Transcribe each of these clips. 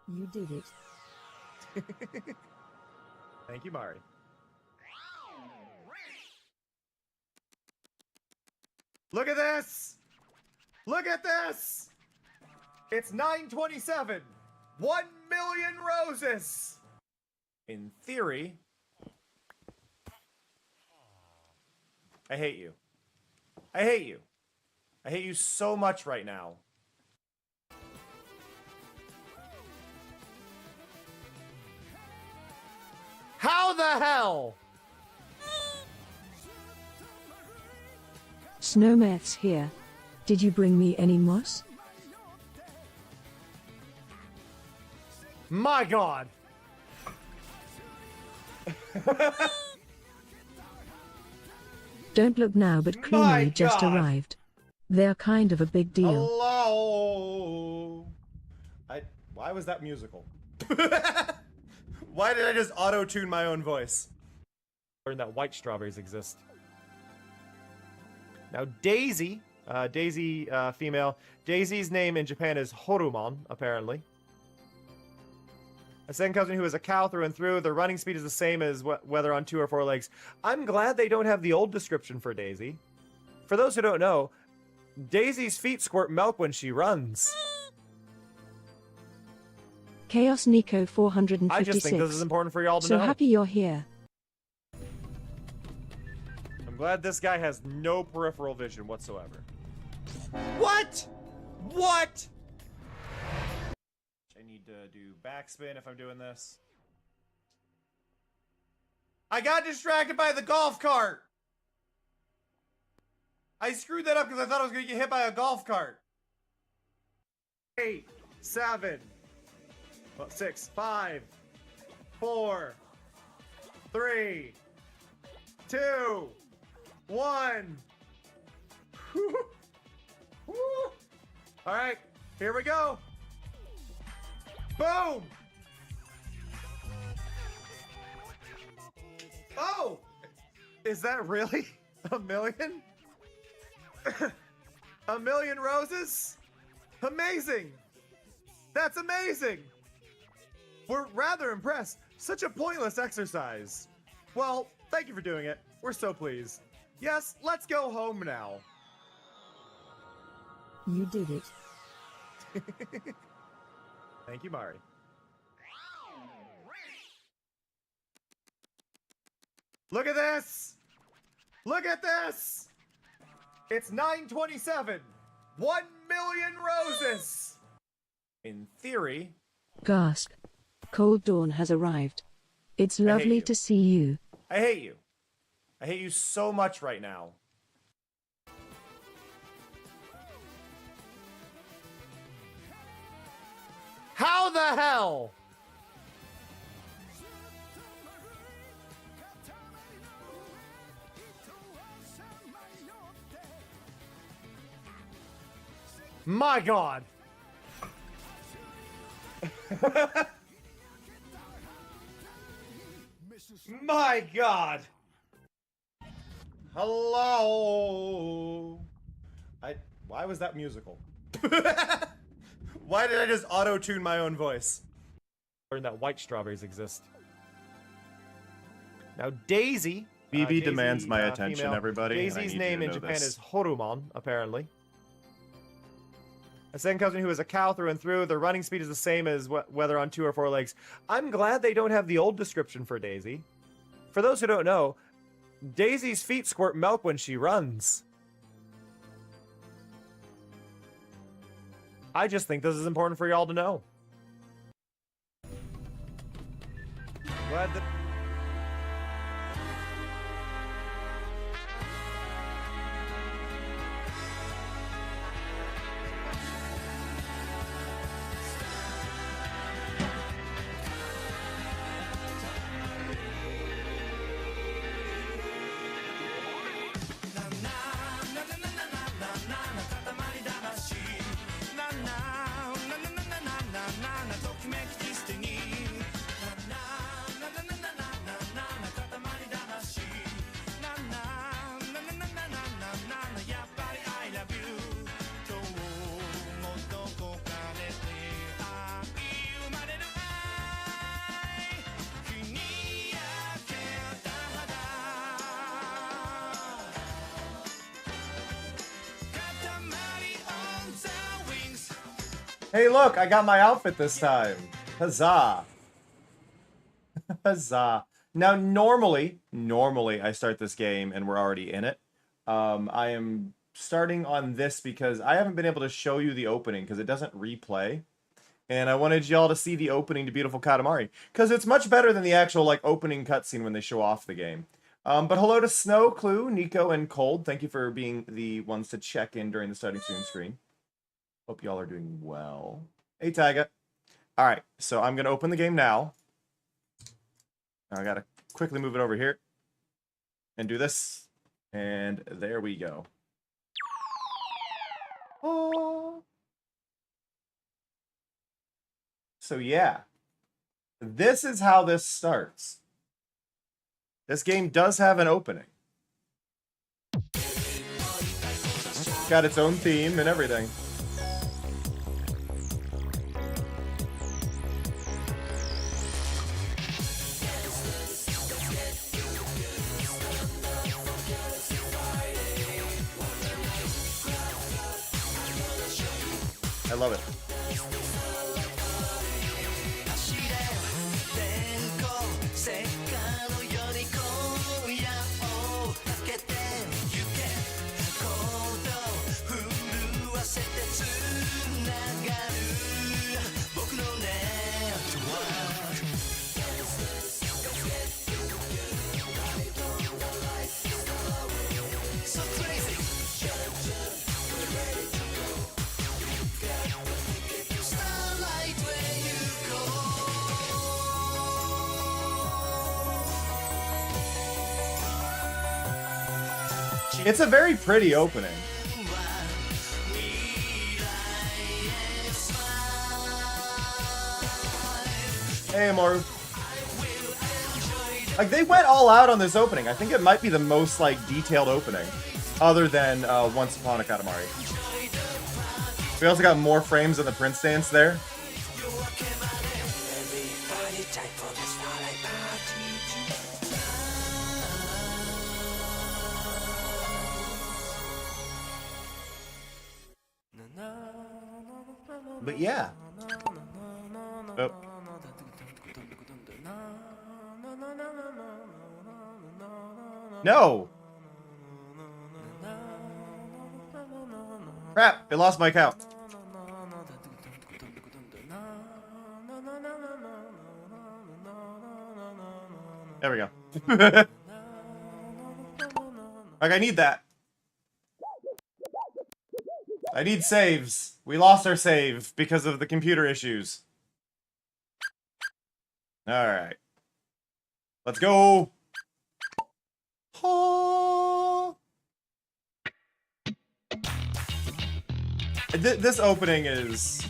You did it. Thank you, Mari. Look at this! Look at this! It's 927! 1 million roses! In theory... I hate you. I hate you. I hate you so much right now. How the hell? Snowmath's here. Did you bring me any moss? My god! Don't look now, but Creamery just God. arrived. They're kind of a big deal. Hello? Why was that musical? Why did I just auto-tune my own voice? Learned that white strawberries exist. Now Daisy, female. Daisy's name in Japan is Horumon, apparently. A second cousin who is a cow through and through. Their running speed is the same as whether on 2 or 4 legs. I'm glad they don't have the old description for Daisy. For those who don't know, Daisy's feet squirt milk when she runs. Chaos Nico 456. I just think this is important for y'all to know. So happy you're here. I'm glad this guy has no peripheral vision whatsoever. What? What? I need to do backspin if I'm doing this. I got distracted by the golf cart! I screwed that up because I thought I was going to get hit by a golf cart. 8, 7, 6, 5, 4, 3, 2, 1. Alright, here we go. Boom! Oh! Is that really a million? A million roses? Amazing! That's amazing! We're rather impressed. Such a pointless exercise. Well, thank you for doing it. We're so pleased. Yes, let's go home now. You did it. Thank you, Mari. Look at this! Look at this! It's 927! 1 million roses! In theory... Gasp. Cold Dawn has arrived. It's lovely to see you. I hate you. I hate you so much right now. How the hell? My god. My god. Hello. Why was that musical? Why did I just auto-tune my own voice? Learned that white strawberries exist. Now Daisy... BB demands my attention, female. everybody. Daisy's name in Japan is Horumon, apparently. A second cousin who is a cow through and through. Their running speed is the same as whether on 2 or 4 legs. I'm glad they don't have the old description for Daisy. For those who don't know, Daisy's feet squirt milk when she runs. I just think this is important for y'all to know. Glad that... Hey, look, I got my outfit this time. Huzzah. Huzzah. Now, normally, I start this game and we're already in it. I am starting on this because I haven't been able to show you the opening because it doesn't replay. And I wanted y'all to see the opening to Beautiful Katamari because it's much better than the actual like opening cutscene when they show off the game. But hello to Snow, Clue, Nico, and Cold. Thank you for being the ones to check in during the starting soon screen. Hope y'all are doing well. Hey, Tyga. All right, so I'm going to open the game now. I got to quickly move it over here and do this. And there we go. Oh. So yeah, this is how this starts. This game does have an opening. Got its own theme and everything. I love it. It's a very pretty opening. Hey, Amaru. Like, they went all out on this opening. I think it might be the most, like, detailed opening. Other than Once Upon a Katamari. We also got more frames of the Prince dance there. But yeah. Oh. No! Crap, I lost my count. There we go. Like, I need that. I need saves. We lost our save because of the computer issues. Alright. Let's go! Oh. This opening is...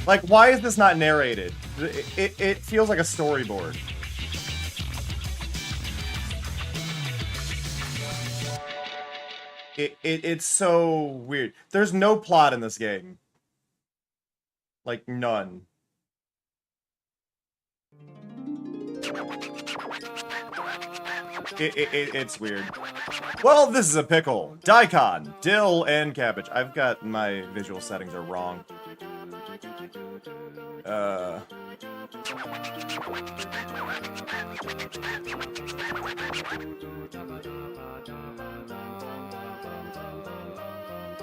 Like, why is this not narrated? It feels like a storyboard. It's so weird. There's no plot in this game. Like, none. It's weird. Well, this is a pickle. Daikon, dill, and cabbage. I've got my visual settings are wrong.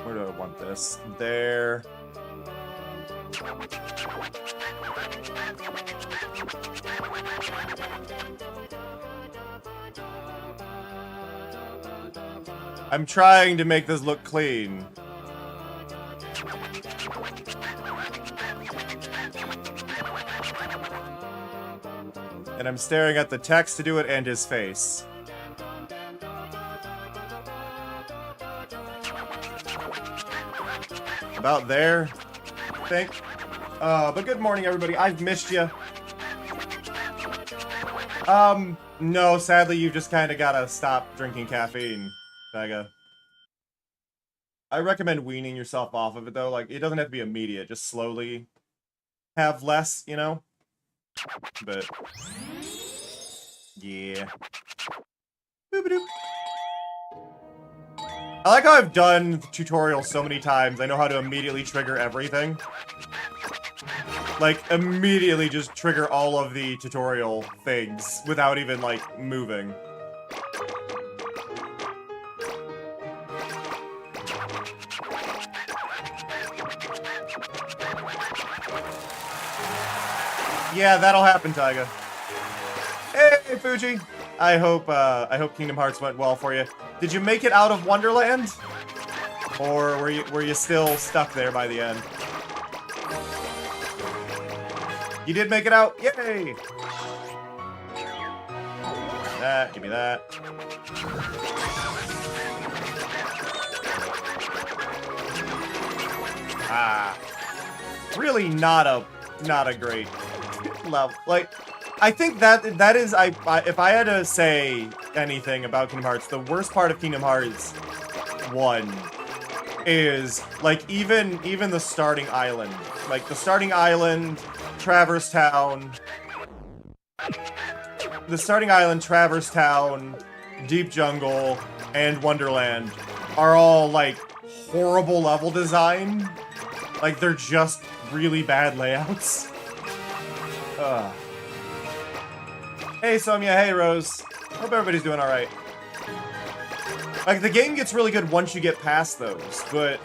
Where do I want this? There. I'm trying to make this look clean. And I'm staring at the text to do it and his face. About there, I think. But good morning, everybody. I've missed you. No, sadly, you just kind of gotta stop drinking caffeine, Vega. I recommend weaning yourself off of it, though. Like, it doesn't have to be immediate. Just slowly have less, you know? But, yeah. Boop-a-doop. I like how I've done the tutorial so many times, I know how to immediately trigger everything. Like, immediately just trigger all of the tutorial things without even, like, moving. Yeah, that'll happen, Taiga. Hey, Fuji! I hope Kingdom Hearts went well for you. Did you make it out of Wonderland? Or were you still stuck there by the end? You did make it out? Yay! Give me that. Ah. Really not a great level. Like, I think that is if I had to say anything about Kingdom Hearts, the worst part of Kingdom Hearts 1 is like even the starting island. Like the starting island, Traverse Town, Deep Jungle, and Wonderland are all like horrible level design. Like they're just really bad layouts. Hey Somya, hey Rose. Hope everybody's doing alright. Like, the game gets really good once you get past those, but...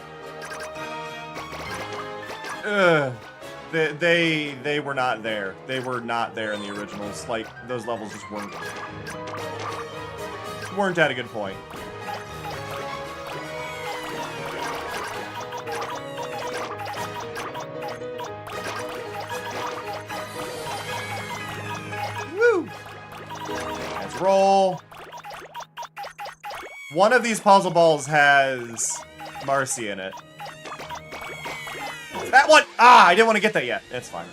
They were not there. They were not there in the originals. Like, those levels just weren't at a good point. Woo! Let's roll. One of these puzzle balls has Marcy in it. That one! Ah, I didn't want to get that yet. It's fine.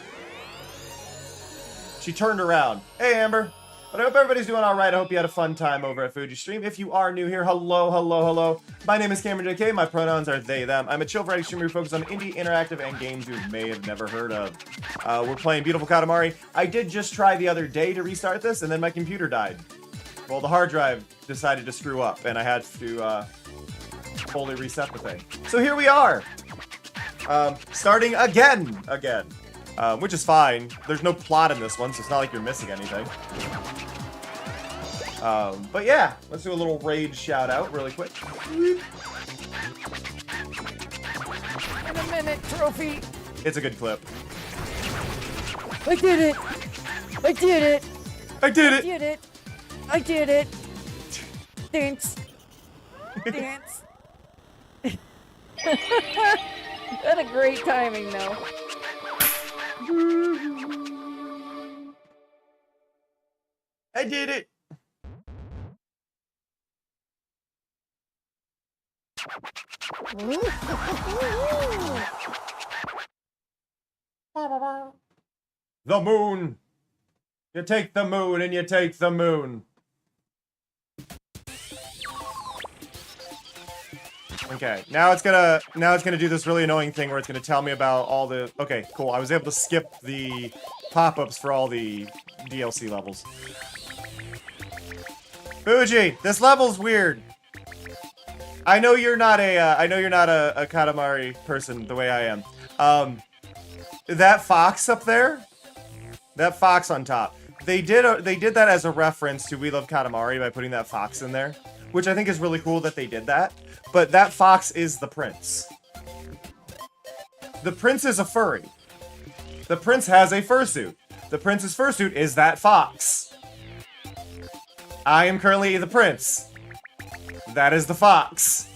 She turned around. Hey, Amber. But I hope everybody's doing alright. I hope you had a fun time over at Fuji Stream. If you are new here, hello, hello, hello. My name is Cameron JK. My pronouns are they, them. I'm a chill variety streamer who focuses on indie, interactive, and games you may have never heard of. We're playing beautiful Katamari. I did just try the other day to restart this, and then my computer died. Well, the hard drive decided to screw up, and I had to fully reset the thing. So here we are, starting again, which is fine. There's no plot in this one, so it's not like you're missing anything. But yeah, let's do a little raid shout out really quick. In a minute, trophy. It's a good clip. I did it. I did it. I did it. I did it. I did it. Dance. Dance. What a great timing, though. I did it. The moon. You take the moon and you take the moon. Okay, now it's gonna do this really annoying thing where it's gonna tell me about all the... Okay, cool. I was able to skip the pop-ups for all the DLC levels. Fuji, this level's weird. I know you're not a Katamari person the way I am. That fox up there, that fox on top. They did that as a reference to We Love Katamari by putting that fox in there, which I think is really cool that they did that. But that fox is the prince. The prince is a furry. The prince has a fursuit. The prince's fursuit is that fox. I am currently the prince. That is the fox.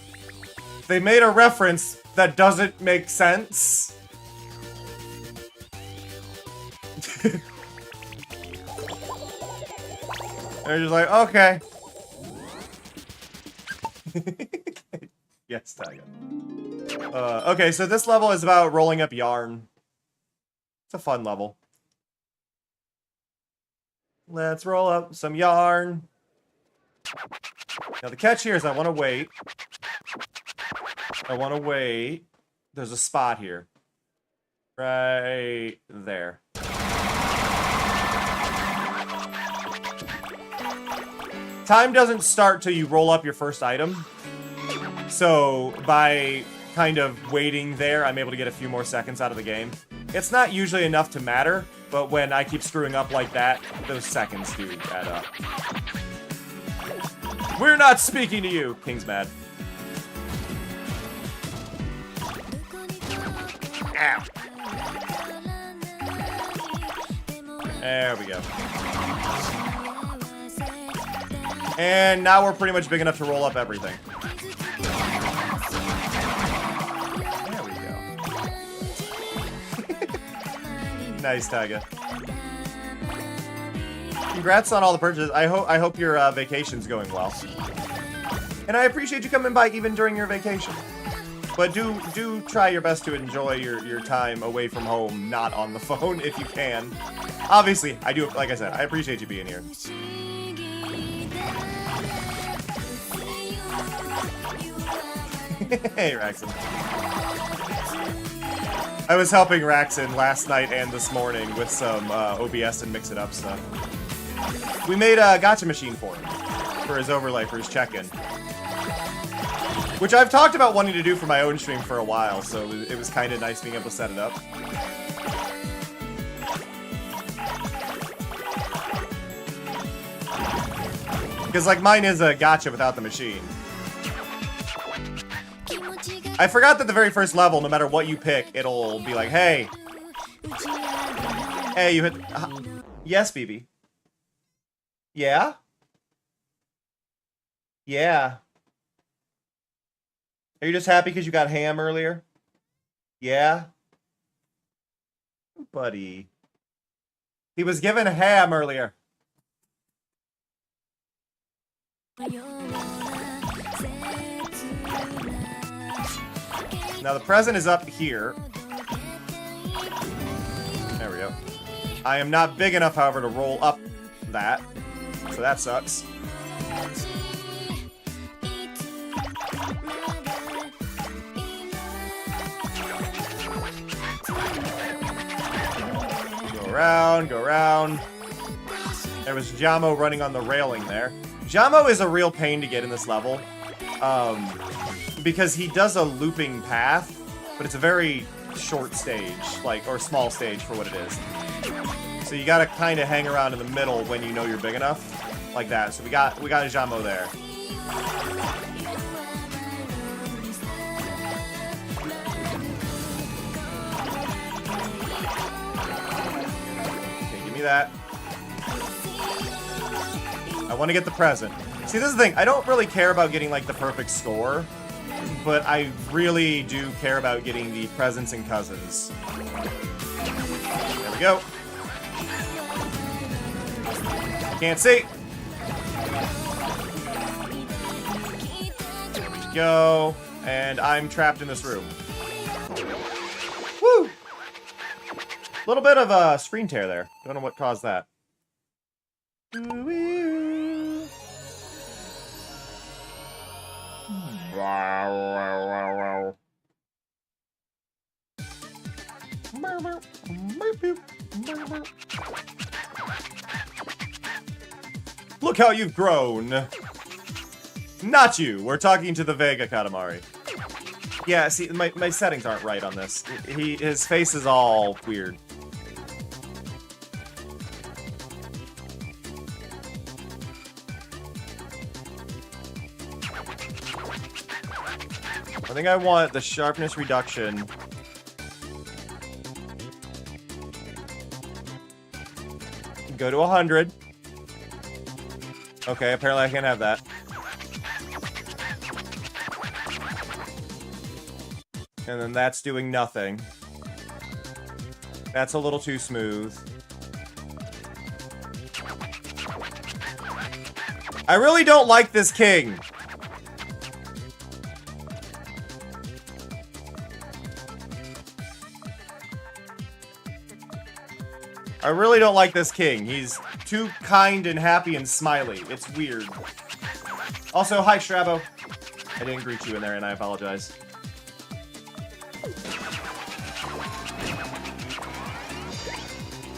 They made a reference that doesn't make sense. They're just like, okay. Yes, Tiger. Okay, so this level is about rolling up yarn. It's a fun level. Let's roll up some yarn. Now the catch here is I want to wait. I want to wait. There's a spot here. Right there. Time doesn't start till you roll up your first item. So by kind of waiting there, I'm able to get a few more seconds out of the game. It's not usually enough to matter, but when I keep screwing up like that, those seconds do add up. We're not speaking to you! King's mad. Ow. There we go. And now we're pretty much big enough to roll up everything. There we go. Nice, Taiga. Congrats on all the purchases. I hope your vacation's going well. And I appreciate you coming by even during your vacation. But do try your best to enjoy your time away from home, not on the phone if you can. Obviously, I do, like I said, I appreciate you being here. Hey, Raxon. I was helping Raxon last night and this morning with some OBS and Mix It Up stuff. We made a gacha machine for him, for his overlay, for his check-in. Which I've talked about wanting to do for my own stream for a while, so it was kind of nice being able to set it up. Because, like, mine is a gacha without the machine. I forgot that the very first level, no matter what you pick, it'll be like, hey. Hey, you hit... yes, BB. Yeah? Yeah. Are you just happy because you got ham earlier? Yeah? Buddy. He was given ham earlier. Now the present is up here. There we go. I am not big enough, however, to roll up that. So that sucks. Go around, go around. There was Jamo running on the railing there. Jamo is a real pain to get in this level. Because he does a looping path, but it's a very short stage, like, or small stage for what it is. So you gotta kind of hang around in the middle when you know you're big enough, like that. So we got a Jamo there. Okay, give me that. I want to get the present. See, this is the thing. I don't really care about getting, like, the perfect score. But I really do care about getting the presents and cousins. There we go. Can't see. There we go. And I'm trapped in this room. Woo! A little bit of a screen tear there. Don't know what caused that. Look how you've grown. Not you. We're talking to the Vega Katamari. Yeah, see, my settings aren't right on this. His face is all weird. I think I want the sharpness reduction. Go to 100. Okay, apparently I can't have that. And then that's doing nothing. That's a little too smooth. I really don't like this king. I really don't like this king. He's too kind and happy and smiley. It's weird. Also, hi, Strabo. I didn't greet you in there, and I apologize.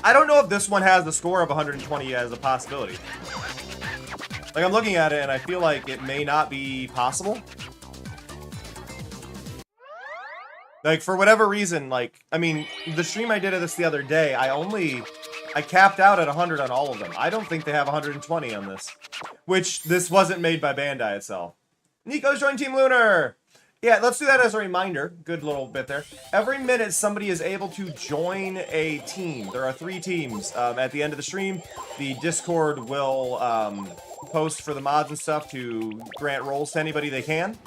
I don't know if this one has the score of 120 as a possibility. Like, I'm looking at it, and I feel like it may not be possible. Like, for whatever reason, like, I mean, the stream I did of this the other day, I capped out at 100 on all of them. I don't think they have 120 on this. Which, this wasn't made by Bandai itself. Nico's joined Team Lunar! Yeah, let's do that as a reminder. Good little bit there. Every minute, somebody is able to join a team. There are 3 teams. At the end of the stream, the Discord will post for the mods and stuff to grant roles to anybody they can.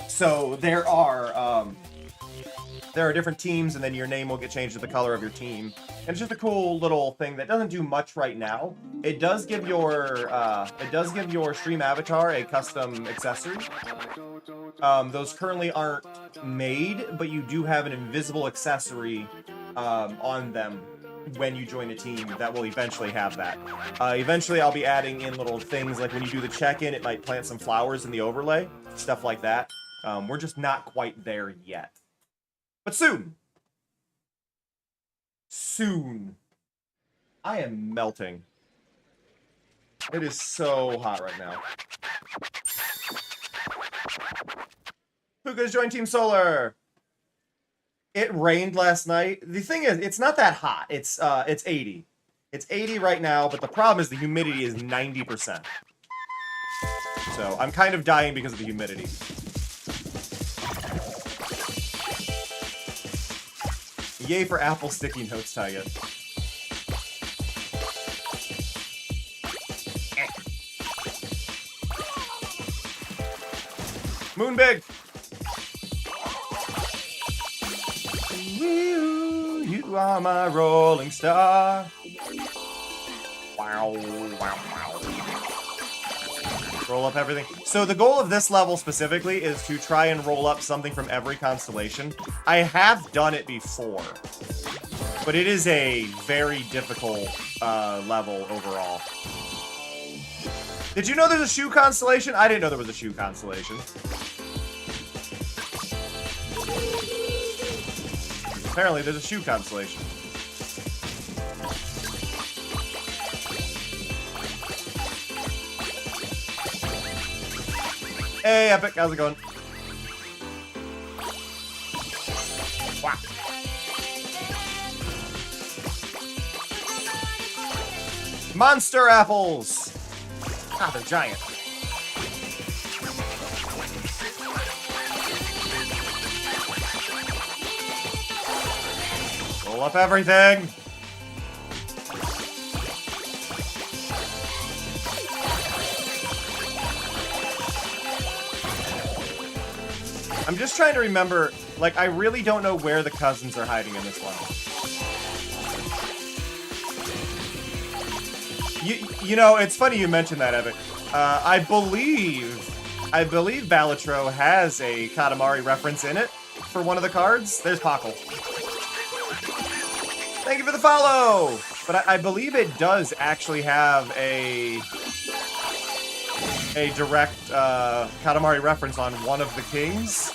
So, there are different teams, and then your name will get changed to the color of your team. And it's just a cool little thing that doesn't do much right now. It does give your stream avatar a custom accessory. Those currently aren't made, but you do have an invisible accessory on them when you join a team that will eventually have that. Eventually, I'll be adding in little things like when you do the check-in, it might plant some flowers in the overlay, stuff like that. We're just not quite there yet. But soon. Soon. I am melting. It is so hot right now. Puka's joined Team Solar. It rained last night. The thing is, it's not that hot. It's 80. It's 80 right now, but the problem is the humidity is 90%. So I'm kind of dying because of the humidity. Yay for Apple sticky notes, Taiga. Moonbig! You are my rolling star. Wow, wow, wow. Roll up everything. So the goal of this level specifically is to try and roll up something from every constellation. I have done it before, but it is a very difficult level overall. Did you know there's a shoe constellation? I didn't know there was a shoe constellation. Apparently there's a shoe constellation. Hey, Epic, how's it going? Wow. Monster apples! Ah, they're giant. Roll up everything! I'm just trying to remember, like, I really don't know where the cousins are hiding in this one. You know, it's funny you mentioned that, Epic. I believe Balatro has a Katamari reference in it for one of the cards. There's Pockle. Thank you for the follow! But I believe it does actually have a direct Katamari reference on one of the kings.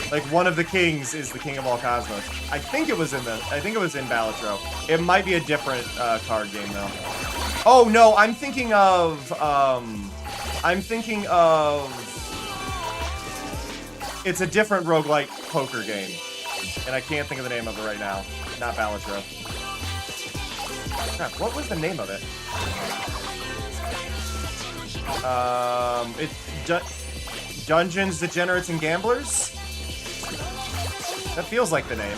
Like, one of the kings is the king of all cosmos. I think it was in Balatro. It might be a different card game though. Oh no, I'm thinking of it's a different roguelike poker game. And I can't think of the name of it right now. Not Balatro. Crap, what was the name of it? It's Dungeons, Degenerates, and Gamblers? That feels like the name.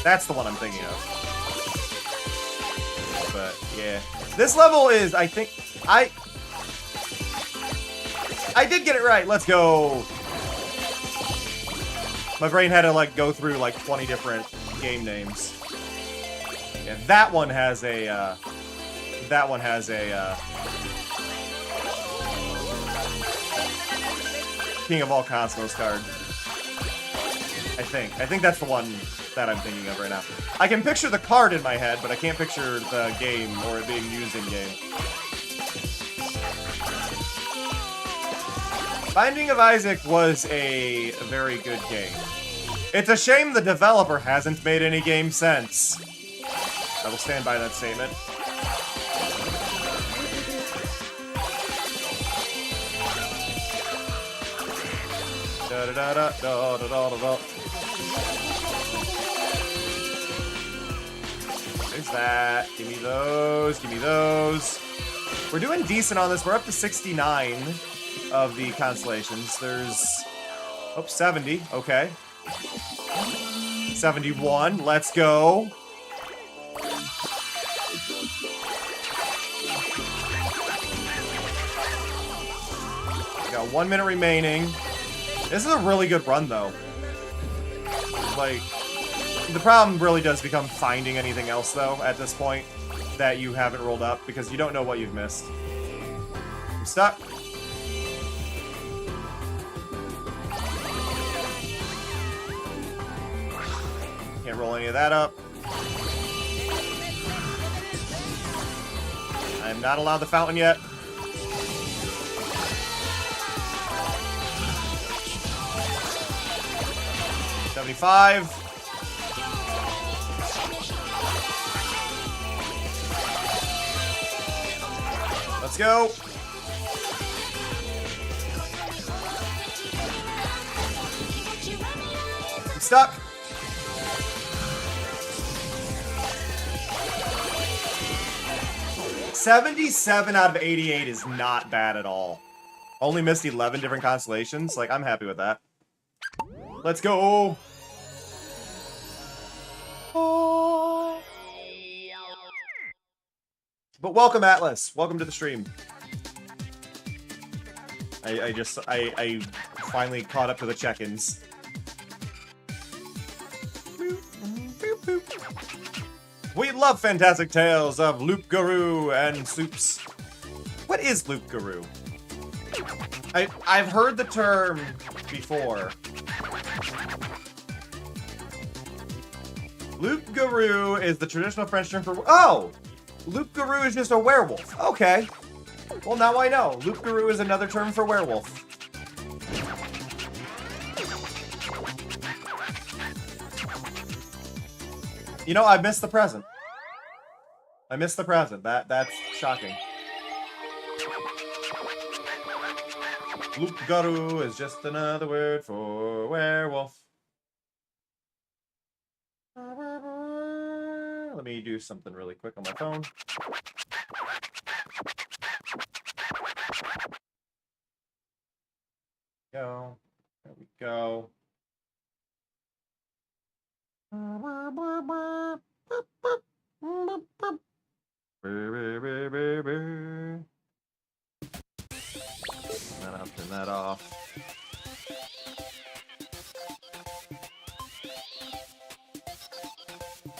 That's the one I'm thinking of. But, yeah. This level is, I think, I did get it right. Let's go. My brain had to, like, go through, like, 20 different game names. Yeah, that one has a That one has a King of all Cosmos card. I think that's the one that I'm thinking of right now. I can picture the card in my head, but I can't picture the game or it being used in game. Binding of Isaac was a very good game. It's a shame the developer hasn't made any game since. I will stand by that statement. Da da da da da da da da. There's that. Give me those. Give me those. We're doing decent on this. We're up to 69 of the constellations. There's... Oh, 70. Okay. 71. Let's go. Got 1 minute remaining. This is a really good run, though. Like... The problem really does become finding anything else, though, at this point, that you haven't rolled up, because you don't know what you've missed. I'm stuck. Can't roll any of that up. I'm not allowed the fountain yet. $75. Let's go. I'm stuck. $77 out of 88 is not bad at all. Only missed 11 different constellations. Like, I'm happy with that. Let's go. Oh. But welcome, Atlas. Welcome to the stream. I finally caught up to the check-ins. We love fantastic tales of Loop Guru and Soups. What is Loop Guru? I've heard the term before. Loop Guru is the traditional French term for... Oh! Loop Guru is just a werewolf. Okay. Well, now I know. Loop Guru is another term for werewolf. You know, I missed the present. I missed the present. That's shocking. Loop Guru is just another word for werewolf. Let me do something really quick on my phone. Go. There we go. Then I'll turn that off.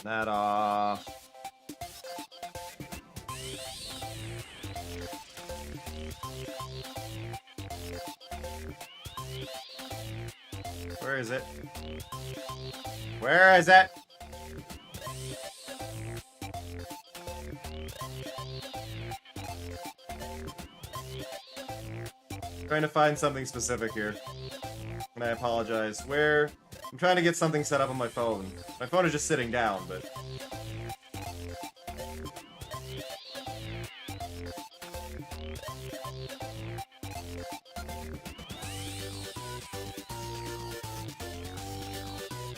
That off. Where is it? Where is it? Trying to find something specific here. And I apologize. Where? I'm trying to get something set up on my phone. My phone is just sitting down, but...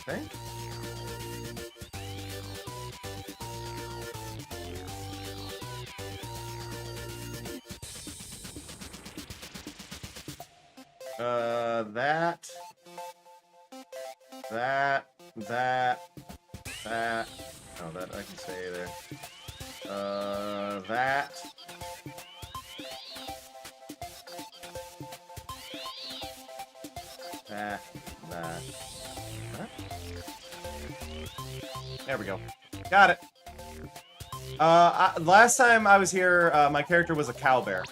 Okay. That. Oh, that I can stay there. That. That. Huh? There we go. Got it. Last time I was here, my character was a cowbear.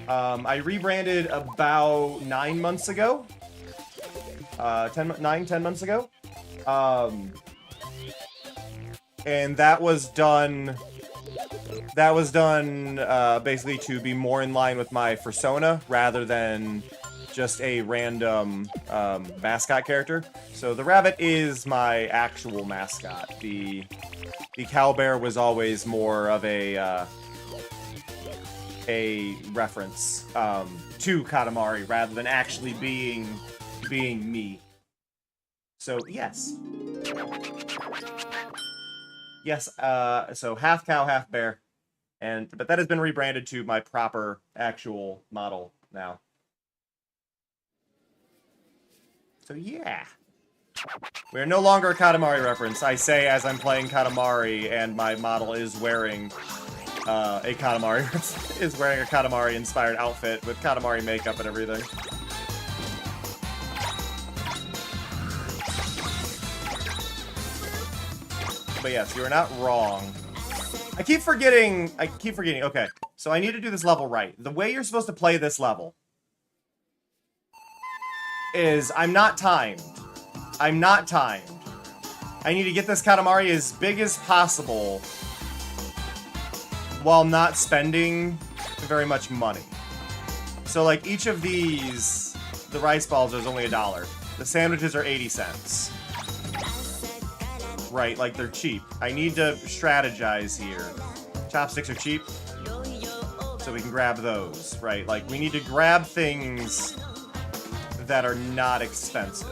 I rebranded about 9 months ago. 10 months ago. And that was done basically to be more in line with my persona rather than just a random mascot character. So the rabbit is my actual mascot. The cowbear was always more of a reference to Katamari rather than actually being me. So yes. Yes, so half cow, half bear. But that has been rebranded to my proper actual model now. So yeah. We're no longer a Katamari reference. I say as I'm playing Katamari and my model is wearing a Katamari inspired outfit with Katamari makeup and everything. But yes, you are not wrong. I keep forgetting. Okay, so I need to do this level right. The way you're supposed to play this level is I'm not timed. I need to get this Katamari as big as possible while not spending very much money. So like each of these, the rice balls is only $1. The sandwiches are 80 cents. Right, like they're cheap. I need to strategize here. Chopsticks are cheap, so we can grab those, right? Like we need to grab things that are not expensive.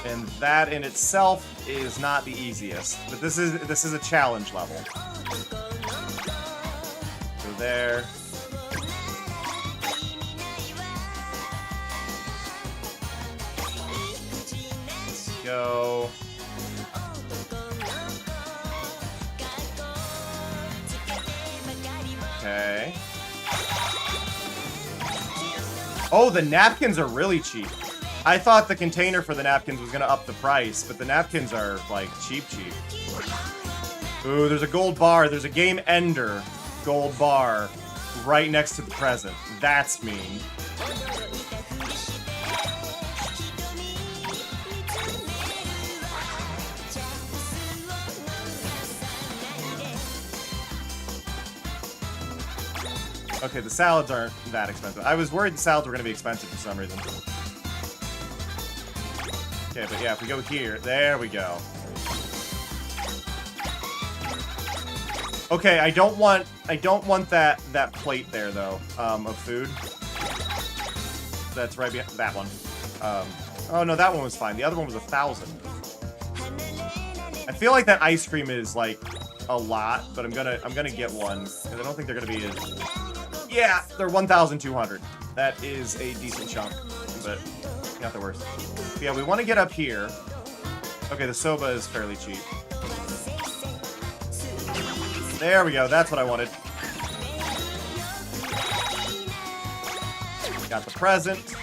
And that in itself is not the easiest, but this is a challenge level. So there. Go. Okay. Oh, the napkins are really cheap. I thought the container for the napkins was gonna up the price, but the napkins are, like, cheap. Ooh, there's a gold bar. There's a game ender gold bar right next to the present. That's mean. Okay, the salads aren't that expensive. I was worried the salads were going to be expensive for some reason. Okay, but yeah, if we go here, there we go. Okay, I don't want that plate there though, of food. That's right behind that one. Oh no, that one was fine. The other one was 1,000. I feel like that ice cream is like a lot, but I'm gonna get one because I don't think they're gonna be as. Yeah, they're 1,200. That is a decent chunk, but not the worst. But yeah, we want to get up here. Okay, the soba is fairly cheap. There we go. That's what I wanted. Got the present.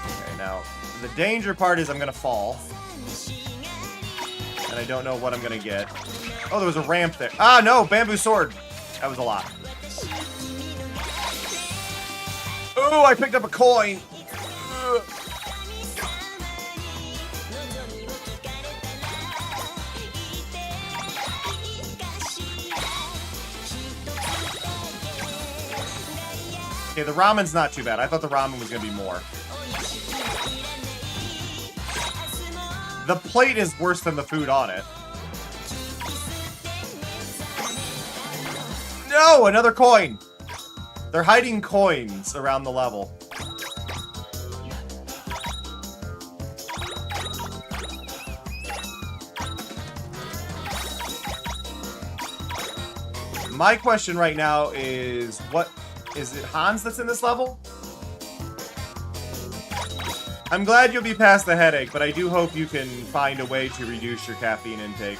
Okay, now the danger part is I'm gonna fall. And I don't know what I'm gonna get. Oh, there was a ramp there. Ah, no! Bamboo sword! That was a lot. Ooh, I picked up a coin! Ugh. Okay, the ramen's not too bad. I thought the ramen was gonna be more. The plate is worse than the food on it. No! Another coin! They're hiding coins around the level. My question right now is, what... Is it Hans that's in this level? I'm glad you'll be past the headache, but I do hope you can find a way to reduce your caffeine intake.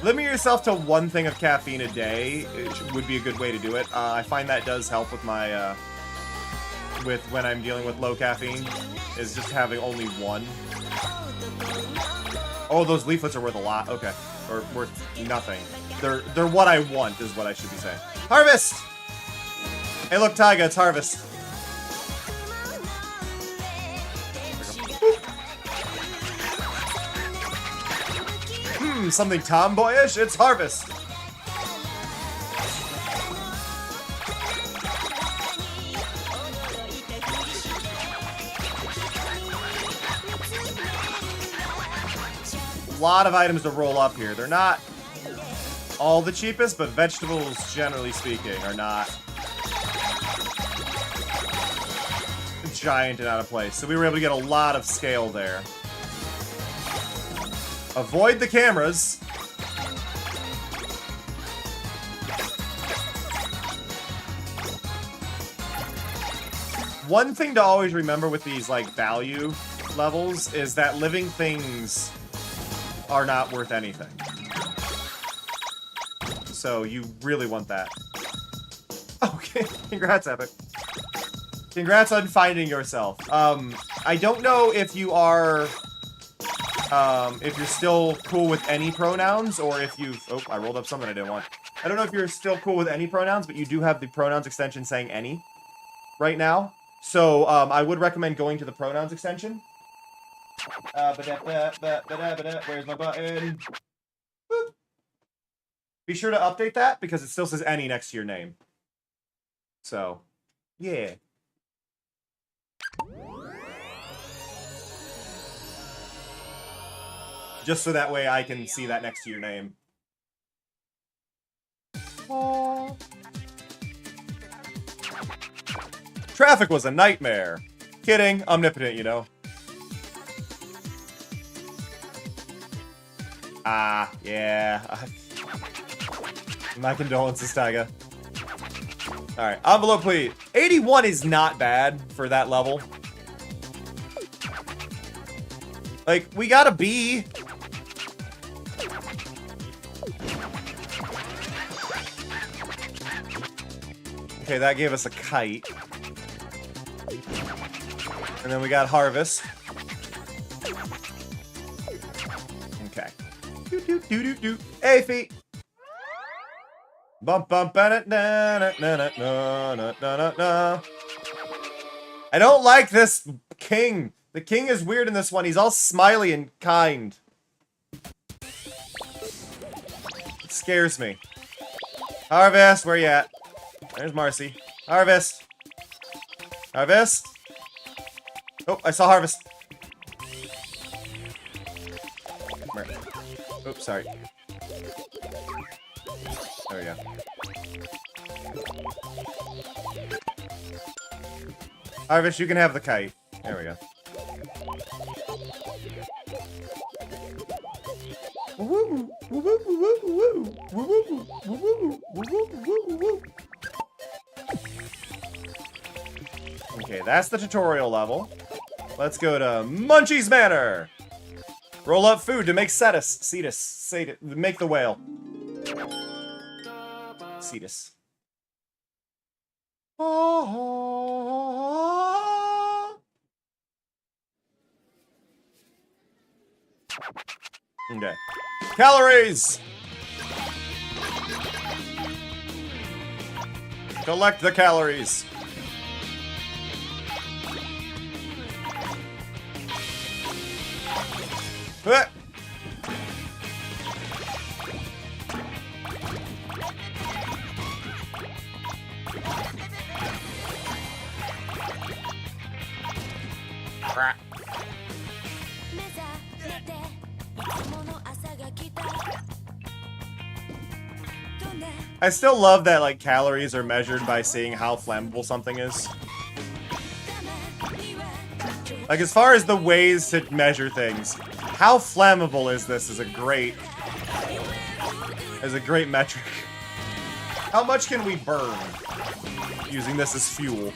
Limit yourself to 1 thing of caffeine a day would be a good way to do it. I find that does help with my, with when I'm dealing with low caffeine, is just having only 1. Oh, those leaflets are worth a lot. Okay. Or worth nothing. They're what I want, is what I should be saying. Harvest! Hey, look, Taiga, it's harvest. Something tomboyish? It's harvest. A lot of items to roll up here. They're not all the cheapest, but vegetables, generally speaking, are not giant and out of place. So we were able to get a lot of scale there. Avoid the cameras. One thing to always remember with these, like, value levels is that living things are not worth anything. So you really want that. Okay, congrats, Epic. Congrats on finding yourself. I don't know if you are... if you're still cool with any pronouns, or if you've... Oh, I rolled up something I didn't want. I don't know if you're still cool with any pronouns, but you do have the pronouns extension saying any right now. So, I would recommend going to the pronouns extension. Where's my button? Boop. Be sure to update that, because it still says any next to your name. So, yeah. Just so that way I can see that next to your name. Aww. Traffic was a nightmare. Kidding. Omnipotent, you know. Ah, yeah. My condolences, Taiga. Alright, envelope, please. 81 is not bad for that level. Like, we got a B. Okay, that gave us a kite. And then we got harvest. Okay. Do. Hey, feet. Bump bump na na na na na na na. I don't like this king. The king is weird in this one. He's all smiley and kind. It scares me. Harvest, where you at? There's Marcy. Harvest. Harvest. Oh, I saw harvest. Come here. Oops, sorry. There we go. Harvest, you can have the kite. There we go. Okay, that's the tutorial level. Let's go to Munchie's Manor. Roll up food to make cetus. Make the whale. Cetus. Okay. Calories! Collect the calories. Ah. I still love that, like, calories are measured by seeing how flammable something is. Like, as far as the ways to measure things, how flammable is this is a great metric. How much can we burn using this as fuel?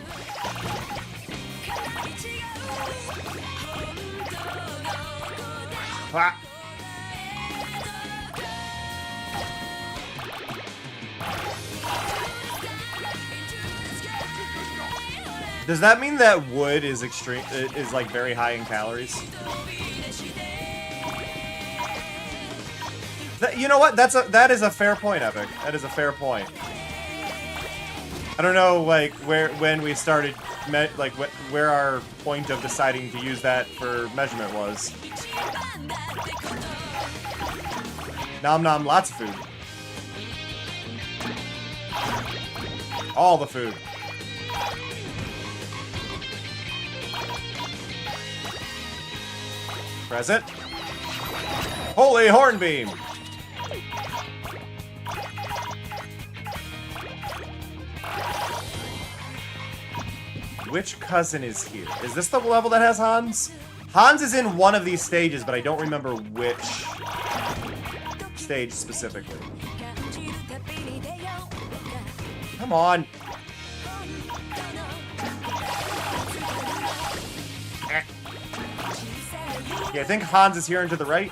Ah. Does that mean that wood is extreme? Is like very high in calories? You know what? That is a fair point, Epic. That is a fair point. I don't know, like when we started, where our point of deciding to use that for measurement was. Nom nom, lots of food. All the food. Present. Holy Hornbeam! Which cousin is here? Is this the level that has Hans? Hans is in one of these stages, but I don't remember which stage specifically. Come on. Yeah, I think Hans is here and to the right.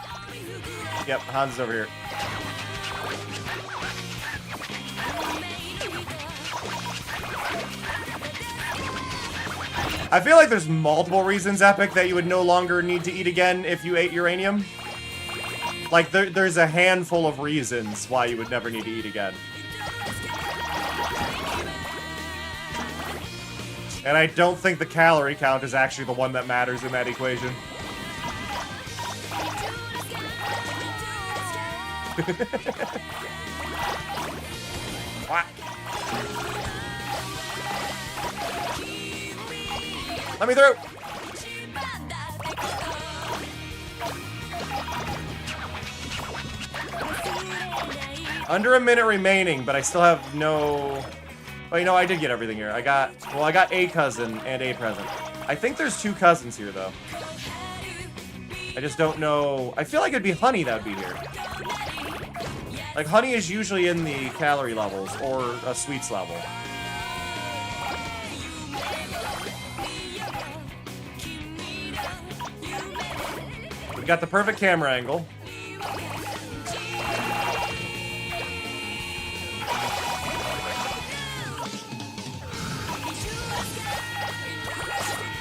Yep, Hans is over here. I feel like there's multiple reasons, Epic, that you would no longer need to eat again if you ate uranium. Like, there's a handful of reasons why you would never need to eat again. And I don't think the calorie count is actually the one that matters in that equation. What? Let me through! Under a minute remaining, but I still have no... Oh, you know, I did get everything here. I got a cousin and a present. I think there's 2 cousins here, though. I just don't know... I feel like it'd be Honey that would be here. Like, Honey is usually in the calorie levels, or a sweets level. We got the perfect camera angle.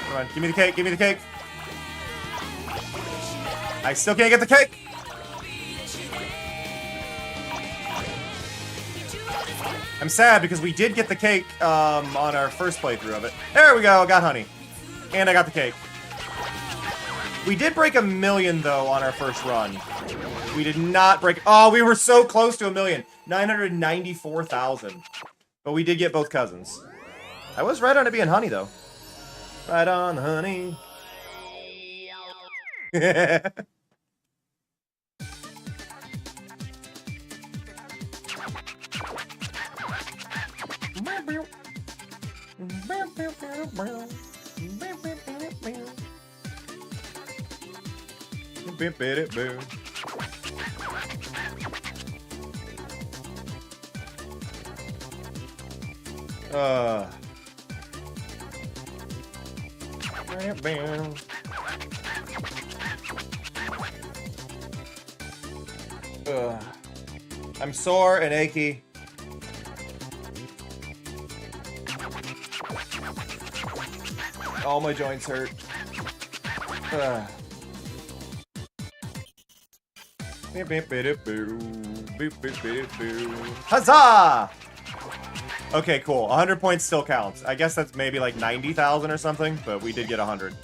Come on, give me the cake, give me the cake. I still can't get the cake. I'm sad because we did get the cake on our first playthrough of it. There we go, I got Honey. And I got the cake. We did break 1 million, though, on our first run. We did not break... Oh, we were so close to 1 million. 994,000. But we did get both cousins. I was right on it being Honey, though. Right on, Honey. I'm sore and achy. All my joints hurt. Huzzah! Okay, cool. 100 points still counts. I guess that's maybe like 90,000 or something, but we did get 100.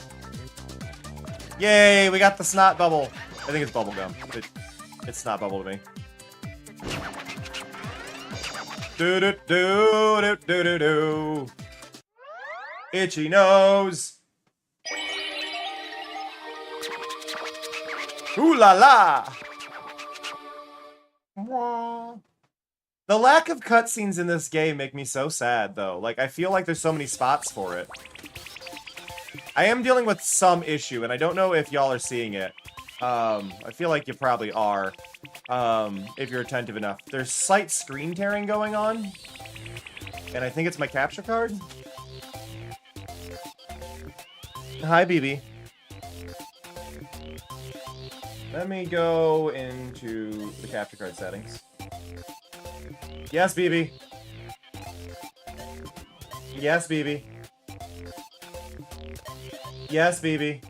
Yay, we got the snot bubble. I think it's bubble gum. It's snot bubble to me. Do do do do do do do. Itchy nose. Ooh la la. The lack of cutscenes in this game make me so sad, though. Like, I feel like there's so many spots for it. I am dealing with some issue, and I don't know if y'all are seeing it. I feel like you probably are, if you're attentive enough. There's slight screen tearing going on, and I think it's my capture card. Hi, BB. Let me go into the capture card settings. Yes, BB. Yes, BB. Yes, BB.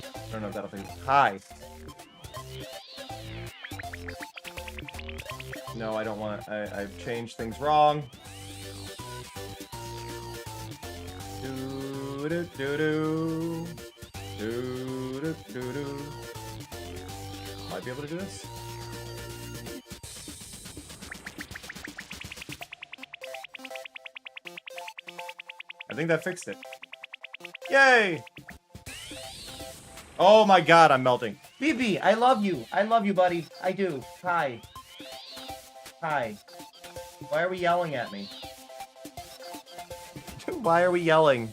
I don't know if that'll be. Hi. No, I don't want to. I've changed things wrong. Do do do do. Do do do do. Might be able to do this. I think that fixed it. Yay! Oh my god, I'm melting. BB, I love you. I love you, buddy. I do. Hi. Hi. Why are we yelling at me? Why are we yelling?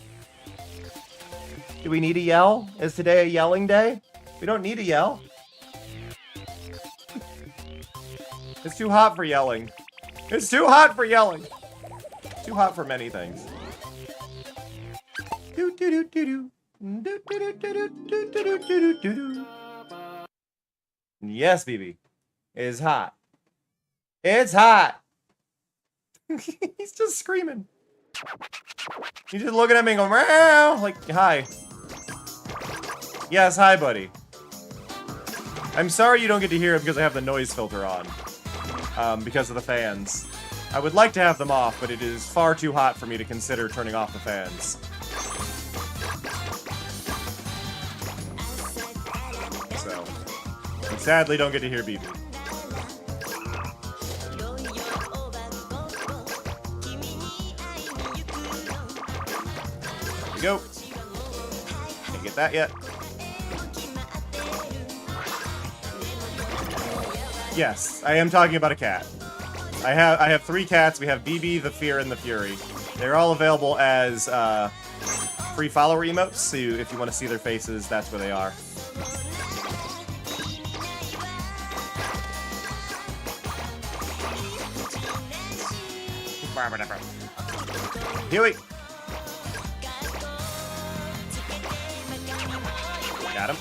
Do we need to yell? Is today a yelling day? We don't need to yell. It's too hot for yelling. It's too hot for yelling. Too hot for many things. Do do do do do. Do do do do do do do do do. Yes, BB. It is hot. It's hot. He's just screaming. He's just looking at me and going, meow, like, hi. Yes, hi, buddy. I'm sorry you don't get to hear it because I have the noise filter on. Because of the fans. I would like to have them off, but it is far too hot for me to consider turning off the fans. So, you sadly don't get to hear BB. There we go. Can't get that yet. Yes, I am talking about a cat. I have 3 cats. We have BB, the Fear, and the Fury. They're all available as free follower emotes, so if you want to see their faces, that's where they are. Huey! Got him.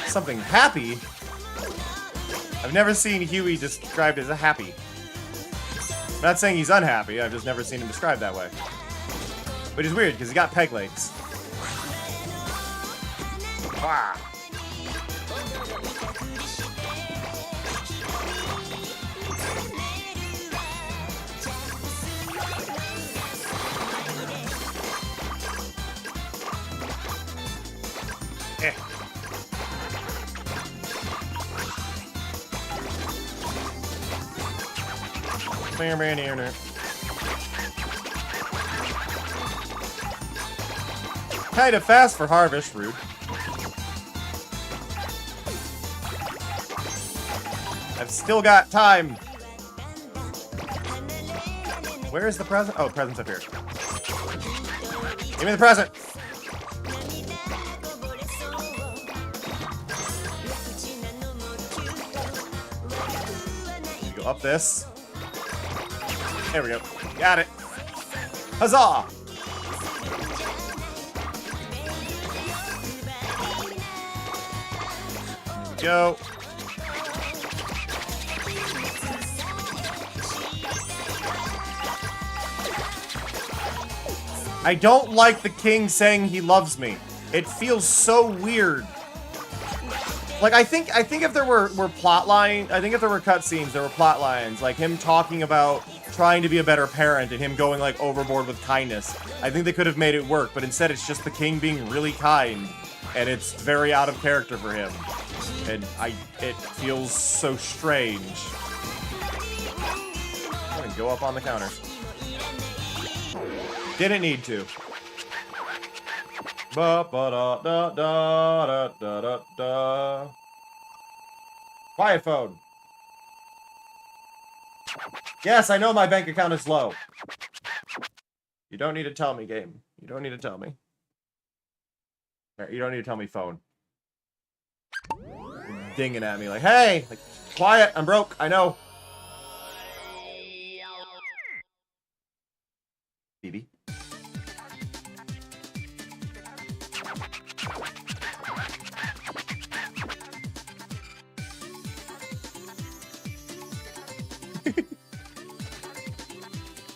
Something happy? I've never seen Huey described as a happy. I'm not saying he's unhappy, I've just never seen him described that way. Which is weird, because he got peg legs. Wow. Eh. Kind of fast for Harvest, rude. I've still got time. Where is the present? Oh, the present's up here. Give me the present. Go up this. There we go. Got it. Huzzah! Here we go. I don't like the king saying he loves me. It feels so weird. Like, I think if there were plot line, I think if there were cutscenes, there were plot lines, like him talking about trying to be a better parent and him going, like, overboard with kindness. I think they could have made it work, but instead it's just the king being really kind, and it's very out of character for him. And it feels so strange. I'm gonna go up on the counter. Didn't need to. Ba-ba-da-da-da-da-da-da. Quiet phone. Yes, I know my bank account is low. You don't need to tell me, game. You don't need to tell me. You don't need to tell me, phone. You're dinging at me like, hey! Like, quiet, I'm broke, I know. BB.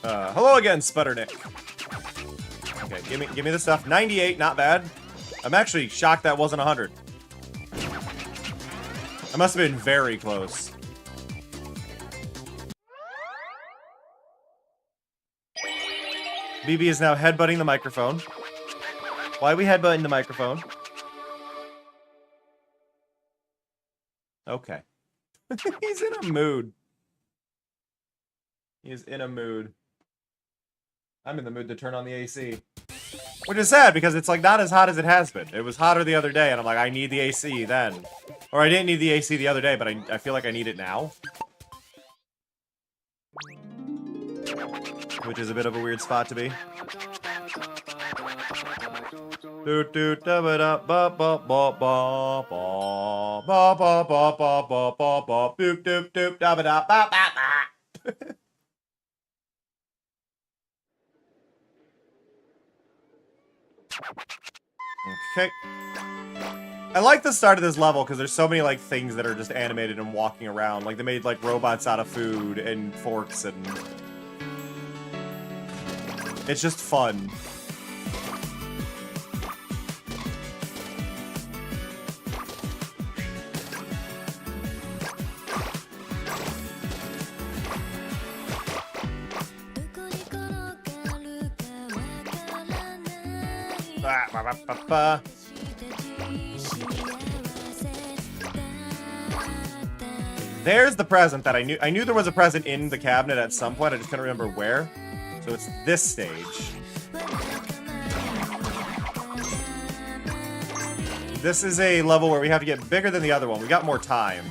Hello again, Sputternick. Okay, give me the stuff. 98, not bad. I'm actually shocked that wasn't 100. I must have been very close. BB is now headbutting the microphone. Why are we headbutting the microphone? Okay. He's in a mood. He's in a mood. I'm in the mood to turn on the AC. Which is sad, because it's like not as hot as it has been. It was hotter the other day, and I'm like, I need the AC then. Or I didn't need the AC the other day, but I feel like I need it now. Which is a bit of a weird spot to be. Okay. I like the start of this level because there's so many like things that are just animated and walking around. Like they made like robots out of food and forks and it's just fun. There's the present that I knew. I knew there was a present in the cabinet at some point. I just couldn't remember where. So it's this stage. This is a level where we have to get bigger than the other one. We got more time.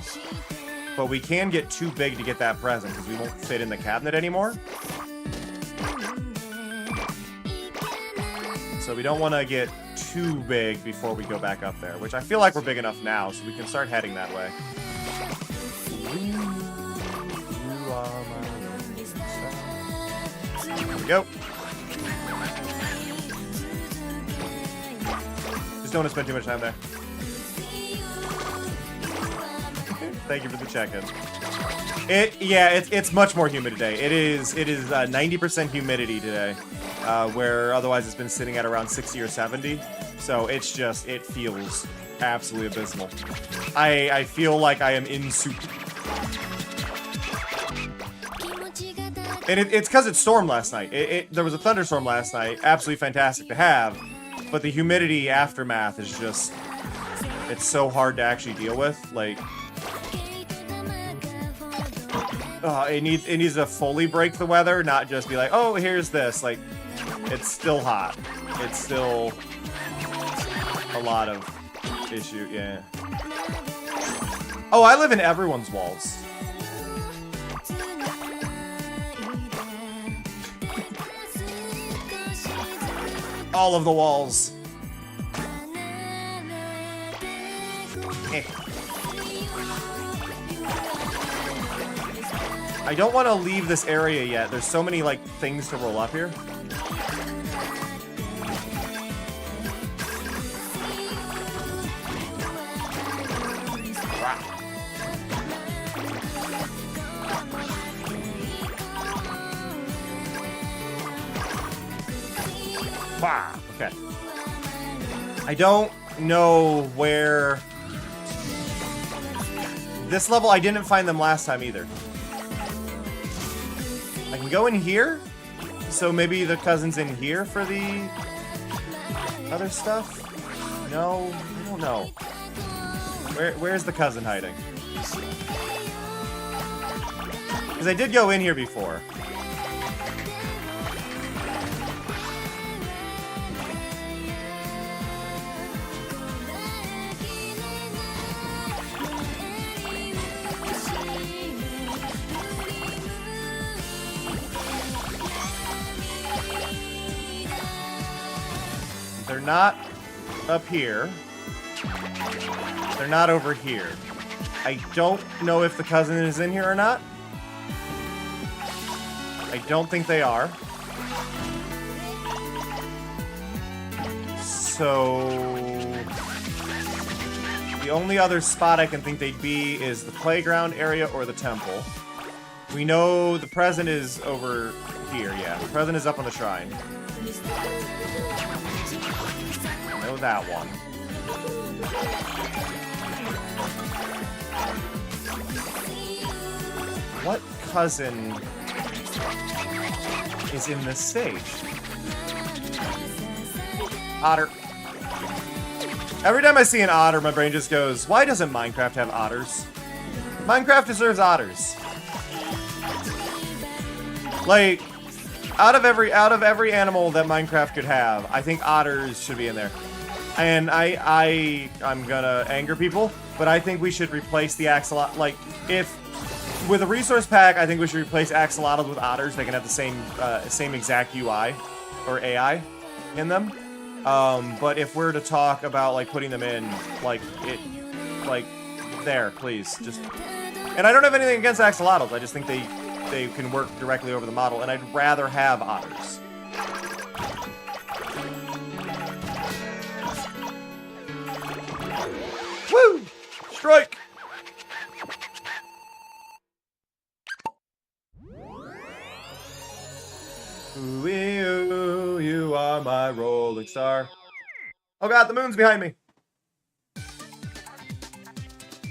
But we can get too big to get that present because we won't fit in the cabinet anymore. So we don't want to get too big before we go back up there, which I feel like we're big enough now, so we can start heading that way. There we go. Just don't want to spend too much time there. Thank you for the check-in. It's much more humid today. It is 90% humidity today, where otherwise it's been sitting at around 60 or 70. So it feels absolutely abysmal. I feel like I am in soup. And it's because it stormed last night. There was a thunderstorm last night. Absolutely fantastic to have. But the humidity aftermath is just... It's so hard to actually deal with. Like... it needs to fully break the weather, not just be like, oh, here's this. Like, it's still hot. It's still a lot of issue, yeah. Oh, I live in everyone's walls. All of the walls. I don't want to leave this area yet. There's so many, like, things to roll up here. Wow. Okay. I don't know where... This level, I didn't find them last time either. I can go in here, so maybe the cousin's in here for the other stuff? No, I don't know. Where's the cousin hiding? Because I did go in here before. They're not up here. They're not over here. I don't know if the cousin is in here or not. I don't think they are. So... the only other spot I can think they'd be is the playground area or the temple. We know the present is over here, yeah. The present is up on the shrine. I know that one. What cousin is in this stage? Otter. Every time I see an otter, my brain just goes, why doesn't Minecraft have otters? Minecraft deserves otters. Like, out of every animal that Minecraft could have, I think otters should be in there. And I'm gonna anger people, but I think we should replace the axolotl. Like, if with a resource pack, I think we should replace axolotls with otters. They can have the same exact UI or AI in them. But if we're to talk about like putting them in, like there, please, just. And I don't have anything against axolotls. I just think they can work directly over the model, and I'd rather have otters. Woo! Strike! Ooh, you are my rolling star. Oh god, the moon's behind me.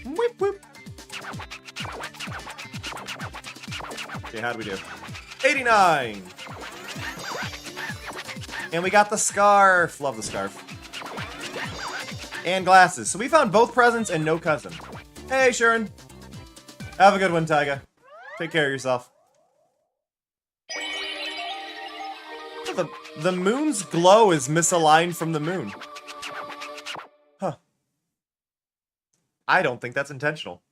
Whip, whip. Okay, how do we do? 89! And we got the scarf. Love the scarf. And glasses. So we found both presents and no cousin. Hey, Sharon. Have a good one, Taiga. Take care of yourself. The moon's glow is misaligned from the moon. Huh. I don't think that's intentional.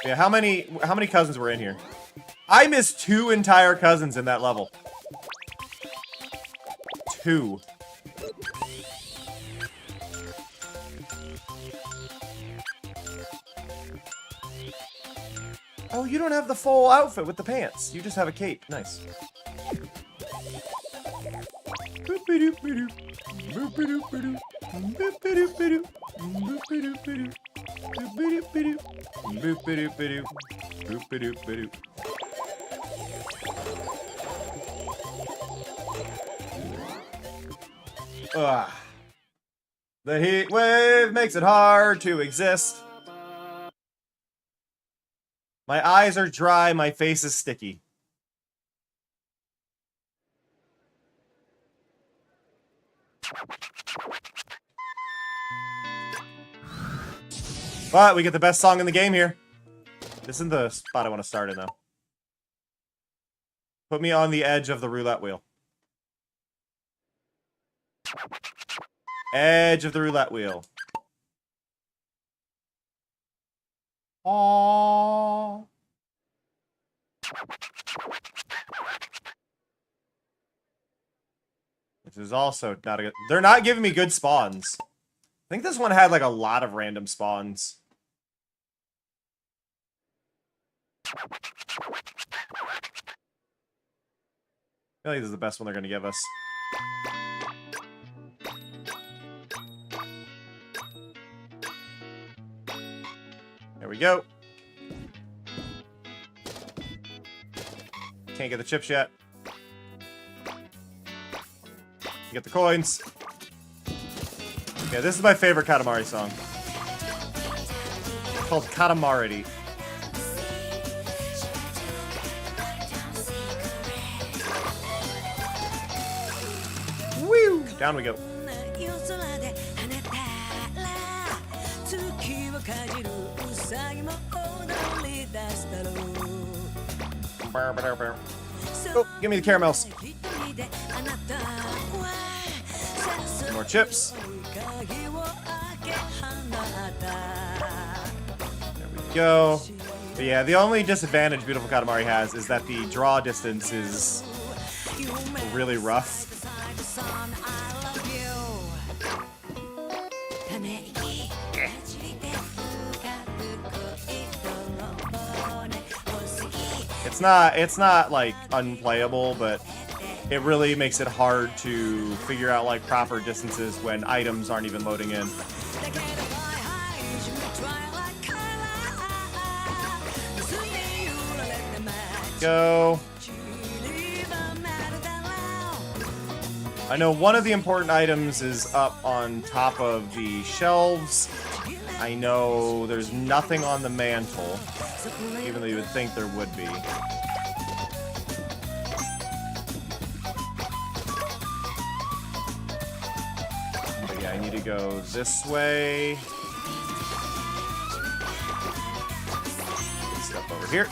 Yeah, how many cousins were in here? I missed 2 entire cousins in that level. 2. Oh, you don't have the full outfit with the pants. You just have a cape. Nice. Ugh. The heat wave makes it hard to exist. My eyes are dry, my face is sticky. But we get the best song in the game here. This isn't the spot I want to start in, though. Put me on the edge of the roulette wheel. Edge of the roulette wheel. Aww. This is also not a good... They're not giving me good spawns. I think this one had, like, a lot of random spawns. I feel like this is the best one they're going to give us. There we go. Can't get the chips yet. Get the coins. Yeah, this is my favorite Katamari song. It's called Katamari. Woo! Down we go. Oh, give me the caramels. More chips. There we go. But yeah, the only disadvantage Beautiful Katamari has is that the draw distance is really rough. It's not like unplayable, but it really makes it hard to figure out like proper distances when items aren't even loading in. Go. I know one of the important items is up on top of the shelves. I know there's nothing on the mantle, even though you would think there would be. But yeah, I need to go this way. Step over here.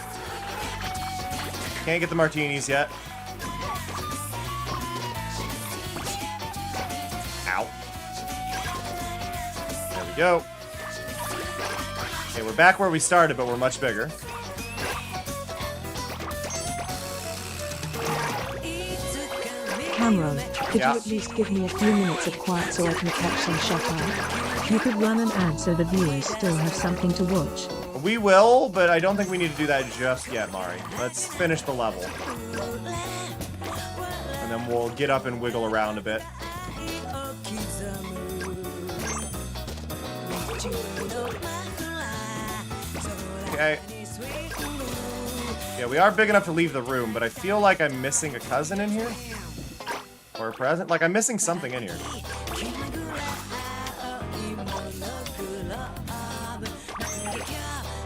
Can't get the martinis yet. Ow. There we go. Okay, we're back where we started, but we're much bigger. Cameron, could Yeah. you at least give me a few minutes of quiet so I can catch some shut-eye? You could run an ad so the viewers still have something to watch. We will, but I don't think we need to do that just yet, Mari. Let's finish the level. And then we'll get up and wiggle around a bit. Okay. Yeah, we are big enough to leave the room, but I feel like I'm missing a cousin in here. Or a present. Like, I'm missing something in here.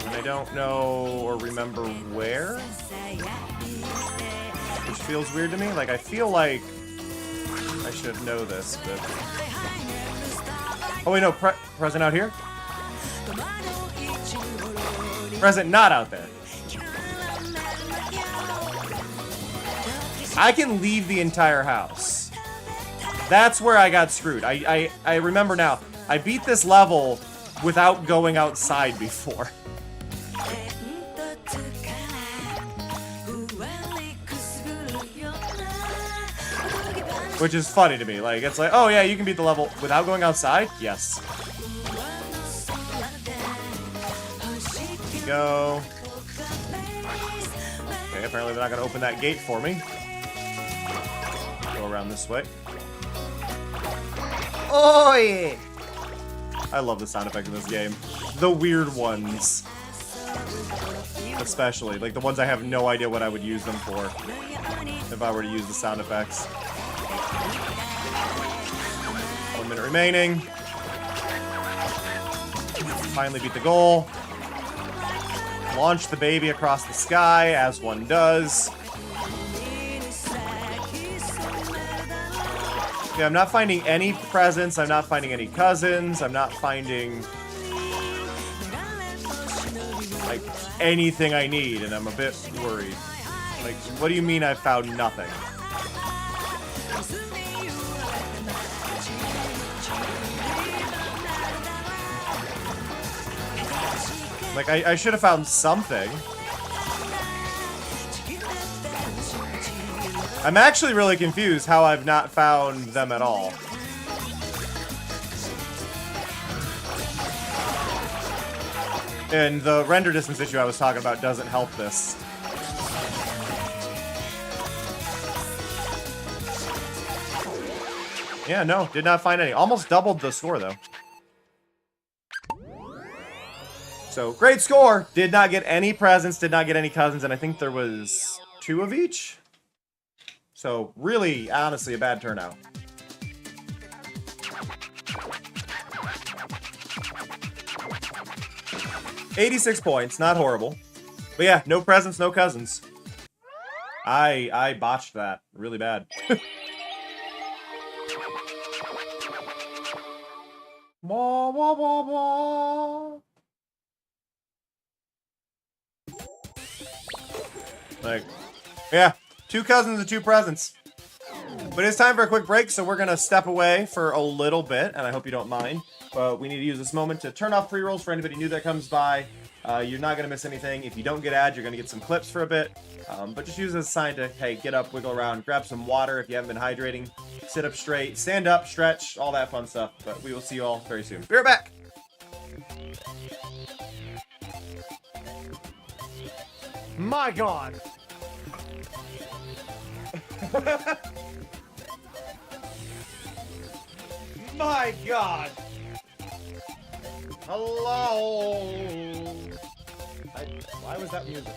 And I don't know or remember where. Which feels weird to me. Like, I feel like I should know this, but... Oh, wait, no. Present out here? Present not out there. I can leave the entire house. That's where I got screwed. I remember now. I beat this level without going outside before. Which is funny to me. Like, it's like, oh yeah, you can beat the level without going outside? Yes. Go. Okay, apparently they're not gonna open that gate for me. Go around this way. Oh yeah! I love the sound effects in this game. The weird ones. Especially. Like the ones I have no idea what I would use them for. If I were to use the sound effects. 1 minute remaining. Finally beat the goal. Launch the baby across the sky, as one does. Okay, I'm not finding any presents. I'm not finding any cousins. I'm not finding... like, anything I need, and I'm a bit worried. Like, what do you mean I found nothing? Like, I should have found something. I'm actually really confused how I've not found them at all. And the render distance issue I was talking about doesn't help this. Yeah, no, did not find any. Almost doubled the score, though. So, great score! Did not get any presents, did not get any cousins, and I think there was 2 of each? So, really, honestly, a bad turnout. $86 points, not horrible. But yeah, no presents, no cousins. I botched that really bad. Wah, wah, wah, wah. Like, yeah, 2 cousins and 2 presents. But it's time for a quick break, so we're going to step away for a little bit, and I hope you don't mind. But we need to use this moment to turn off pre-rolls for anybody new that comes by. You're not going to miss anything. If you don't get ads, you're going to get some clips for a bit. But just use it as a sign to, hey, get up, wiggle around, grab some water if you haven't been hydrating, sit up straight, stand up, stretch, all that fun stuff. But we will see you all very soon. Be right back! My God. My God. Hello. Why was that musical?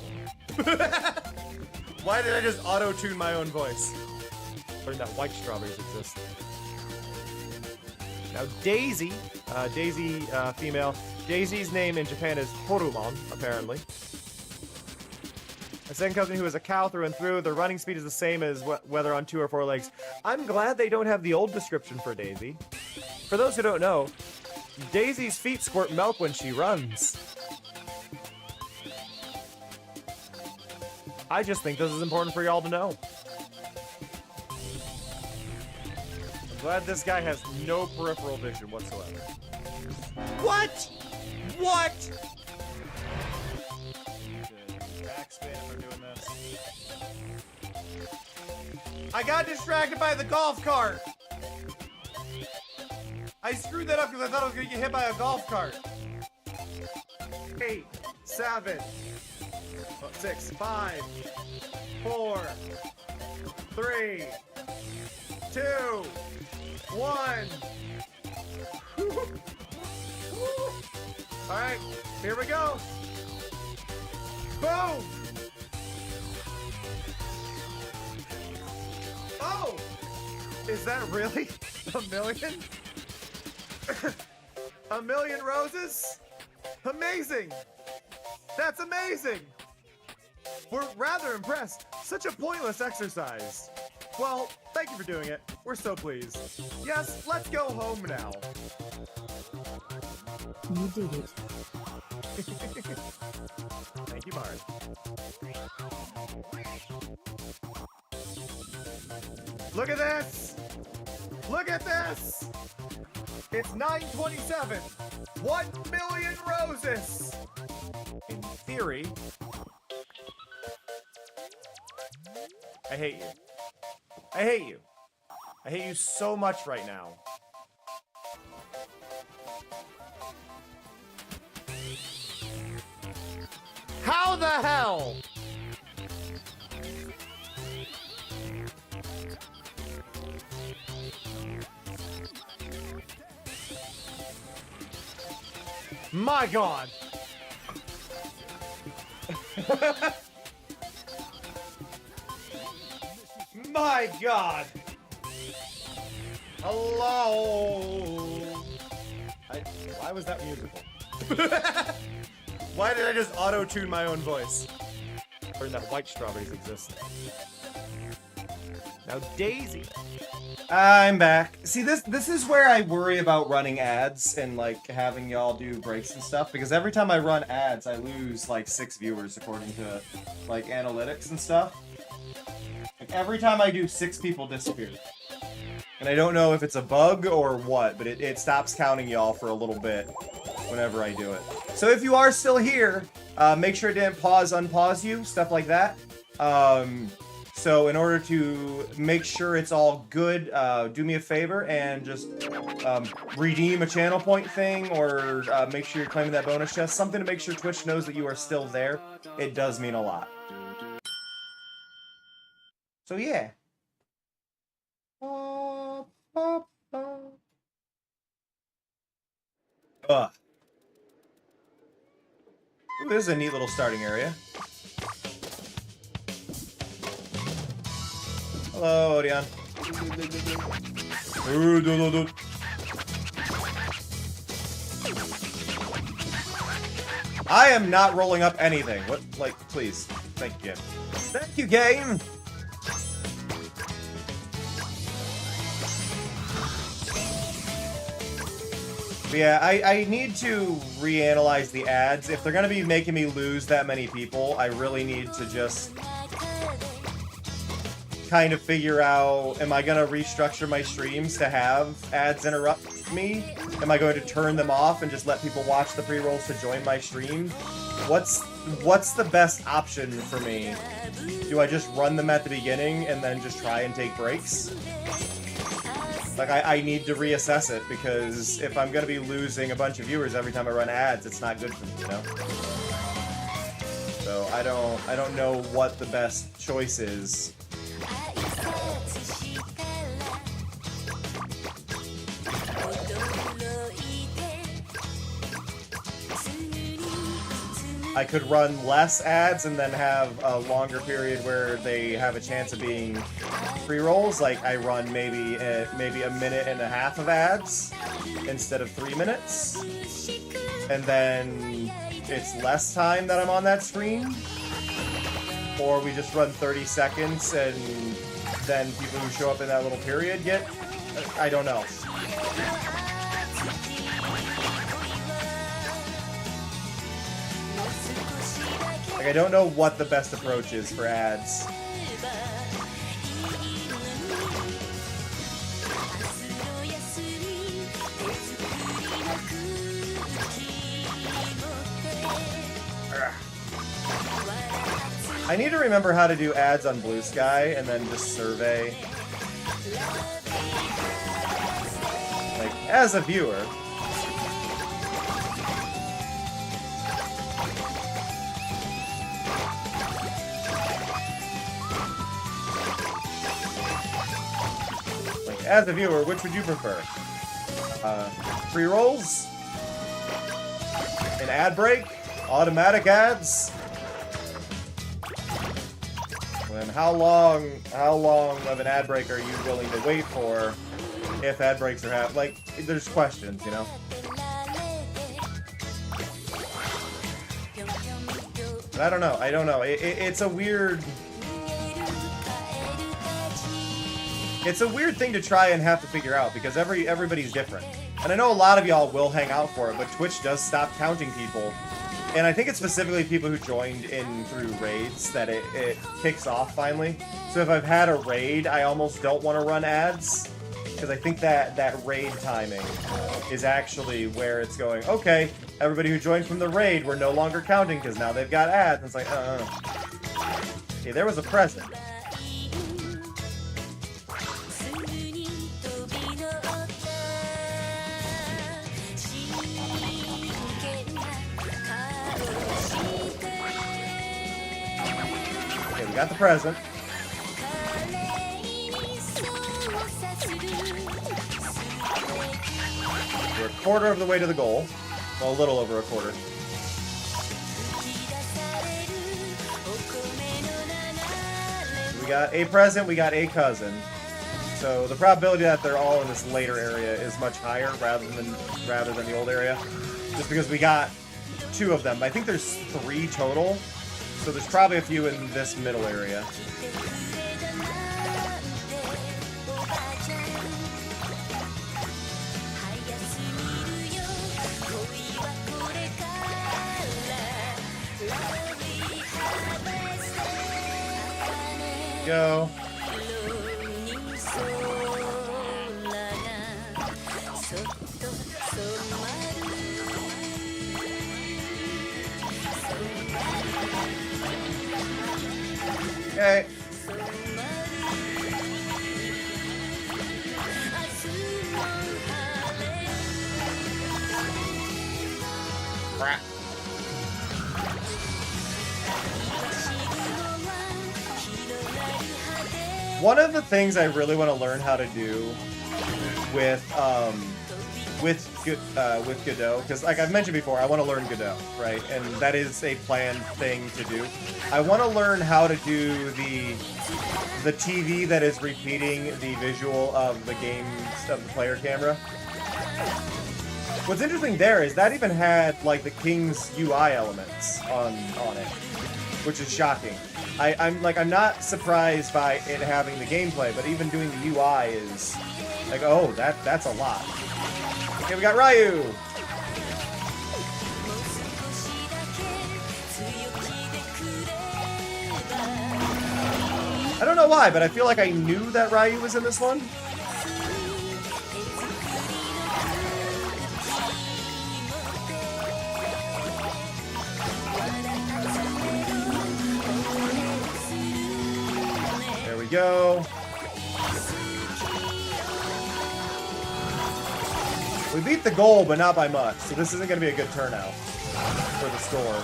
Why did I just auto-tune my own voice? Learned that white strawberries exist. Now Daisy, female. Daisy's name in Japan is Horumon, apparently. A second cousin who is a cow through and through. Their running speed is the same as whether on 2 or 4 legs. I'm glad they don't have the old description for Daisy. For those who don't know, Daisy's feet squirt milk when she runs. I just think this is important for y'all to know. I'm glad this guy has no peripheral vision whatsoever. What? What? Backspin if we're doing this. I got distracted by the golf cart. I screwed that up because I thought I was going to get hit by a golf cart. 8, 7, 6, 5, 4, 3, 2, 1. All right, here we go. Boom! Oh! Is that really a million? A million roses? Amazing! That's amazing! We're rather impressed. Such a pointless exercise. Well, thank you for doing it. We're so pleased. Yes, let's go home now. You did it. Thank you, Mari. Look at this! Look at this! It's 9:27. 1 million roses! In theory, I hate you. I hate you. I hate you so much right now. How the hell? My God. My God. Hello. Why was that musical? Why did I just auto-tune my own voice? Learned that white strawberries exist. Now Daisy. I'm back. See, this is where I worry about running ads and like having y'all do breaks and stuff, because every time I run ads, I lose like 6 viewers according to like analytics and stuff. Like every time I do, 6 people disappear. And I don't know if it's a bug or what, but it stops counting y'all for a little bit whenever I do it. So if you are still here, make sure it didn't unpause you, stuff like that. So in order to make sure it's all good, do me a favor and just redeem a channel point thing, or make sure you're claiming that bonus chest. Something to make sure Twitch knows that you are still there. It does mean a lot. So yeah. Ooh, this is a neat little starting area. Hello, Odion. I am not rolling up anything. What? Like, please. Thank you, game. Thank you, game. But yeah, I need to reanalyze the ads. If they're gonna be making me lose that many people, I really need to just kind of figure out, am I gonna restructure my streams to have ads interrupt me? Am I going to turn them off and just let people watch the pre-rolls to join my stream? What's the best option for me? Do I just run them at the beginning and then just try and take breaks? Like, I need to reassess it, because if I'm gonna be losing a bunch of viewers every time I run ads, it's not good for me, you know? So I don't know what the best choice is. I could run less ads and then have a longer period where they have a chance of being pre-rolls. Like I run maybe a minute and a half of ads instead of 3 minutes, and then it's less time that I'm on that screen. Or we just run 30 seconds and then people who show up in that little period get... I don't know. Like, I don't know what the best approach is for ads. I need to remember how to do ads on Blue Sky and then just survey. Like, as a viewer. Like, as a viewer, which would you prefer? Pre-rolls? An ad break? Automatic ads? And how long of an ad break are you willing to wait for if ad breaks are like, there's questions, you know? But I don't know. It's a weird... It's a weird thing to try and have to figure out because everybody's different. And I know a lot of y'all will hang out for it, but Twitch does stop counting people. And I think it's specifically people who joined in through raids that it kicks off finally. So if I've had a raid, I almost don't want to run ads. Because I think that raid timing is actually where it's going, okay, everybody who joined from the raid, we're no longer counting because now they've got ads. And it's like, Okay, there was a present. We got the present. We're a quarter of the way to the goal. Well, a little over a quarter. We got a present, we got a cousin. So the probability that they're all in this later area is much higher rather than the old area. Just because we got 2 of them. I think there's 3 total. So there's probably a few in this middle area. Go. Okay. Crap. One of the things I really want to learn how to do with Godot, because like I've mentioned before, I want to learn Godot, right? And that is a planned thing to do. I want to learn how to do the TV that is repeating the visual of the game, of the player camera. What's interesting there is that even had like the King's UI elements on it, which is shocking. I'm not surprised by it having the gameplay, but even doing the UI is like, oh, that's a lot. Okay, we got Ryu. I don't know why, but I feel like I knew that Ryu was in this one. There we go. We beat the goal, but not by much, so this isn't going to be a good turnout for the score.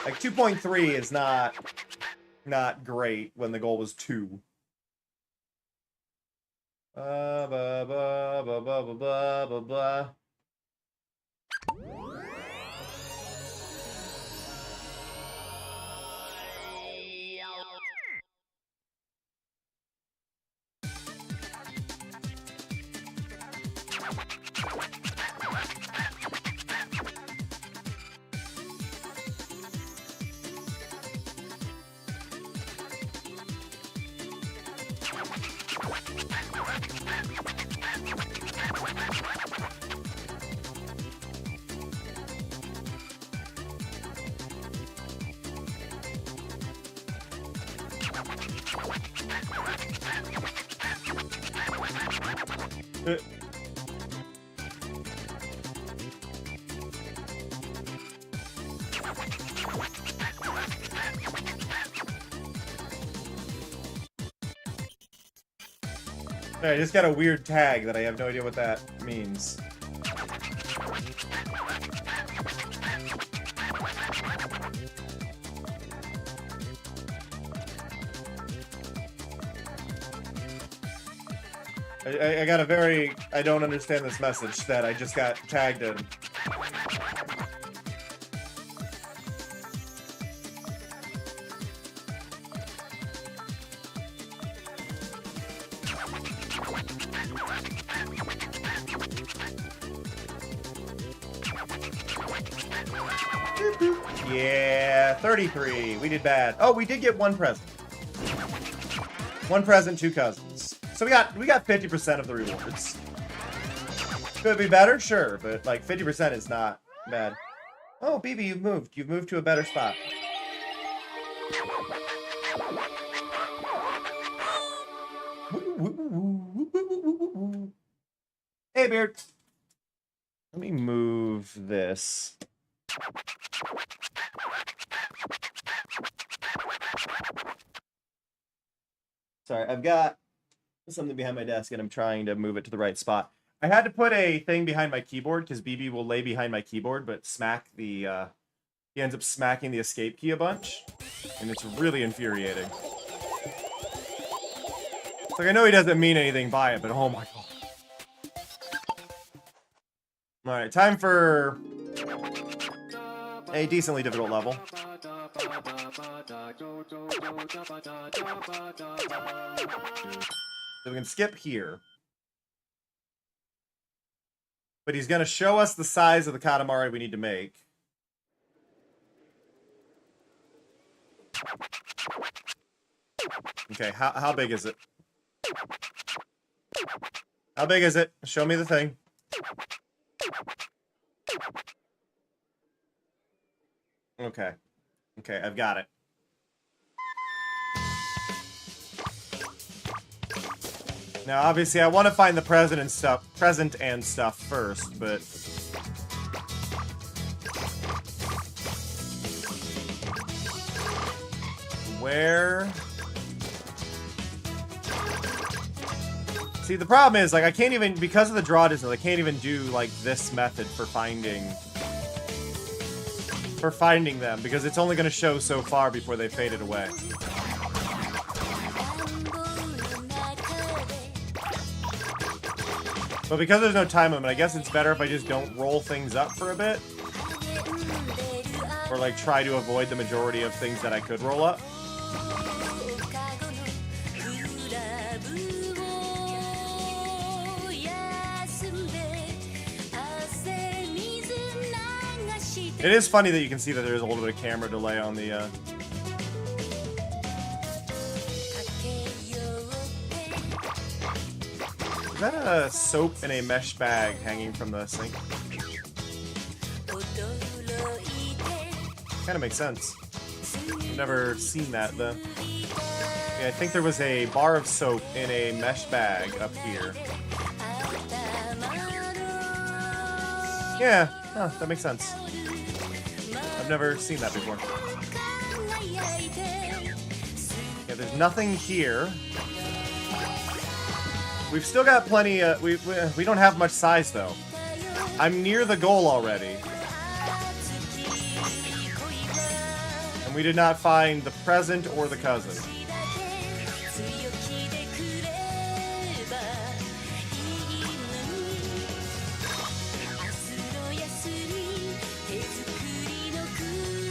Like, 2.3 is not great when the goal was 2. Blah, blah, blah, blah, blah, blah, blah, blah. I just got a weird tag that I have no idea what that means. I got a very, I don't understand this message that I just got tagged in. Yeah, 33. We did bad. Oh, we did get one present. One present, two cousins. So we got 50% of the rewards. Could it be better? Sure, but like 50% is not bad. Oh, BB, you've moved. You've moved to a better spot. Hey, Beard. Let me move this. Sorry, I've got something behind my desk and I'm trying to move it to the right spot. I had to put a thing behind my keyboard because BB will lay behind my keyboard, but smack the, he ends up smacking the escape key a bunch, and it's really infuriating. It's like, I know he doesn't mean anything by it, but oh my god. Alright, time for a decently difficult level. So we can skip here. But he's going to show us the size of the Katamari we need to make. Okay, how big is it? How big is it? Show me the thing. Okay. Okay, I've got it. Now, obviously, I want to find the present and stuff first, but where? See, the problem is, like, I can't even, because of the draw distance, I can't even do, like, this method for finding them, because it's only going to show so far before they faded away. But because there's no time limit, I guess it's better if I just don't roll things up for a bit. Or, like, try to avoid the majority of things that I could roll up. It is funny that you can see that there's a little bit of camera delay on the, Is that a soap in a mesh bag hanging from the sink? Kind of makes sense. I've never seen that, though. Yeah, I think there was a bar of soap in a mesh bag up here. Yeah, huh, that makes sense. I've never seen that before. Yeah, there's nothing here. We've still got plenty, we don't have much size, though. I'm near the goal already. And we did not find the present or the cousin.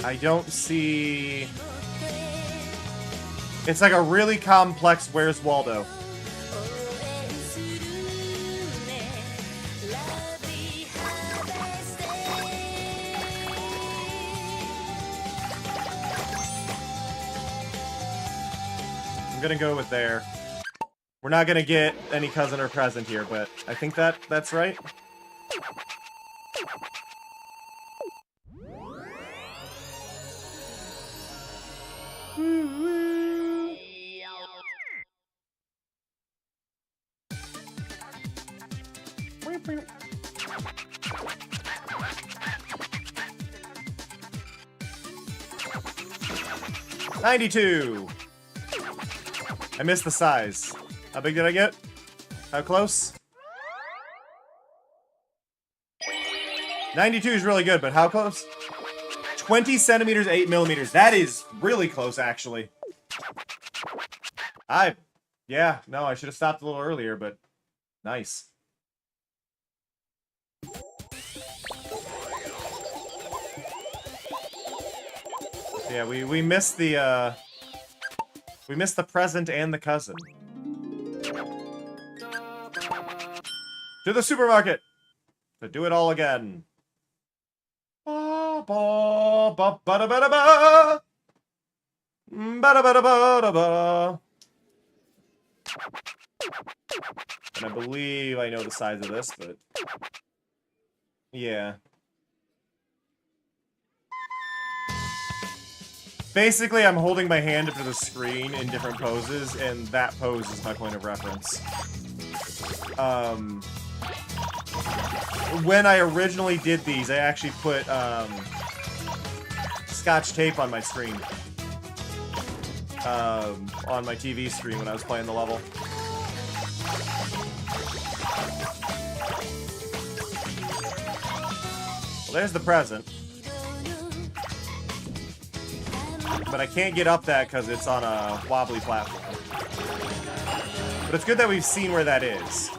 I don't see... It's like a really complex Where's Waldo. I'm gonna go with there. We're not gonna get any cousin or present here, but I think that's right. $92. I missed the size. How big did I get? How close? 92 is really good, but how close? 20 centimeters, 8 millimeters. That is really close, actually. Yeah, no, I should have stopped a little earlier, but nice. Yeah, we missed the present and the cousin. To the supermarket to do it all again. Ba ba ba ba da ba da ba. Ba da ba da ba da ba. And I believe I know the size of this, but yeah. Basically, I'm holding my hand up to the screen in different poses, and that pose is my point of reference. When I originally did these, I actually put Scotch tape on my screen. On my TV screen when I was playing the level. Well, there's the present. But I can't get up that because it's on a wobbly platform. But it's good that we've seen where that is.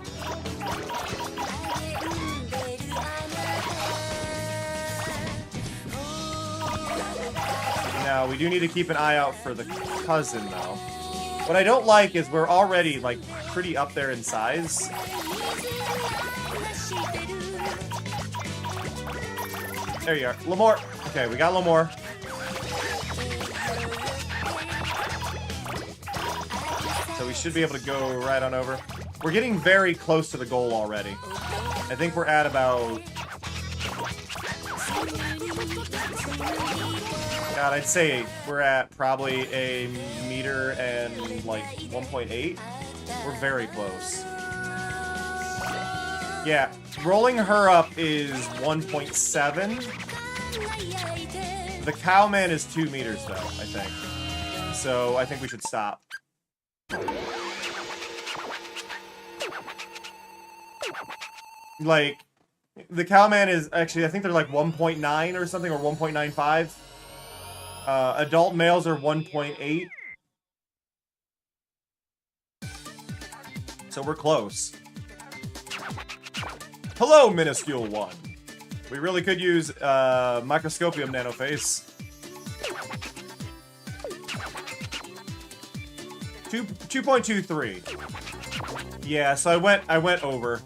Now, we do need to keep an eye out for the cousin, though. What I don't like is we're already, like, pretty up there in size. There you are. Lamore. Okay, we got Lamore. So we should be able to go right on over. We're getting very close to the goal already. I think we're at about... God, I'd say we're at probably a meter and like 1.8. We're very close. Yeah, rolling her up is 1.7. The cowman is 2 meters though, I think. So I think we should stop. Like, the cowman is actually, I think they're like 1.9 or something, or 1.95. Adult males are 1.8. So we're close. Hello, minuscule one. We really could use microscopium nanoface. 2.23. Yeah, so I went over.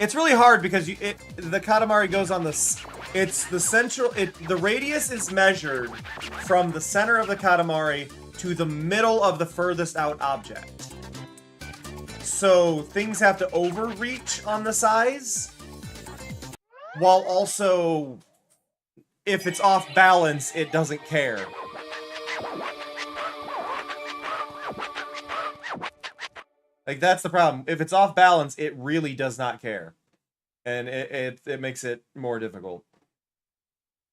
It's really hard because the Katamari goes on this. It's the central. The radius is measured from the center of the Katamari to the middle of the furthest out object. So things have to overreach on the size, while also, if it's off balance, it doesn't care. Like, that's the problem. If it's off balance, it really does not care. And it makes it more difficult.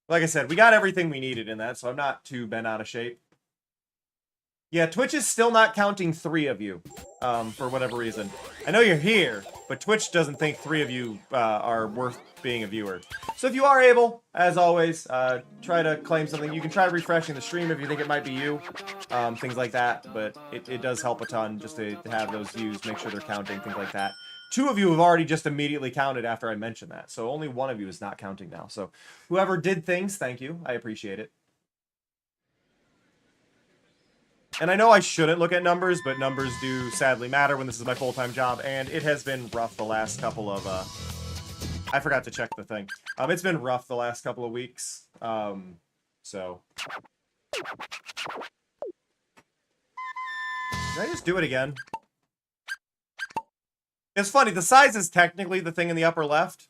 Like I said, we got everything we needed in that, so I'm not too bent out of shape. Yeah, Twitch is still not counting 3 of you, for whatever reason. I know you're here, but Twitch doesn't think 3 of you are worth being a viewer. So if you are able, as always, try to claim something. You can try refreshing the stream if you think it might be you, things like that. But it does help a ton just to have those views, make sure they're counting, things like that. 2 of you have already just immediately counted after I mentioned that, so only 1 of you is not counting now. So whoever did things, thank you. I appreciate it. And I know I shouldn't look at numbers, but numbers do sadly matter when this is my full-time job, and it has been rough the last couple of, I forgot to check the thing. It's been rough the last couple of weeks, so. Did I just do it again? It's funny, the size is technically the thing in the upper left.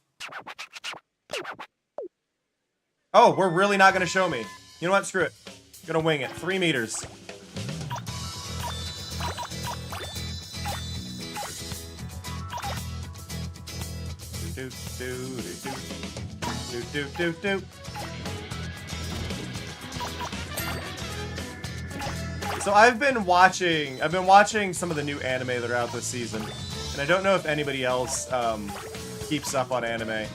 Oh, we're really not gonna show me. You know what, screw it. I'm gonna wing it, 3 meters. So I've been watching some of the new anime that are out this season, and I don't know if anybody else keeps up on anime,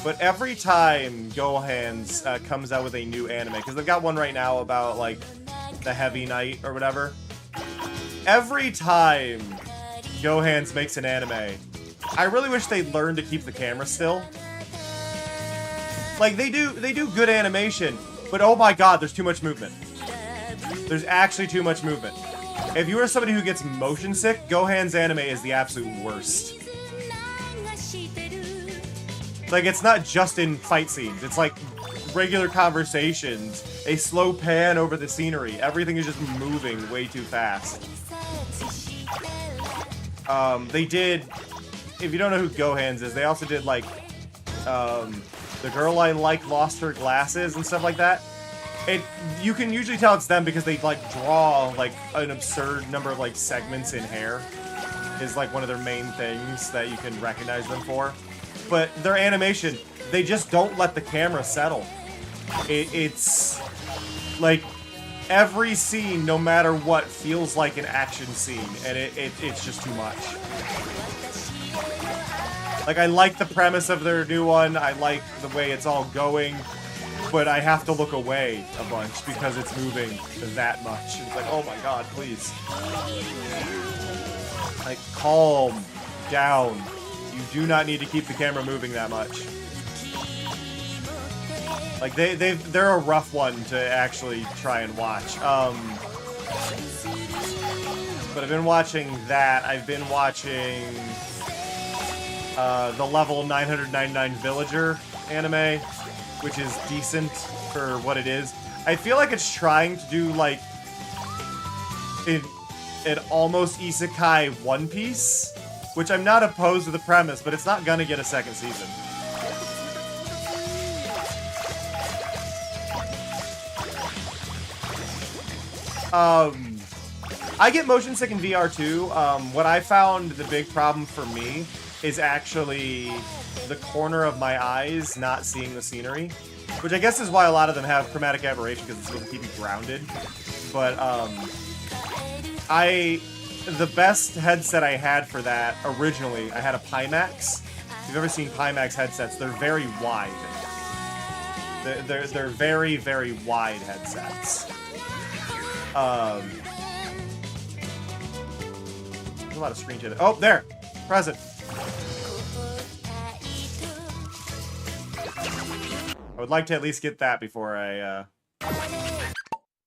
but every time Gohan's comes out with a new anime, because they've got one right now about like the Heavy Knight or whatever. Every time Gohan's makes an anime, I really wish they'd learn to keep the camera still. Like they do good animation, but oh my god, there's too much movement. There's actually too much movement. If you are somebody who gets motion sick, Gohan's anime is the absolute worst. Like, it's not just in fight scenes. It's like regular conversations, a slow pan over the scenery. Everything is just moving way too fast. They did, if you don't know who Gohan's is, they also did, like, The Girl I Like Lost Her Glasses and stuff like that. You can usually tell it's them because they, like, draw, like, an absurd number of, like, segments in hair. Is, like, one of their main things that you can recognize them for. But their animation, they just don't let the camera settle. It's, like, every scene, no matter what, feels like an action scene. And it's just too much. Like, I like the premise of their new one. I like the way it's all going. But I have to look away a bunch because it's moving that much. It's like, oh my god, please. Like, calm down. You do not need to keep the camera moving that much. Like, they're a rough one to actually try and watch. But I've been watching that. I've been watching the level 999 Villager anime, which is decent for what it is. I feel like it's trying to do, like, an almost isekai One Piece, which I'm not opposed to the premise, but it's not gonna get a second season. I get motion sick in VR too. What I found the big problem for me is actually the corner of my eyes not seeing the scenery, which I guess is why a lot of them have chromatic aberration, because it's supposed to keep you grounded. But the best headset I had for that originally, I had a Pimax. If you've ever seen Pimax headsets, they're very wide. They're very, very wide headsets. There's a lot of screen share. Oh, there! Present. I would like to at least get that before I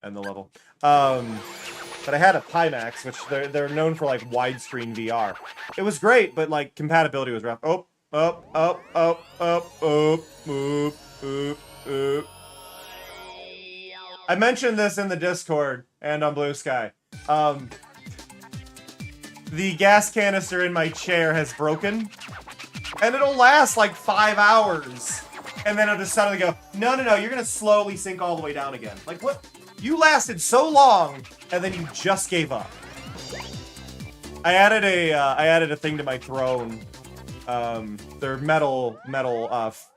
end the level. But I had a Pimax, which they're known for, like, widescreen VR. It was great, but, like, compatibility was rough. Oh, up, up, up, up, up, oop, oop, oop. I mentioned this in the Discord and on Blue Sky. The gas canister in my chair has broken, and it'll last, like, 5 hours. And then it'll just suddenly go, no, no, no, you're gonna slowly sink all the way down again. Like, what? You lasted so long, and then you just gave up. I added a thing to my throne. They're metal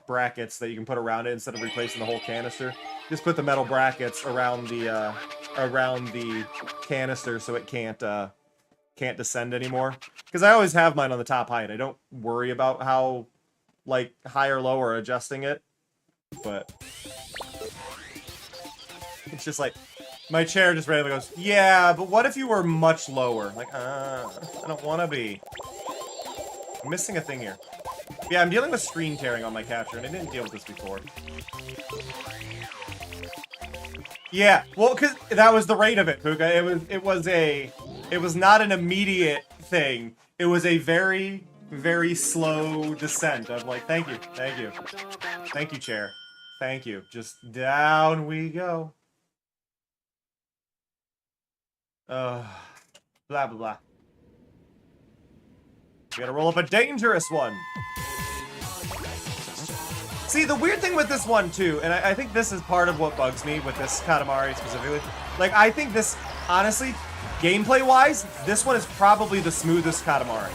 brackets that you can put around it instead of replacing the whole canister. Just put the metal brackets around the canister so it can't descend anymore. Because I always have mine on the top height. I don't worry about how, like, high or low or adjusting it, but it's just like, my chair just randomly goes, yeah, but what if you were much lower? Like, I don't want to be. I'm missing a thing here. Yeah, I'm dealing with screen tearing on my capture, and I didn't deal with this before. Yeah, well, because that was the rate of it, Puka. It was not an immediate thing. It was a very, very slow descent. I'm like, thank you, thank you. Thank you, chair. Thank you. Just down we go. Blah, blah, blah. We gotta roll up a dangerous one. See, the weird thing with this one, too, and I think this is part of what bugs me with this Katamari specifically. Like, I think this, honestly, gameplay-wise, this one is probably the smoothest Katamari.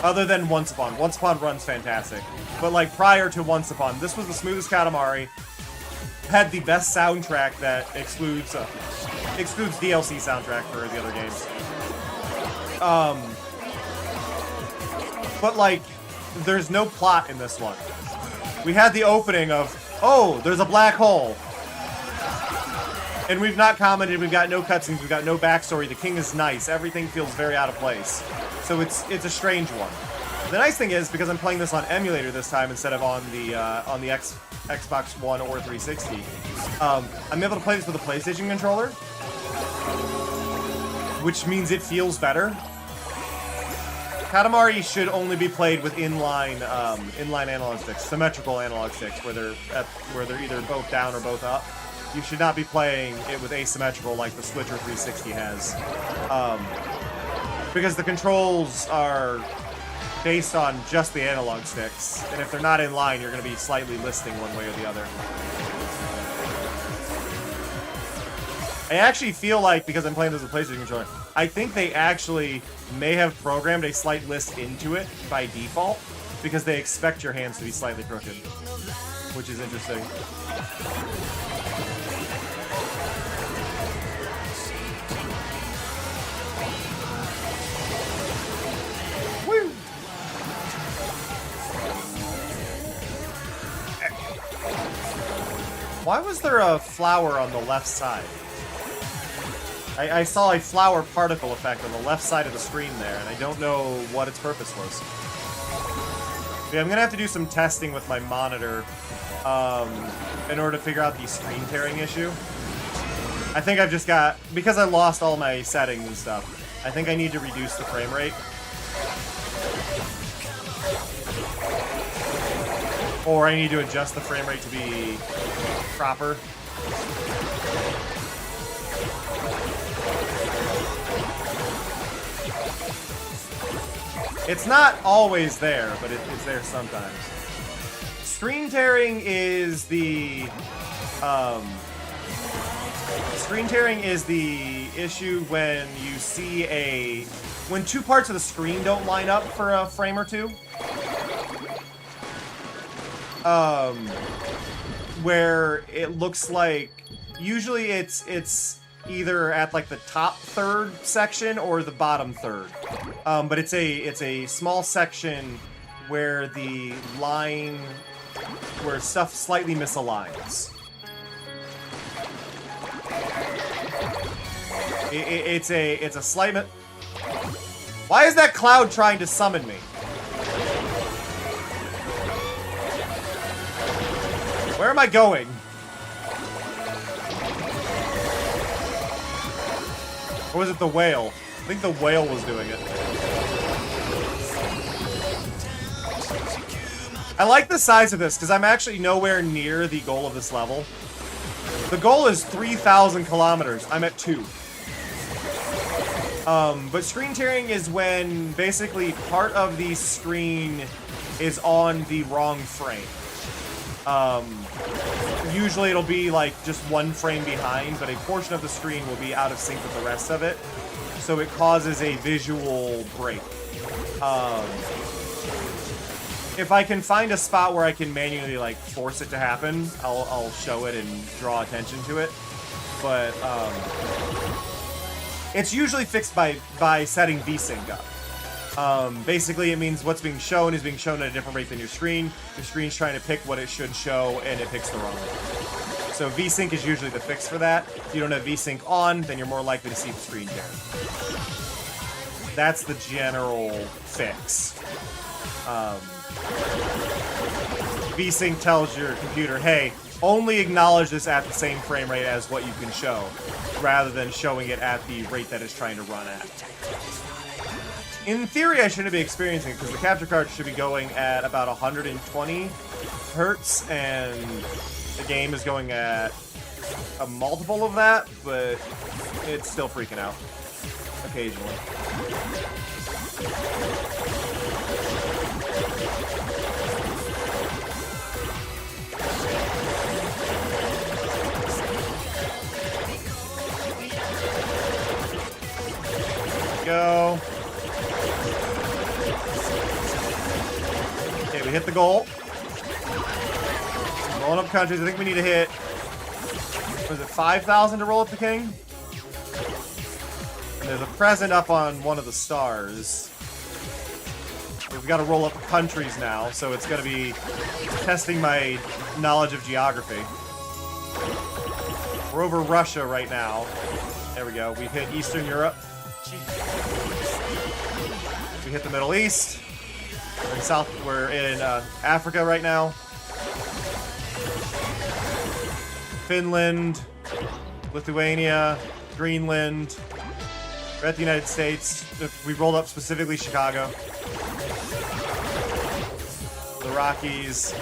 Other than Once Upon. Once Upon runs fantastic. But like prior to Once Upon, this was the smoothest Katamari. Had the best soundtrack that excludes DLC soundtrack for the other games. But like, there's no plot in this one. We had the opening of, oh, there's a black hole. And we've not commented, we've got no cutscenes, we've got no backstory, the king is nice, everything feels very out of place. So it's a strange one. The nice thing is, because I'm playing this on emulator this time instead of on the Xbox One or 360, I'm able to play this with a PlayStation controller, which means it feels better. Katamari should only be played with inline analog sticks, symmetrical analog sticks, where they're either both down or both up. You should not be playing it with asymmetrical like the Switcher 360 has, because the controls are based on just the analog sticks, and if they're not in line, you're going to be slightly listing one way or the other. I actually feel like, because I'm playing this with a PlayStation controller, I think they actually may have programmed a slight list into it by default, because they expect your hands to be slightly crooked, which is interesting. Woo! Why was there a flower on the left side? I saw a flower particle effect on the left side of the screen there, and I don't know what its purpose was. Yeah, I'm gonna have to do some testing with my monitor in order to figure out the screen tearing issue. I think I've just got, because I lost all my settings and stuff, I think I need to reduce the frame rate. Or I need to adjust the frame rate to be proper. It's not always there, but it's there sometimes. Screen tearing is the issue when you see when two parts of the screen don't line up for a frame or two. Where it looks like, usually it's either at like the top third section or the bottom third. But it's a small section where the line, where stuff slightly misaligns. It's a slight. Why is that cloud trying to summon me? Where am I going? Or was it the whale? I think the whale was doing it. I like the size of this, because I'm actually nowhere near the goal of this level. The goal is 3,000 kilometers. I'm at 2. But screen tearing is when basically part of the screen is on the wrong frame. Usually it'll be like just one frame behind, but a portion of the screen will be out of sync with the rest of it. So it causes a visual break. If I can find a spot where I can manually like force it to happen, I'll show it and draw attention to it. But it's usually fixed by setting VSync up. Basically, it means what's being shown is being shown at a different rate than your screen. Your screen's trying to pick what it should show, and it picks the wrong way. So VSync is usually the fix for that. If you don't have VSync on, then you're more likely to see the screen tear. That's the general fix. VSync tells your computer, hey, only acknowledge this at the same frame rate as what you can show, rather than showing it at the rate that it's trying to run at. In theory, I shouldn't be experiencing it, because the capture card should be going at about 120 hertz, and the game is going at a multiple of that, but it's still freaking out occasionally. Go. Okay, we hit the goal. Rolling up countries. I think we need to hit, was it 5,000 to roll up the king? And there's a present up on one of the stars. We've got to roll up countries now, so it's going to be testing my knowledge of geography. We're over Russia right now. There we go. We've hit Eastern Europe. We hit the Middle East. We're in Africa right now. Finland, Lithuania, Greenland. We're at the United States. We rolled up specifically Chicago. The Rockies.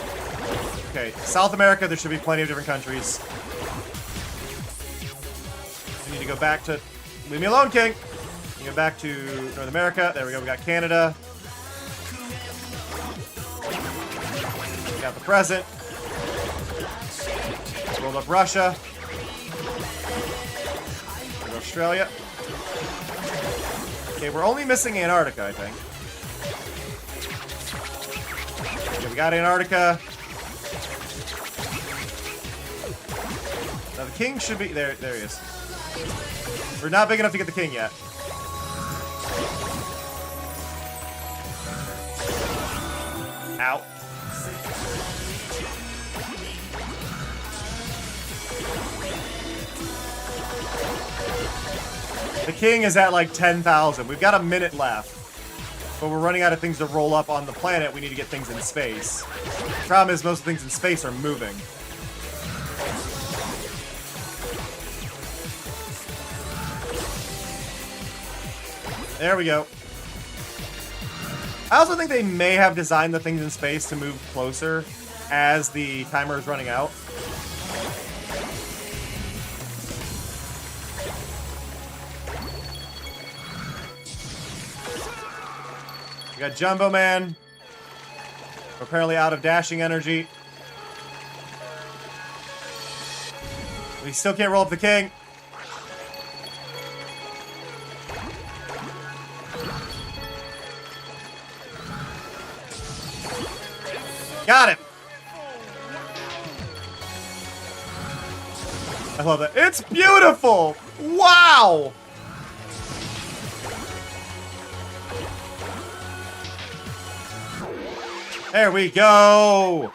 Okay, South America, there should be plenty of different countries. We need to go back to... Leave me alone, King! We go back to North America. There we go, we got Canada. We got the present. Rolled up Russia. Australia. Okay, we're only missing Antarctica, I think. Okay, we got Antarctica. Now the king should be there. There he is. We're not big enough to get the king yet. Ow. The king is at like 10,000. We've got a minute left. But we're running out of things to roll up on the planet. We need to get things in space. The problem is most things in space are moving. There we go. I also think they may have designed the things in space to move closer as the timer is running out. We got Jumbo Man. We're apparently out of dashing energy. We still can't roll up the king. Got it. I love that. It's beautiful. Wow. There we go.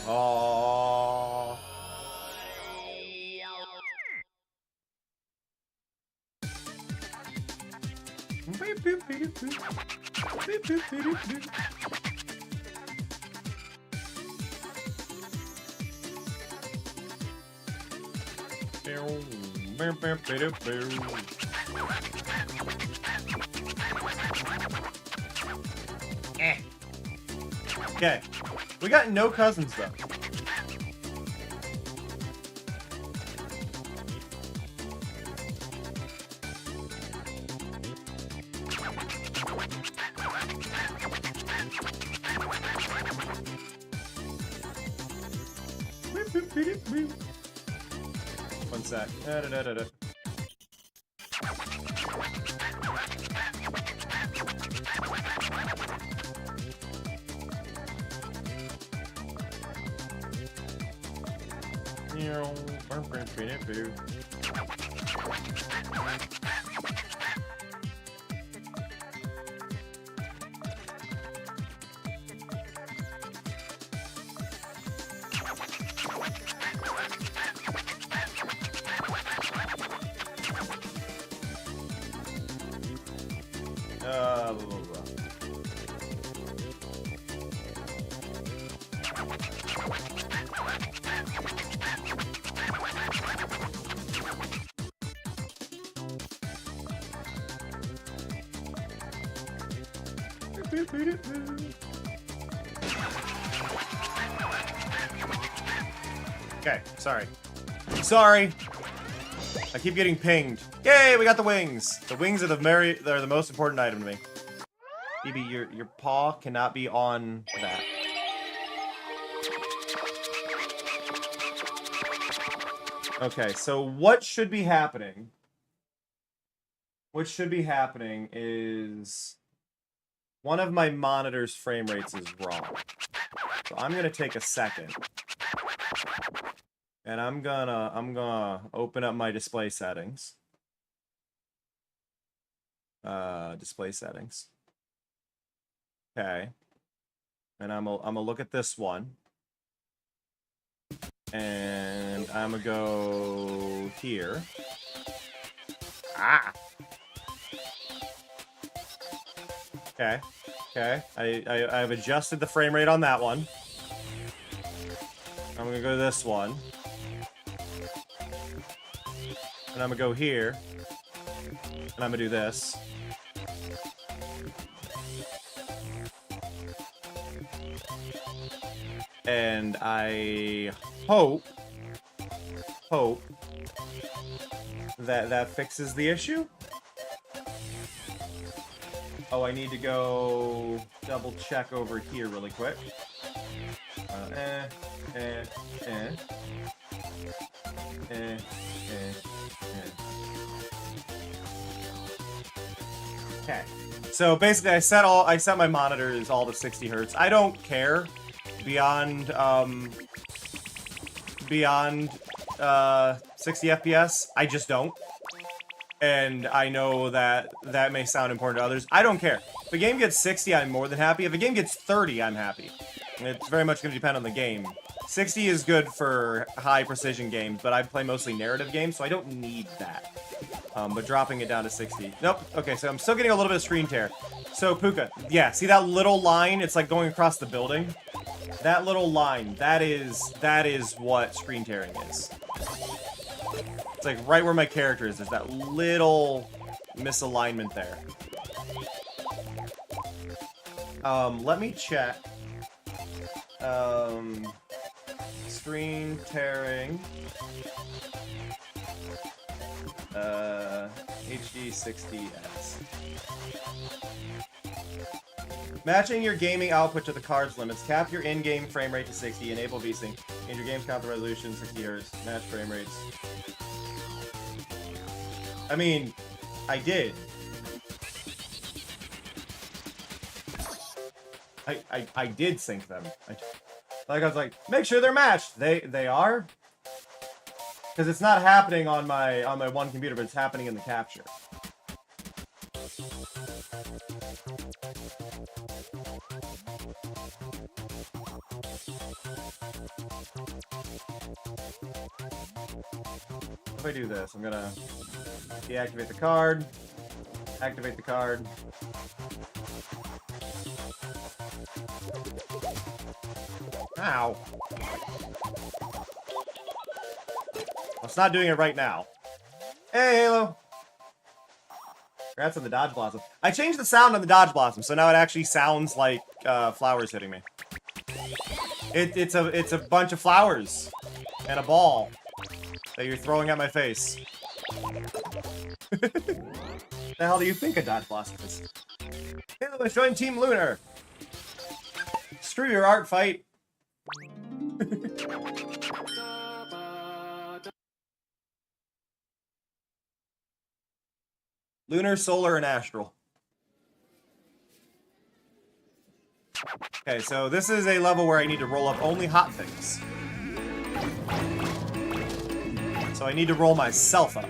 Aww. Okay, we got no cousins though. One sec. Blah, blah, blah. Okay, sorry. Sorry. I keep getting pinged. Yay, we got the wings. The wings are they're the most important item to me. BB, your paw cannot be on that. Okay, so what should be happening? What should be happening is one of my monitor's frame rates is wrong. So I'm gonna take a second. And I'm gonna open up my display settings. Display settings. Okay. And I'm gonna look at this one. And I'm gonna go here. Ah. Okay. Okay. I've adjusted the frame rate on that one. I'm gonna go to this one. And I'm gonna go here. And I'm gonna do this. And I hope that fixes the issue. Oh, I need to go double check over here really quick. Okay. So basically, I set my monitors all to 60 hertz. I don't care beyond 60 FPS. I just don't. And I know that that may sound important to others. I don't care. If a game gets 60, I'm more than happy. If a game gets 30, I'm happy. It's very much going to depend on the game. 60 is good for high precision games, but I play mostly narrative games, so I don't need that. But dropping it down to 60. Nope. Okay, so I'm still getting a little bit of screen tear. So, Puka. Yeah, see that little line? It's like going across the building. That little line, that is what screen tearing is. It's like right where my character is. There's that little misalignment there. Let me check. Screen tearing. HD 60X. Matching your gaming output to the card's limits. Cap your in-game frame rate to 60. Enable VSync. Change your game's count the resolution 60 Hz. Match frame rates. I mean, I did. I did sync them. I was like, make sure they're matched. They are. Because it's not happening on my one computer, but it's happening in the capture. If I do this, I'm gonna deactivate the card, activate the card. Ow. It's not doing it right now. Hey, Halo! Congrats on the Dodge Blossom. I changed the sound on the Dodge Blossom, so now it actually sounds like flowers hitting me. It's a bunch of flowers and a ball that you're throwing at my face. The hell do you think a Dodge Blossom is? Halo has joined Team Lunar. Screw your art fight. Lunar, solar, and astral. Okay, so this is a level where I need to roll up only hot things. So I need to roll myself up.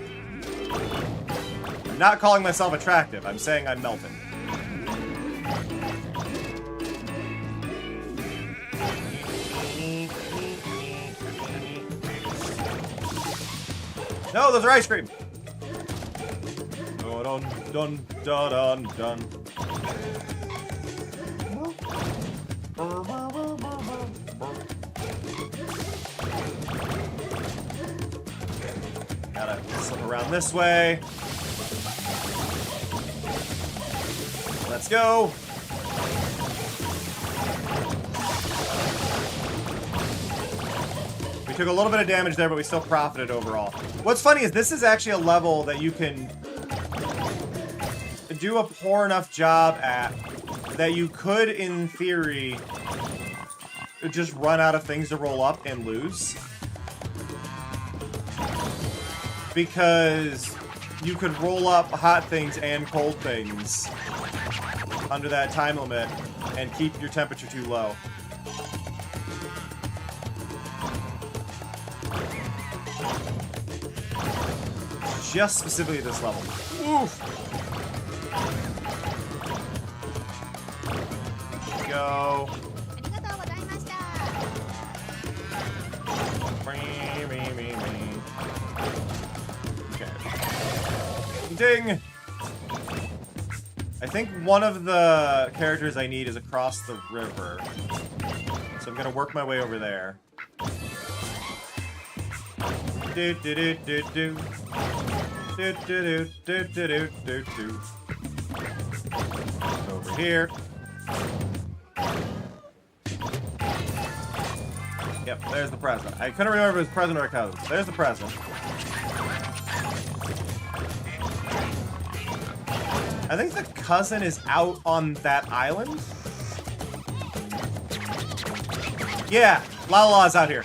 I'm not calling myself attractive, I'm saying I'm melting. No, those are ice cream! Dun dun dun dun dun. Gotta slip around this way. Let's go. We took a little bit of damage there, but we still profited overall. What's funny is this is actually a level that you can do a poor enough job at that you could, in theory, just run out of things to roll up and lose. because you could roll up hot things and cold things under that time limit and keep your temperature too low. Just specifically this level. Oof. Go. Okay. Ding! I think one of the characters I need is across the river. So I'm gonna work my way over there. Do do do do do. Do do do do do do do. Over here. Yep, there's the present. I couldn't remember if it was present or cousin. There's the present. I think the cousin is out on that island. Yeah, Lala's out here.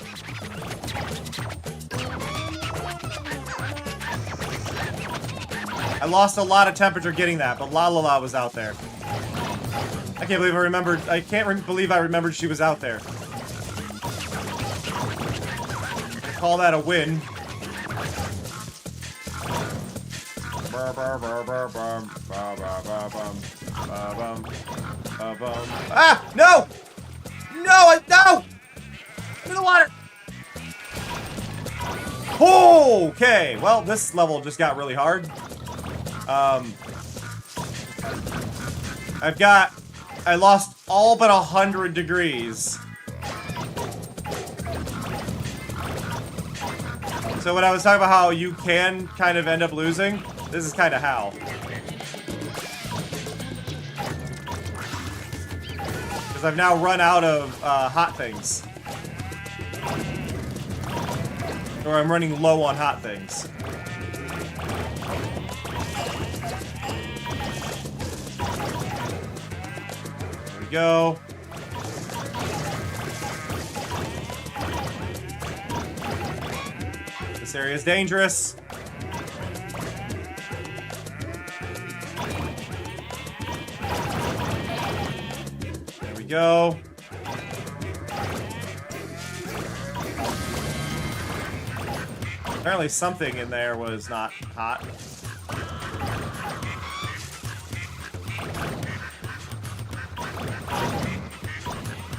I lost a lot of temperature getting that, but La was out there. I can't believe I remembered. I can't believe I remembered she was out there. I call that a win. Ah! No! No! No! In the water! Okay, well, this level just got really hard. I lost all but 100 degrees. So when I was talking about how you can kind of end up losing, this is kind of how. Because I've now run out of hot things. Or I'm running low on hot things. There we go. This area is dangerous. There we go. Apparently something in there was not hot.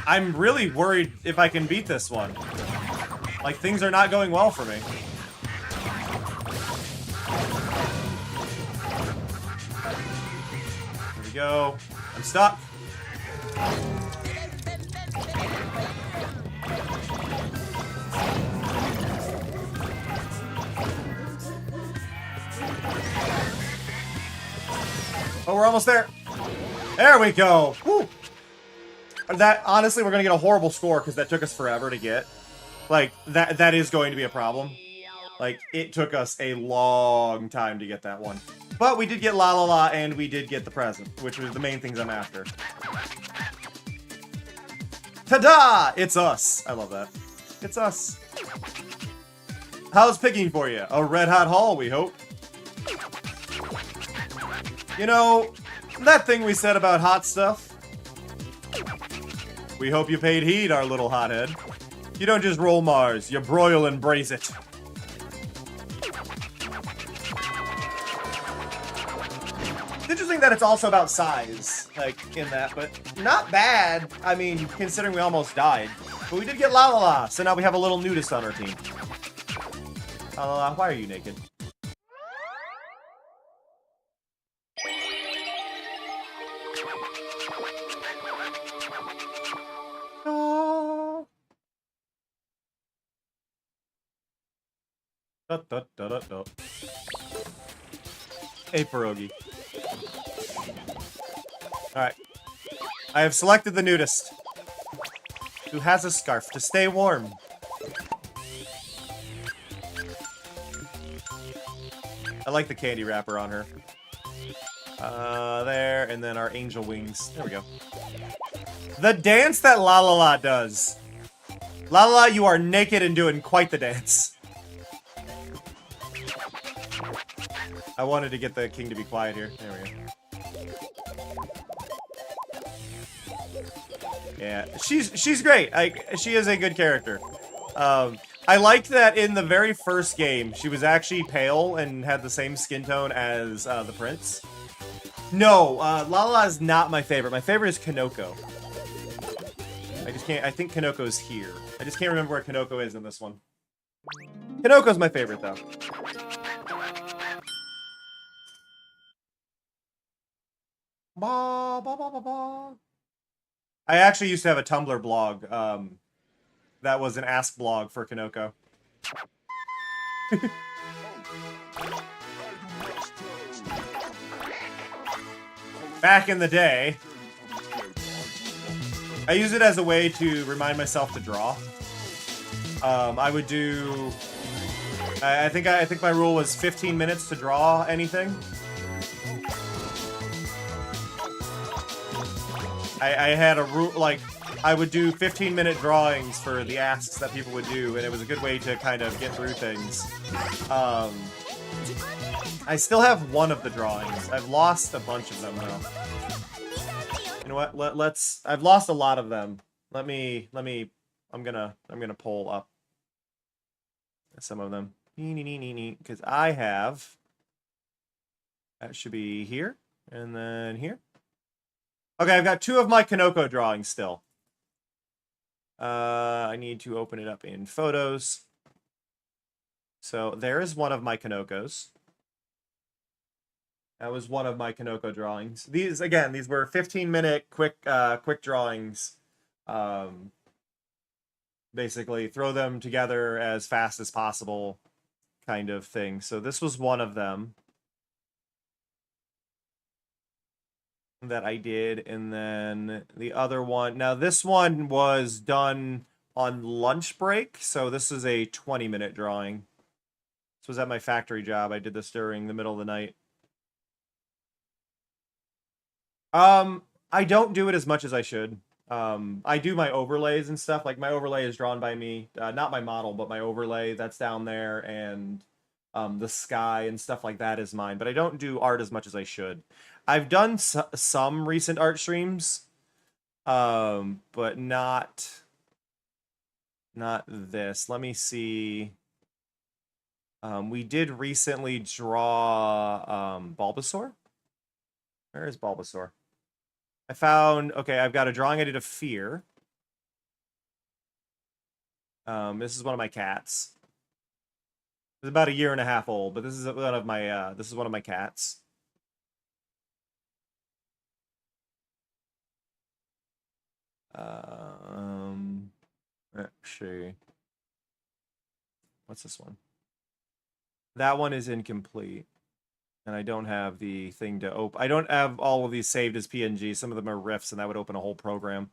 I'm really worried if I can beat this one. Like, things are not going well for me. There we go. I'm stuck. Oh, we're almost there. There we go. Woo. That, honestly, we're gonna get a horrible score because that took us forever to get. Like, that is going to be a problem. Like, it took us a long time to get that one. But we did get La and we did get the present, which was the main things I'm after. Ta-da! It's us. I love that. It's us. How's picking for you? A red-hot haul, we hope. You know, that thing we said about hot stuff? We hope you paid heed, our little hothead. You don't just roll Mars, you broil and braise it. It's interesting that it's also about size, like, in that, but not bad. I mean, considering we almost died. But we did get La, so now we have a little nudist on our team. La, why are you naked? A pierogi. Alright. I have selected the nudist. Who has a scarf to stay warm. I like the candy wrapper on her. There, and then our angel wings. There we go. The dance that La does. La, you are naked and doing quite the dance. I wanted to get the king to be quiet here. There we go. Yeah, she's great. She is a good character. I liked that in the very first game, she was actually pale and had the same skin tone as the prince. No, Lala is not my favorite. My favorite is Kanoko. I just can't. I think Kanoko's here. I just can't remember where Kanoko is in this one. Kanoko's my favorite though. Ba, ba, ba, ba, ba. I actually used to have a Tumblr blog that was an Ask blog for Kanoko. Back in the day, I use it as a way to remind myself to draw. I would do. I think my rule was 15 minutes to draw anything. I had a rule, like, I would do 15-minute drawings for the asks that people would do, and it was a good way to kind of get through things. I still have one of the drawings. I've lost a bunch of them, though. You know what? Let's. I've lost a lot of them. Let me. I'm gonna pull up some of them. Because I have. That should be here, and then here. Okay, I've got 2 of my Kanoko drawings still. I need to open it up in photos. So there is one of my Kanokos. That was one of my Kanoko drawings. These were 15-minute quick drawings. Basically, throw them together as fast as possible, kind of thing. So this was one of them that I did, and then the other one. Now this one was done on lunch break, so this is a 20-minute drawing. This was at my factory job. I did this during the middle of the night. I don't do it as much as I should. I do my overlays and stuff. Like, my overlay is drawn by me. Not my model, but my overlay that's down there, and the sky and stuff like that is mine. But I don't do art as much as I should. I've done some recent art streams, but not this. Let me see. We did recently draw Bulbasaur. Where is Bulbasaur? I found, okay, I've got a drawing I did of Fear. This is one of my cats. It's about 1.5 years old, but this is one of my cats. Let's see. What's this one? That one is incomplete. And I don't have the thing to open. I don't have all of these saved as PNG. Some of them are riffs, and that would open a whole program.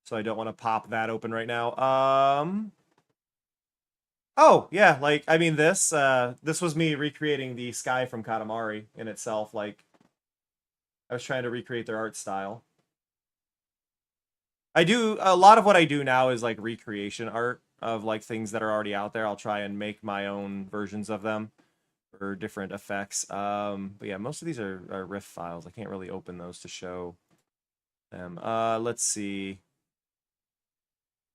So I don't want to pop that open right now. Oh, yeah, like, I mean, this was me recreating the sky from Katamari in itself. Like, I was trying to recreate their art style. A lot of what I do now is, like, recreation art of, like, things that are already out there. I'll try and make my own versions of them for different effects. But yeah, most of these are riff files. I can't really open those to show them. Let's see.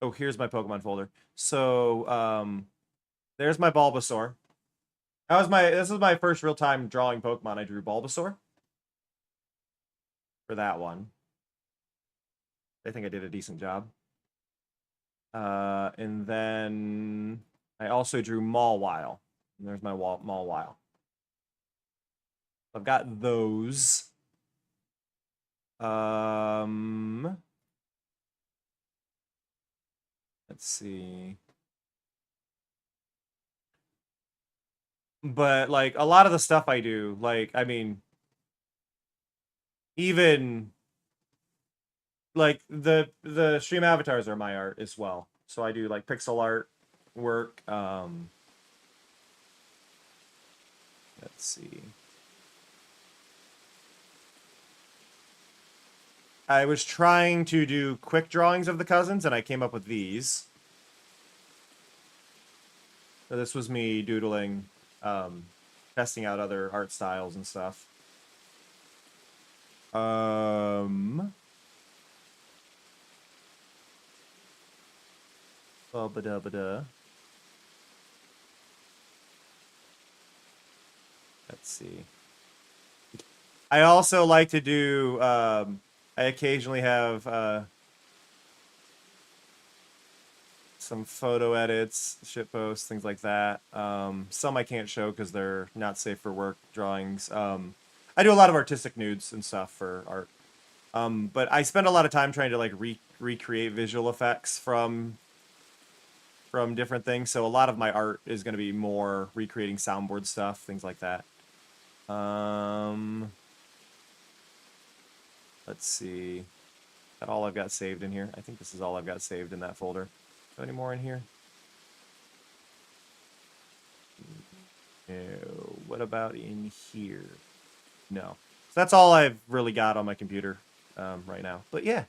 Oh, here's my Pokemon folder. So, there's my Bulbasaur. This was my first real-time drawing Pokemon. I drew Bulbasaur for that one. I think I did a decent job. And then I also drew Mawile. And there's my Mawile. I've got those. Let's see. But, like, a lot of the stuff I do, like, I mean, even, like, the stream avatars are my art as well. So I do, like, pixel art work. Let's see. I was trying to do quick drawings of the cousins, and I came up with these. So this was me doodling testing out other art styles and stuff. Ba-ba-da-ba-da. Let's see. I also like to do, I occasionally have some photo edits, shitposts, things like that. Some I can't show because they're not safe for work drawings. I do a lot of artistic nudes and stuff for art. But I spend a lot of time trying to like recreate visual effects from different things. So a lot of my art is going to be more recreating soundboard stuff, things like that. Let's see. Is that all I've got saved in here? I think this is all I've got saved in that folder. Have any more in here? No. What about in here? No. So that's all I've really got on my computer right now. But yeah.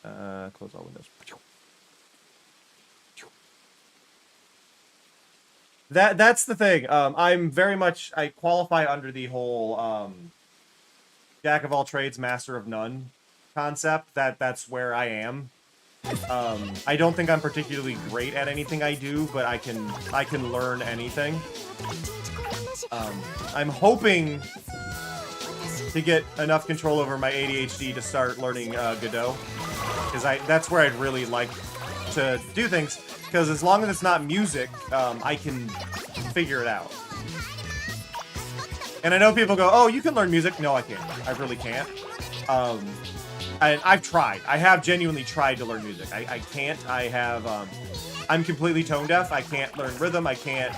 Close all windows. That's the thing. I'm very much, I qualify under the whole jack of all trades, master of none concept. That's where I am. I don't think I'm particularly great at anything I do, but I can learn anything. I'm hoping to get enough control over my ADHD to start learning Godot, because that's where I'd really like to do things. Because as long as it's not music, I can figure it out. And I know people go, "Oh, you can learn music." No, I can't. I really can't. I've tried. I have genuinely tried to learn music. I can't. I'm completely tone deaf. I can't learn rhythm. I can't.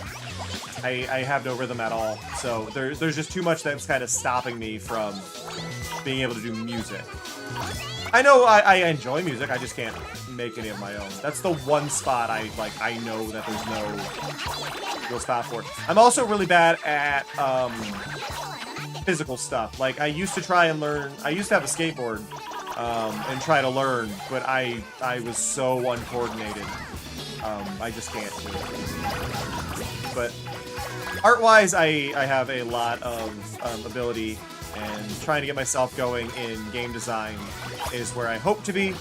I have no rhythm at all. So there's just too much that's kind of stopping me from being able to do music. I know I enjoy music. I just can't make any of my own. That's the one spot I know that there's no real spot for. I'm also really bad at physical stuff. Like I used to try and learn. I used to have a skateboard and try to learn, but I was so uncoordinated. I just can't do it. But art-wise, I have a lot of ability, and trying to get myself going in game design is where I hope to be.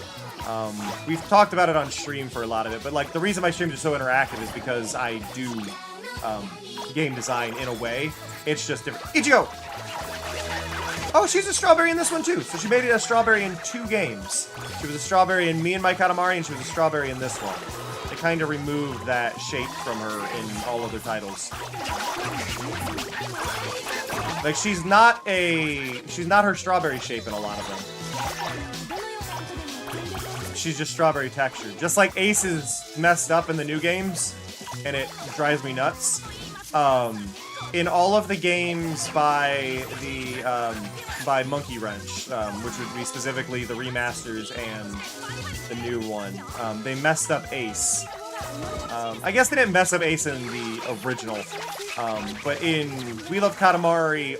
We've talked about it on stream for a lot of it, but like the reason my streams are so interactive is because I do game design in a way. It's just different. Ichigo! Oh, she's a strawberry in this one too. So she made it a strawberry in 2 games. She was a strawberry in Me and My Katamari, and she was a strawberry in this one. They kind of removed that shape from her in all other titles. Like she's not her strawberry shape in a lot of them. She's just strawberry textured. Just like Ace is messed up in the new games, and it drives me nuts. In all of the games by Monkey Wrench, which would be specifically the remasters and the new one, they messed up Ace. I guess they didn't mess up Ace in the original, but in We Love Katamari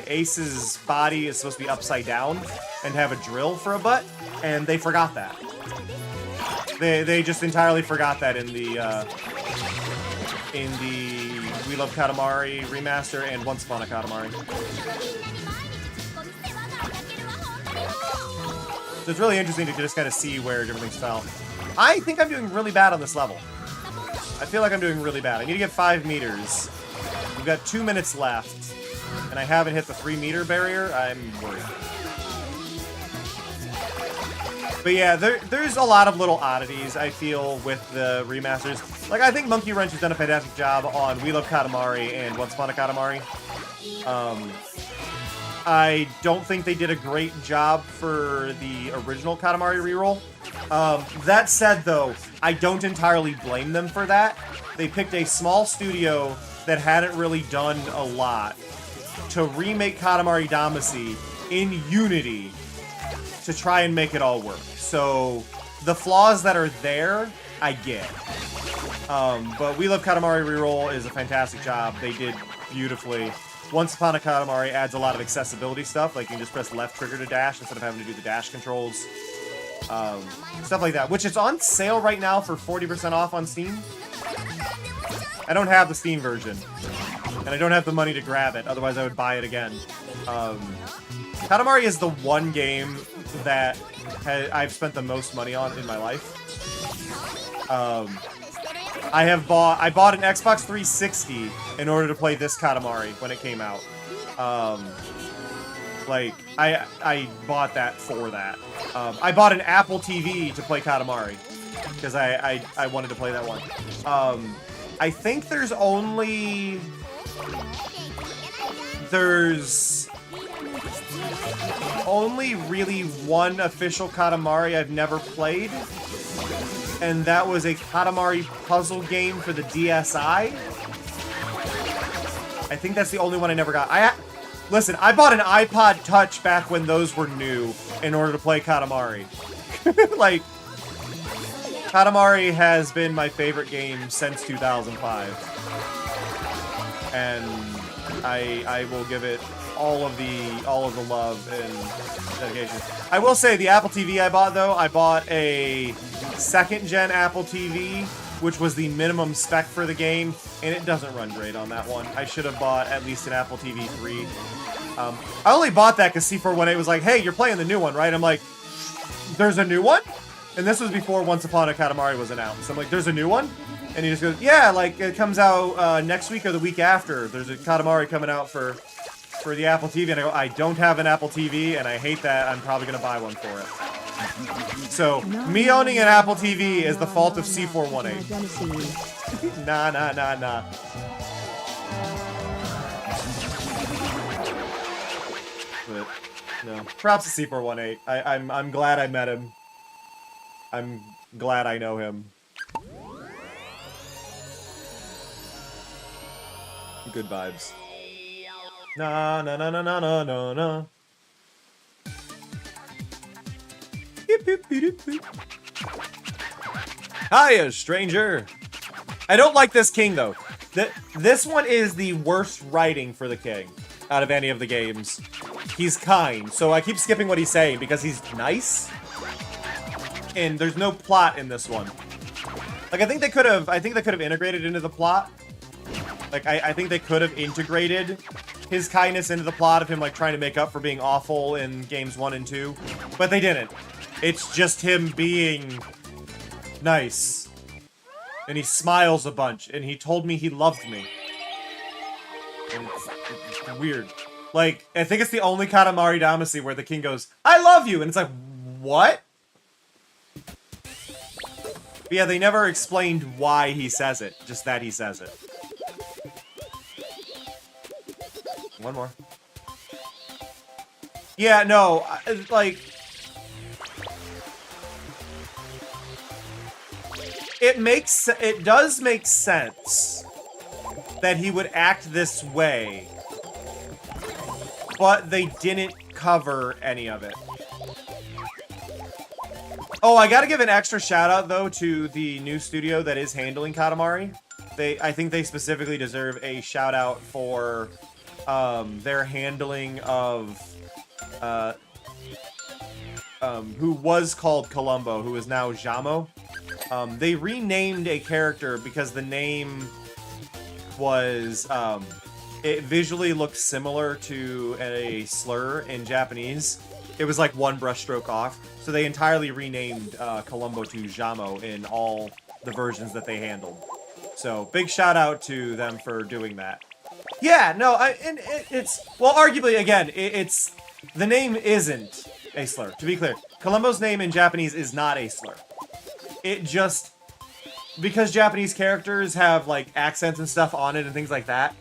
Ace's body is supposed to be upside down and have a drill for a butt, and they forgot that. They just entirely forgot that in the We Love Katamari remaster and Once Upon a Katamari. So it's really interesting to just kind of see where different things fell. I think I'm doing really bad on this level. I feel like I'm doing really bad. I need to get 5 meters. We've got 2 minutes left, and I haven't hit the 3-meter barrier. I'm worried. But yeah, there's a lot of little oddities, I feel, with the remasters. Like, I think Monkey Wrench has done a fantastic job on We Love Katamari and Once Upon a Katamari. I don't think they did a great job for the original Katamari reroll. That said, though, I don't entirely blame them for that. They picked a small studio that hadn't really done a lot to remake Katamari Damacy in Unity to try and make it all work. So the flaws that are there, I get. But We Love Katamari reroll is a fantastic job. They did beautifully. Once Upon a Katamari adds a lot of accessibility stuff, like you can just press left trigger to dash instead of having to do the dash controls. Stuff like that, which is on sale right now for 40% off on Steam. I don't have the Steam version. And I don't have the money to grab it, otherwise I would buy it again. Katamari is the one game that I've spent the most money on in my life. I bought an Xbox 360 in order to play this Katamari when it came out. Like, I bought that for that. I bought an Apple TV to play Katamari, because I wanted to play that one. I think there's only really one official Katamari I've never played, and that was a Katamari puzzle game for the DSi. I think that's the only one I never got. Listen, I bought an iPod Touch back when those were new in order to play Katamari. Like, Katamari has been my favorite game since 2005. And I will give it all of the love and dedication. I will say the Apple TV I bought though, I bought a 2nd gen Apple TV, which was the minimum spec for the game, and it doesn't run great on that one. I should have bought at least an Apple TV 3. I only bought that because C418 was like, hey, you're playing the new one, right? I'm like, there's a new one? And this was before Once Upon a Katamari was announced. I'm like, there's a new one? And he just goes, yeah, like, it comes out next week or the week after. There's a Katamari coming out for the Apple TV. And I go, I don't have an Apple TV, and I hate that. I'm probably going to buy one for it. So, me owning an Apple TV is the fault of C418. Nah. But, no. Props to C418. I'm glad I met him. I'm glad I know him. Good vibes. Na. Hiya, stranger. I don't like this king, though. This one is the worst writing for the king out of any of the games. He's kind, so I keep skipping what he's saying because he's nice. And there's no plot in this one. Like, I think they could have integrated into the plot. Like, I think they could have integrated his kindness into the plot of him, like, trying to make up for being awful in games 1 and 2. But they didn't. It's just him being nice. And he smiles a bunch, and he told me he loved me. And it's weird. Like, I think it's the only Katamari Damacy where the king goes, I love you! And it's like, what? But yeah, they never explained why he says it. Just that he says it. One more. Yeah, no, like... It does make sense that he would act this way, but they didn't cover any of it. Oh, I gotta give an extra shout out though to the new studio that is handling Katamari. I think they specifically deserve a shout out for their handling of who was called Columbo, who is now Jamo. They renamed a character because the name was, it visually looked similar to a slur in Japanese. It was like one brushstroke off. So they entirely renamed Columbo to Jamo in all the versions that they handled. So big shout out to them for doing that. Yeah, no, it's, well, arguably, again, it's, the name isn't a slur. To be clear, Columbo's name in Japanese is not a slur. It just, because Japanese characters have, like, accents and stuff on it and things like that,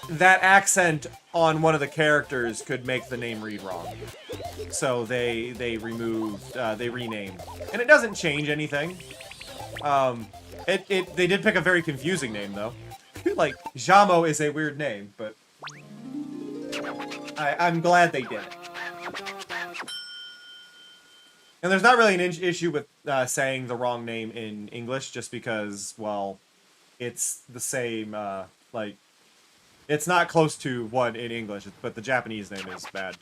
that accent on one of the characters could make the name read wrong. So they removed, they renamed. And it doesn't change anything. They did pick a very confusing name, though. Like, Jamo is a weird name, but I'm glad they did it. And there's not really an issue with saying the wrong name in English, just because, well, it's the same, like, it's not close to one in English, but the Japanese name is bad.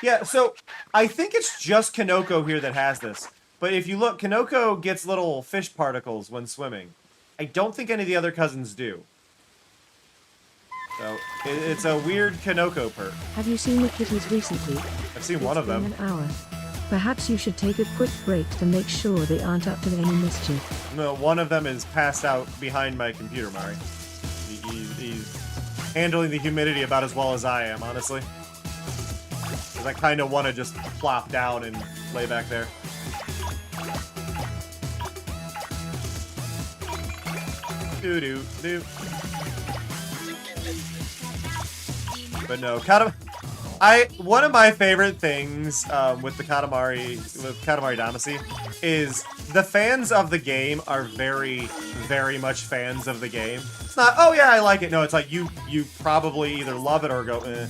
Yeah, so I think it's just Kanoko here that has this. But if you look, Kanoko gets little fish particles when swimming. I don't think any of the other cousins do. So, it's a weird Kanoko perk. Have you seen the kitties recently? I've seen one of It's been them. an hour. Perhaps you should take a quick break to make sure they aren't up to any mischief. No, one of them is passed out behind my computer, Mari. He's handling the humidity about as well as I am, honestly. Because I kind of want to just plop down and lay back there. Doo-doo-doo. But no, one of my favorite things with Katamari Damacy is the fans of the game are very, very much fans of the game. It's not, oh yeah, I like it. No, it's like you probably either love it or go, eh.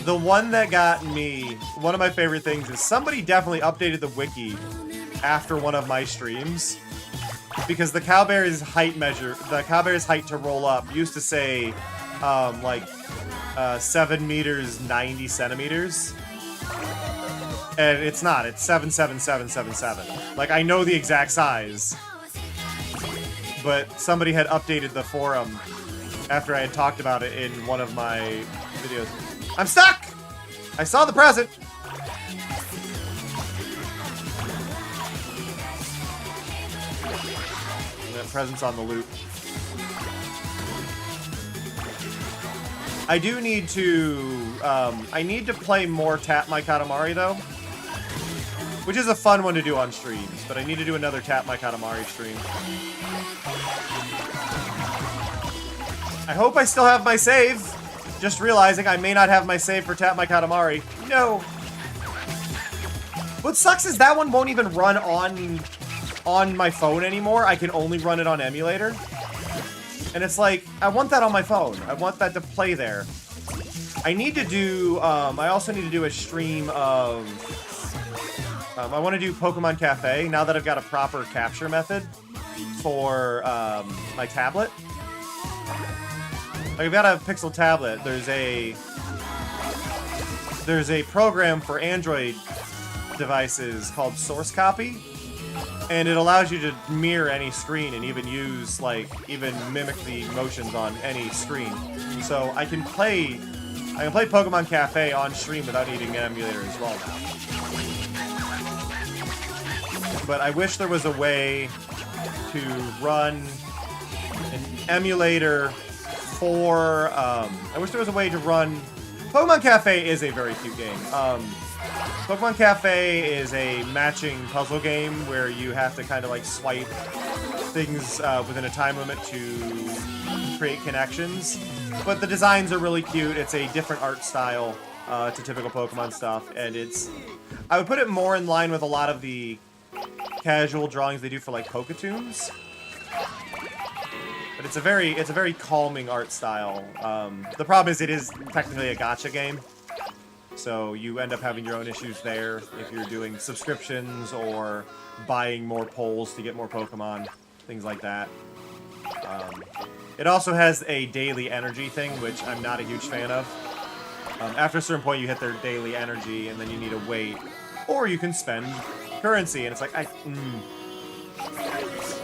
The one that got me, one of my favorite things is somebody definitely updated the wiki after one of my streams. Because the cowbear's height measure, the cowbear's height to roll up used to say, 7 meters, 90 centimeters. And it's not, it's 77777. Like, I know the exact size. But somebody had updated the forum after I had talked about it in one of my videos. I'm stuck! I saw the present! Presents on the loot. I do need to, I need to play more Tap My Katamari though, which is a fun one to do on streams, but I need to do another Tap My Katamari stream. I hope I still have my save. Just realizing I may not have my save for Tap My Katamari. No. What sucks is that one won't even run on my phone anymore. I can only run it on emulator. And it's like, I want that on my phone. I want that to play there. I need to do, I also need to do a stream of, I want to do Pokemon Cafe now that I've got a proper capture method for my tablet. Like, I've got a Pixel tablet. There's a program for Android devices called Source Copy. And it allows you to mirror any screen and even use, like, even mimic the motions on any screen. So I can play Pokemon Cafe on stream without needing an emulator as well now. But I wish there was a way to run an emulator for, I wish there was a way to run... Pokemon Cafe is a very cute game. Pokemon Cafe is a matching puzzle game where you have to kind of like swipe things within a time limit to create connections. But the designs are really cute. It's a different art style to typical Pokemon stuff, and I would put it more in line with a lot of the casual drawings they do for like Poketoons. But it's a very calming art style. The problem is it is technically a gacha game. So you end up having your own issues there if you're doing subscriptions or buying more polls to get more Pokemon, things like that. It also has a daily energy thing, which I'm not a huge fan of. After a certain point, you hit their daily energy, and then you need to wait. Or you can spend currency, and it's like,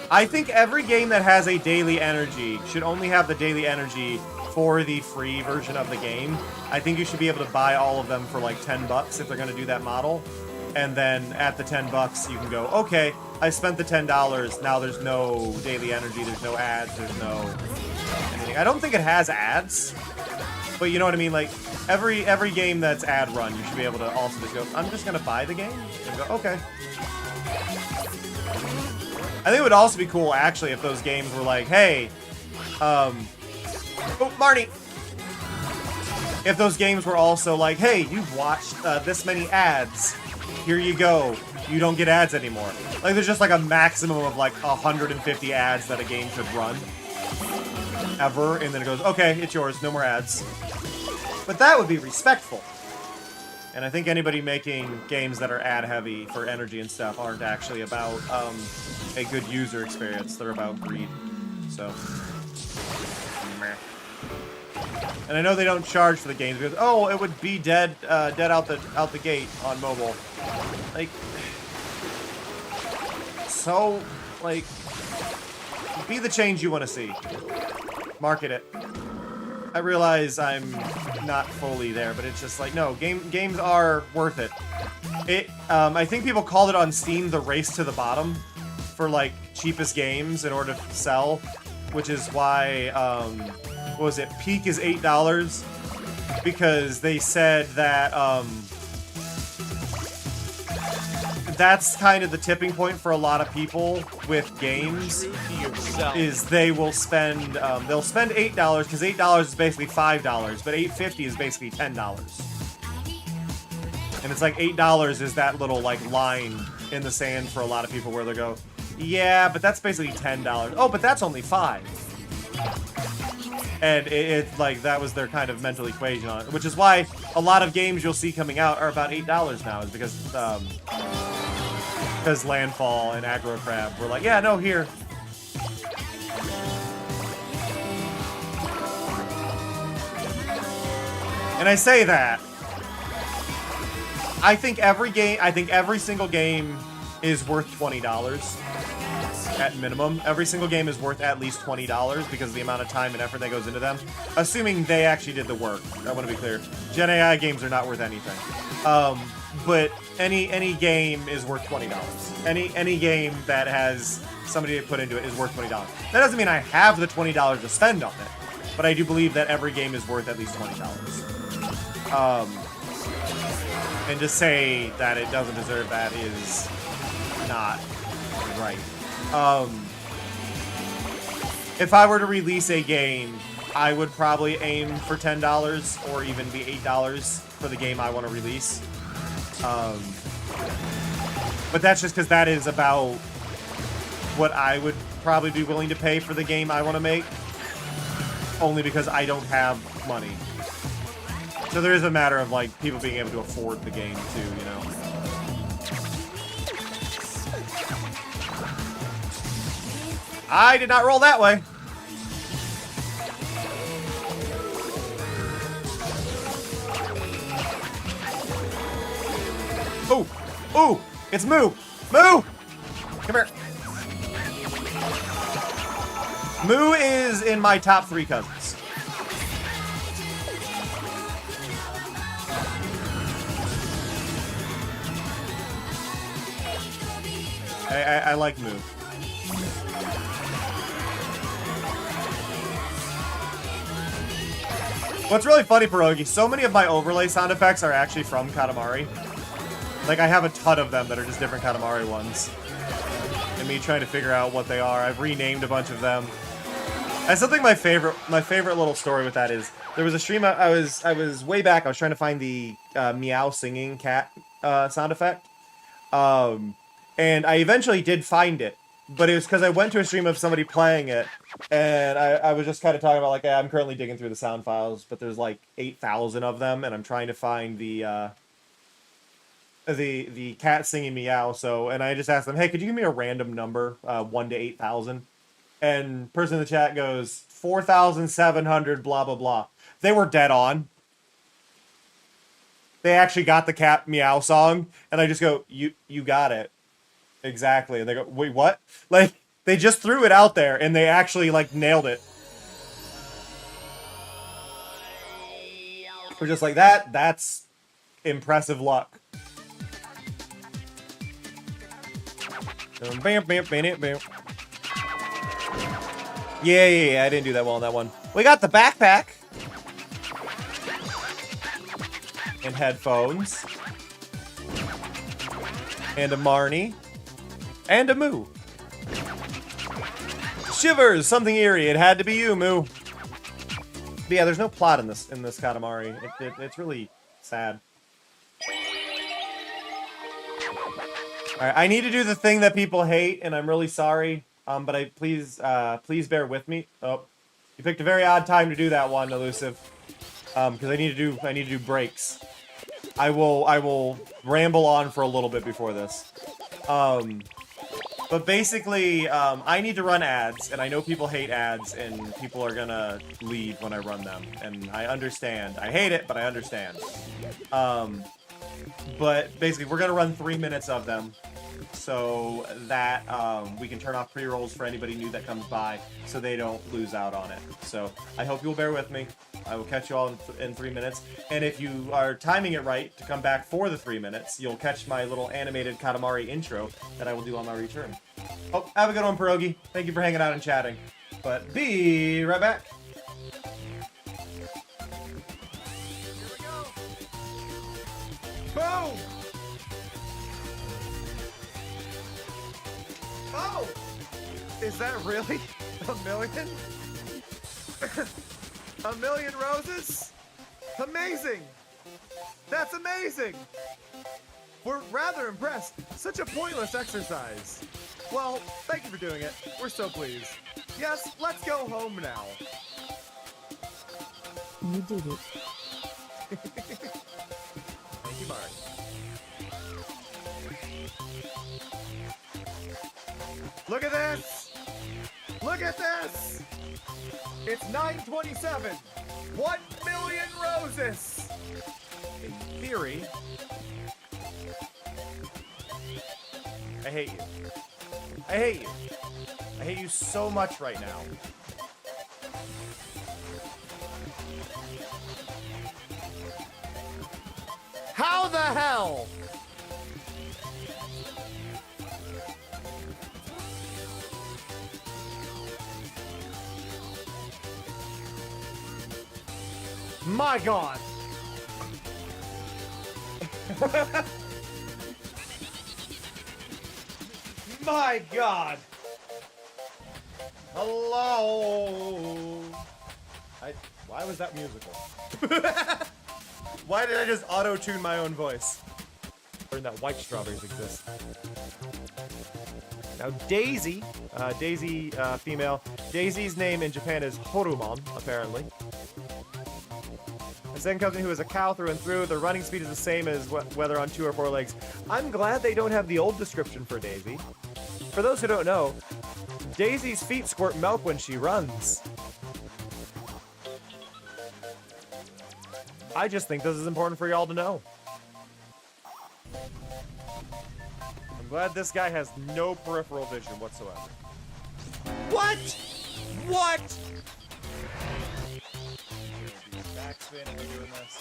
I think every game that has a daily energy should only have the daily energy for the free version of the game. I think you should be able to buy all of them for like $10 if they're going to do that model. And then at the $10, you can go, okay, I spent the $10. Now there's no daily energy. There's no ads. There's no anything. I don't think it has ads, but you know what I mean? Like every game that's ad run, you should be able to also just go, I'm just going to buy the game and go, okay. I think it would also be cool actually if those games were like, hey, oh, Marnie. If those games were also like, hey, you've watched this many ads, here you go. You don't get ads anymore. Like, there's just like a maximum of like 150 ads that a game should run. Ever. And then it goes, okay, it's yours. No more ads. But that would be respectful. And I think anybody making games that are ad heavy for energy and stuff aren't actually about a good user experience. They're about greed. So... And I know they don't charge for the games because, oh, it would be dead out the gate on mobile. Like, so Like, be the change you want to see. Market it. I realize I'm not fully there, but it's just like, no, games are worth it. I think people called it on Steam the race to the bottom for, like, cheapest games in order to sell, which is why, what was it, Peak is $8, because they said that, that's kind of the tipping point for a lot of people with games, is they will spend, they'll spend $8, because $8 is basically $5, but $8.50 is basically $10. And it's like $8 is that little, like, line in the sand for a lot of people where they go, yeah, but that's basically $10. Oh, but that's only $5. And it's like, that was their kind of mental equation on it, which is why a lot of games you'll see coming out are about $8 now, is because Landfall and Aggro Crab were like, yeah, no, here. And I say that, I think every single game is worth $20 at minimum. Every single game is worth at least $20 because of the amount of time and effort that goes into them. Assuming they actually did the work. I want to be clear. Gen AI games are not worth anything. But any game is worth $20. Any game that has somebody put into it is worth $20. That doesn't mean I have the $20 to spend on it, but I do believe that every game is worth at least $20. And to say that it doesn't deserve that is not right. If I were to release a game, I would probably aim for $10 or even be $8 for the game I want to release. But that's just because that is about what I would probably be willing to pay for the game I want to make. Only because I don't have money. So there is a matter of, like, people being able to afford the game, too, you know? I did not roll that way. Ooh! Ooh! It's Moo! Moo! Come here. Moo is in my top 3 cousins. I like Moo. What's really funny, Pierogi, so many of my overlay sound effects are actually from Katamari. Like, I have a ton of them that are just different Katamari ones. And me trying to figure out what they are. I've renamed a bunch of them. I still think my favorite little story with that is, there was a stream I was way back, I was trying to find the meow singing cat sound effect. And I eventually did find it, but it was because I went to a stream of somebody playing it, and I was just kind of talking about, like, I'm currently digging through the sound files, but there's like 8,000 of them, and I'm trying to find the cat singing meow. So, and I just asked them, hey, could you give me a random number, 1 to 8,000? And person in the chat goes 4,700 blah blah blah. They were dead on. They actually got the cat meow song, and I just go, you got it. Exactly. And they go, wait, what? Like, they just threw it out there, and they actually, like, nailed it. We're just like, that's impressive luck. Yeah, I didn't do that well on that one. We got the backpack. And headphones. And a Marnie. And a Moo. Shivers! Something eerie. It had to be you, Moo. But yeah, there's no plot in this Katamari. It's really sad. Alright, I need to do the thing that people hate, and I'm really sorry. But please bear with me. Oh, you picked a very odd time to do that one, Elusive. Because I need to do breaks. I will ramble on for a little bit before this. But basically, I need to run ads, and I know people hate ads, and people are gonna leave when I run them, and I understand. I hate it, but I understand. But basically, we're gonna run 3 minutes of them. so that we can turn off pre-rolls for anybody new that comes by so they don't lose out on it. So I hope you'll bear with me. I will catch you all in 3 minutes. And if you are timing it right to come back for the 3 minutes, you'll catch my little animated Katamari intro that I will do on my return. Oh, have a good one, Pierogi. Thank you for hanging out and chatting. But be right back. Boom! Oh! Is that really a million? A million roses? Amazing! That's amazing! We're rather impressed. Such a pointless exercise. Well, thank you for doing it. We're so pleased. Yes, let's go home now. You did it. Thank you, Mari. Look at this! Look at this! It's 9:27. 1 million roses! In theory... I hate you. I hate you. I hate you so much right now. How the hell? My God. My God. Hello. Why was that musical? Why did I just auto-tune my own voice? Learned that white strawberries exist. Now Daisy, female. Daisy's name in Japan is Horumon, apparently. A second cousin who is a cow through and through. Their running speed is the same as whether on 2 or 4 legs. I'm glad they don't have the old description for Daisy. For those who don't know, Daisy's feet squirt milk when she runs. I just think this is important for y'all to know. I'm glad this guy has no peripheral vision whatsoever. What? What? Backspin, we're doing this.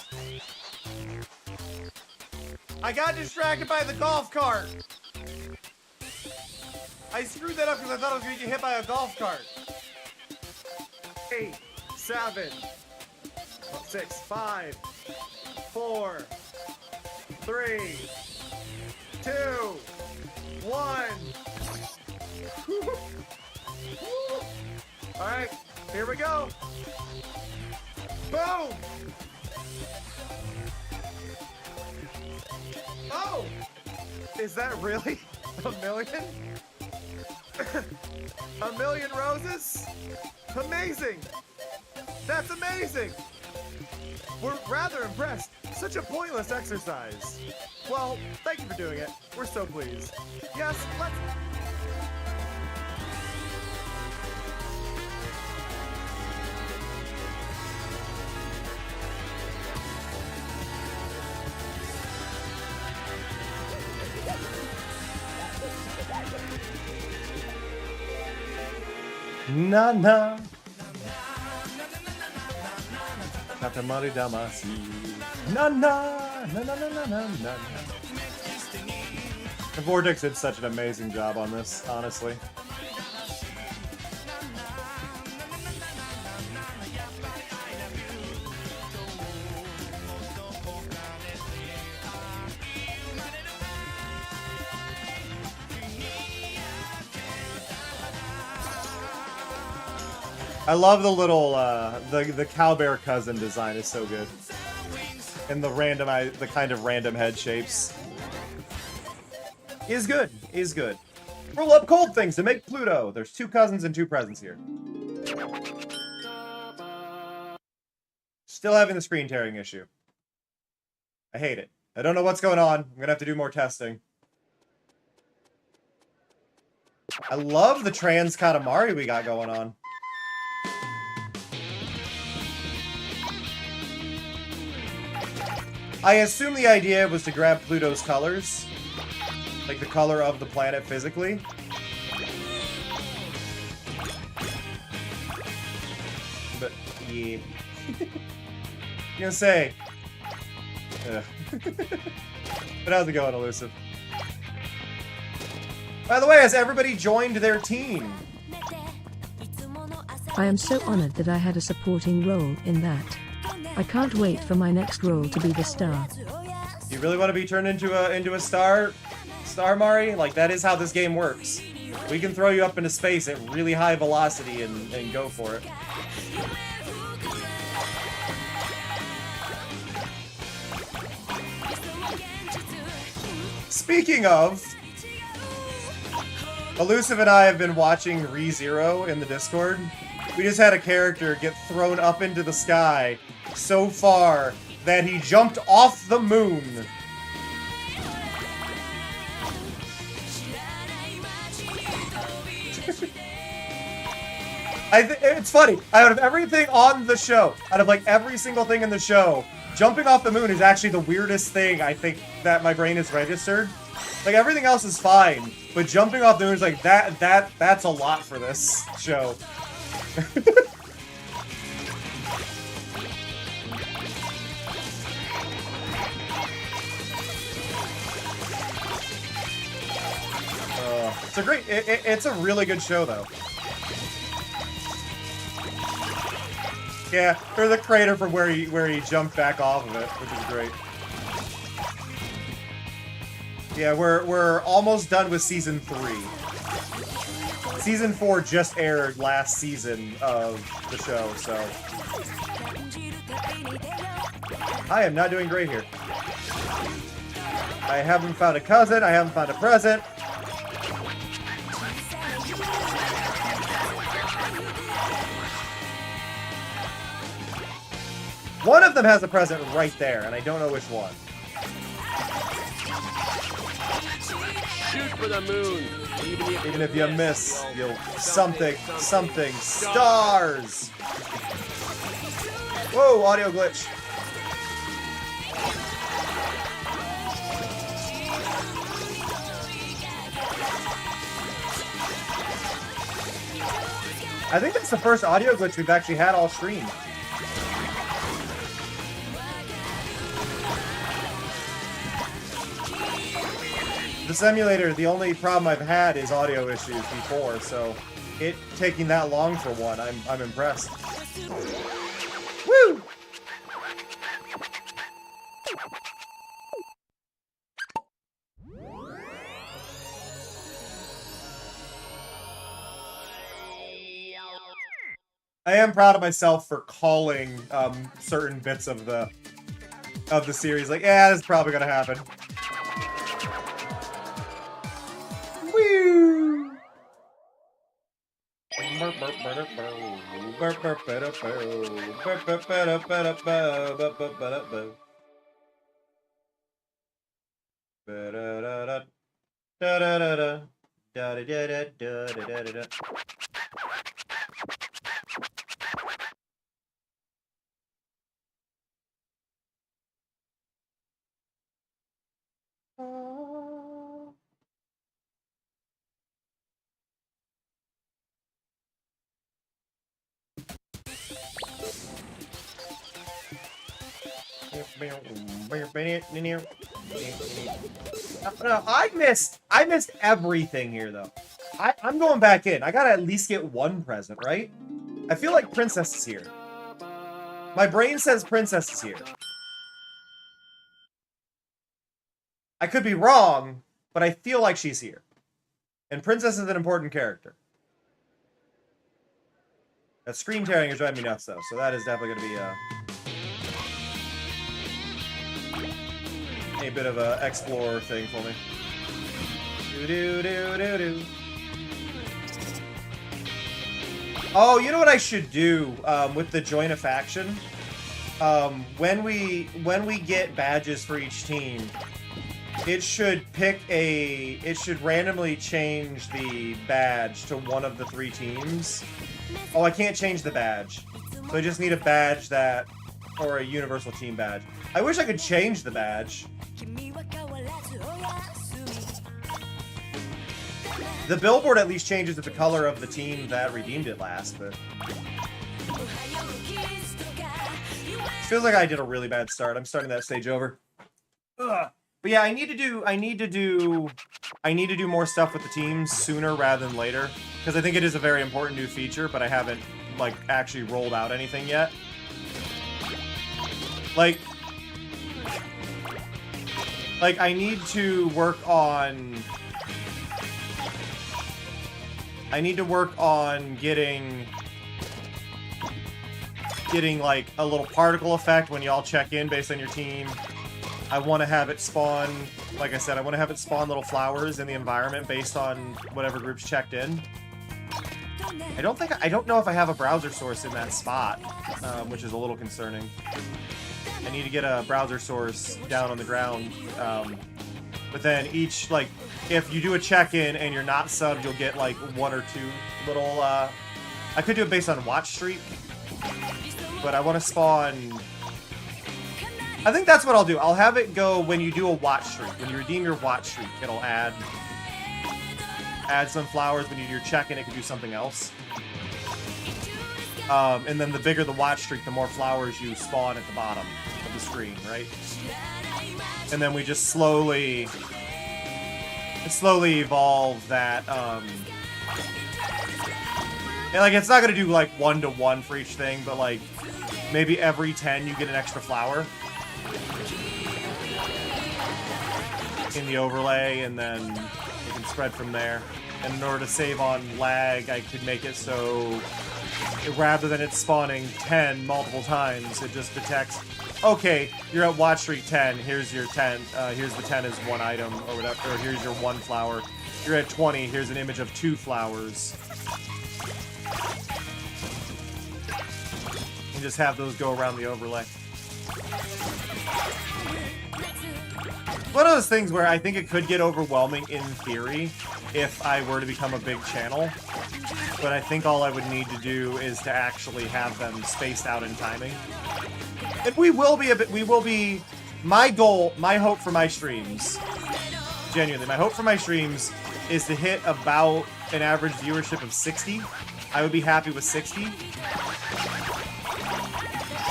I got distracted by the golf cart. I screwed that up because I thought I was going to get hit by a golf cart. 8, 7, 6, 5, 4, 3, 2, 1. All right, here we go. Boom! Oh! Is that really a million? A million roses? Amazing! That's amazing! We're rather impressed. Such a pointless exercise. Well, thank you for doing it. We're so pleased. Yes, let's... Na na. Katamari damasi. Na na. Na na na na na na. The Vortex did such an amazing job on this, honestly. I love the little the cowbear cousin design is so good, and the kind of random head shapes is good. Roll up cold things to make Pluto. There's 2 cousins and 2 presents here. Still having the screen tearing issue. I hate it. I don't know what's going on. I'm gonna have to do more testing. I love the trans Katamari we got going on. I assume the idea was to grab Pluto's colors. Like the color of the planet physically. But yeah. You gonna say. But how's it going, Elusive? By the way, has everybody joined their team? I am so honored that I had a supporting role in that. I can't wait for my next role to be the star. You really want to be turned into a star, Mari? Like, that is how this game works. We can throw you up into space at really high velocity and go for it. Speaking of, Elusive and I have been watching ReZero in the Discord. We just had a character get thrown up into the sky so far that he jumped off the moon. It's funny. Out of everything on the show, out of like every single thing in the show, jumping off the moon is actually the weirdest thing I think that my brain has registered. Like, everything else is fine, but jumping off the moon is like, that's a lot for this show. It's a really good show, though. Yeah, or the crater from where he jumped back off of it, which is great. Yeah, we're almost done with season 3. Season 4 just aired last season of the show, so I am not doing great here. I haven't found a cousin, I haven't found a present. One of them has a present right there, and I don't know which one. Shoot for the moon. Even if you miss, you'll something stars. Whoa, audio glitch. I think that's the first audio glitch we've actually had all stream. The simulator, the only problem I've had is audio issues before, so it taking that long for one, I'm impressed. Woo! I am proud of myself for calling certain bits of the series. Like, yeah, this is probably gonna happen. Woo! No, I missed everything here though. I'm going back in. I gotta at least get one present, right? I feel like Princess is here. My brain says Princess is here. I could be wrong, but I feel like she's here. And Princess is an important character. That screen tearing is driving me nuts though, so that is definitely gonna be a bit of a explorer thing for me. Do. Oh, you know what I should do with the join a faction? When we get badges for each team, it should randomly change the badge to one of the 3 teams. Oh, I can't change the badge. So I just need a badge or a universal team badge. I wish I could change the badge. The billboard at least changes to the color of the team that redeemed it last, but... Feels like I did a really bad start. I'm starting that stage over. Ugh. But yeah, I need to do more stuff with the teams sooner rather than later, because I think it is a very important new feature, but I haven't like actually rolled out anything yet. Like I need to work on getting like a little particle effect when y'all check in based on your team. I want to have it spawn, like I said, I want to have it spawn little flowers in the environment based on whatever group's checked in. I don't know if I have a browser source in that spot, which is a little concerning. I need to get a browser source down on the ground. But then each, like, if you do a check-in and you're not subbed, you'll get like 1 or 2 little, I could do it based on watch streak, but I want to spawn... I think that's what I'll do. I'll have it go when you do a watch streak. When you redeem your watch streak, it'll add some flowers. When you do your check-in, it can do something else. And then the bigger the watch streak, the more flowers you spawn at the bottom of the screen, right? And then we just slowly evolve that, and like, it's not gonna do like 1-to-1 for each thing, but like, maybe every 10 you get an extra flower in the overlay, and then you can spread from there. And in order to save on lag, I could make it so rather than it spawning 10 multiple times, it just detects, okay, you're at watch streak 10, here's your 10, here's the 10 as one item, or whatever, or here's your 1 flower. You're at 20, here's an image of 2 flowers. And just have those go around the overlay. One of those things where I think it could get overwhelming in theory if I were to become a big channel, but I think all I would need to do is to actually have them spaced out in timing. And we will be, my goal, my hope for my streams, genuinely, my hope for my streams is to hit about an average viewership of 60. I would be happy with 60.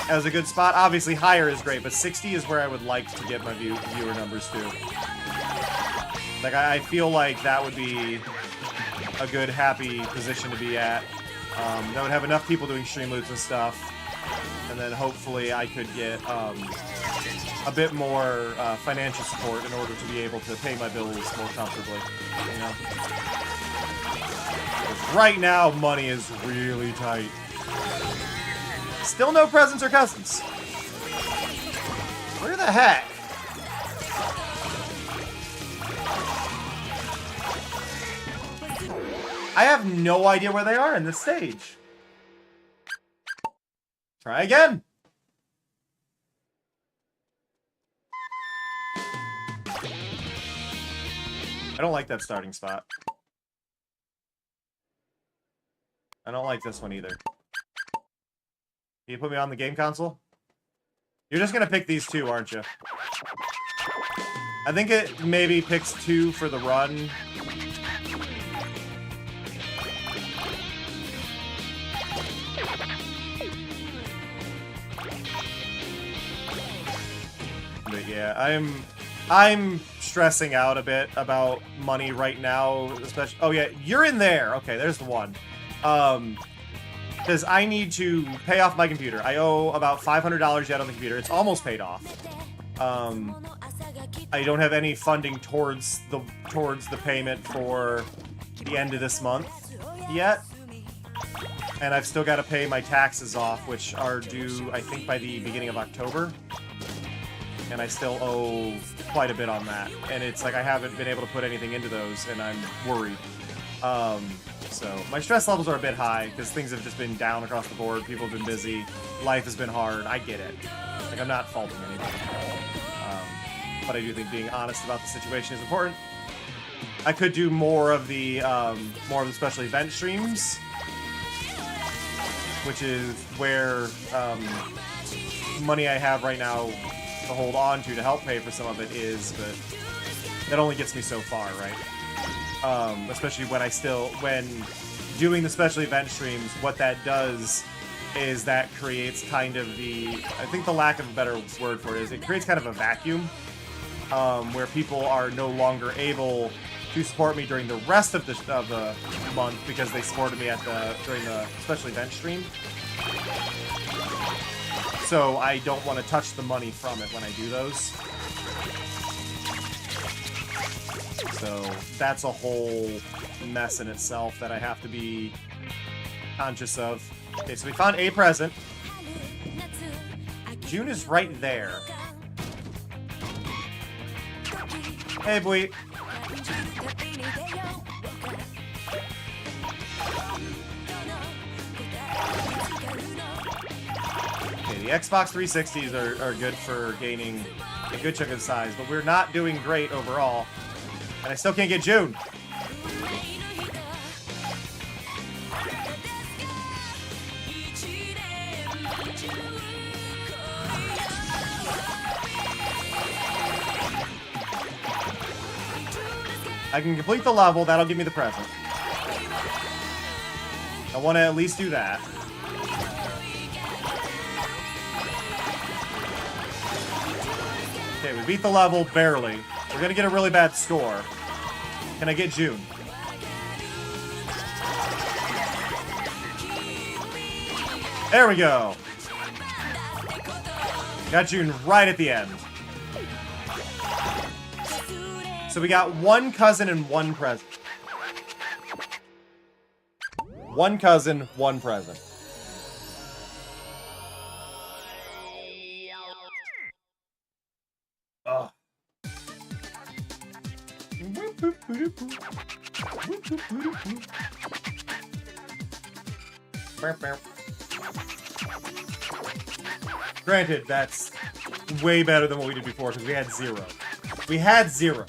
As a good spot. Obviously, higher is great, but 60 is where I would like to get my viewer numbers to. Like, I feel like that would be a good, happy position to be at. That would have enough people doing stream loots and stuff, and then hopefully I could get a bit more financial support in order to be able to pay my bills more comfortably. You know? 'Cause right now, money is really tight. Still no presents or cousins. Where the heck? I have no idea where they are in this stage. Try again. I don't like that starting spot. I don't like this one either. Can you put me on the game console? You're just gonna pick these 2, aren't you? I think it maybe picks 2 for the run. But yeah, I'm stressing out a bit about money right now, especially. Oh yeah, you're in there. Okay, there's the one. Because I need to pay off my computer. I owe about $500 yet on the computer. It's almost paid off. I don't have any funding towards the payment for the end of this month yet. And I've still got to pay my taxes off, which are due, I think, by the beginning of October. And I still owe quite a bit on that. And it's like I haven't been able to put anything into those, and I'm worried. So my stress levels are a bit high because things have just been down across the board. People have been busy. Life has been hard. I get it. Like, I'm not faulting anybody. But I do think being honest about the situation is important. I could do more of the special event streams, which is where money I have right now to hold on to help pay for some of it is, but that only gets me so far, right? Especially when doing the special event streams, what that does is that creates kind of I think the lack of a better word for it is, it creates kind of a vacuum where people are no longer able to support me during the rest of the month because they supported me during the special event stream. So I don't want to touch the money from it when I do those. So that's a whole mess in itself that I have to be conscious of. Okay, so we found a present. June is right there. Hey, boy. Okay, the Xbox 360s are good for gaining a good chunk of size, but we're not doing great overall. And I still can't get June. I can complete the level, that'll give me the present. I want to at least do that. Okay, we beat the level, barely. We're gonna get a really bad score. Can I get June? There we go. Got June right at the end. So we got one cousin and one present. One cousin, one present. Ugh. Granted, that's way better than what we did before because we had 0. We had 0.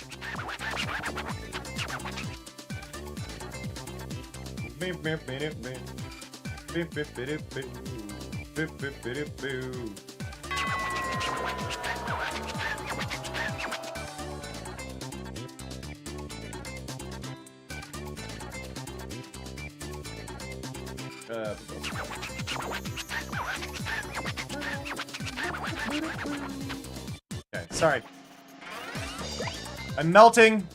Okay, sorry. I'm melting.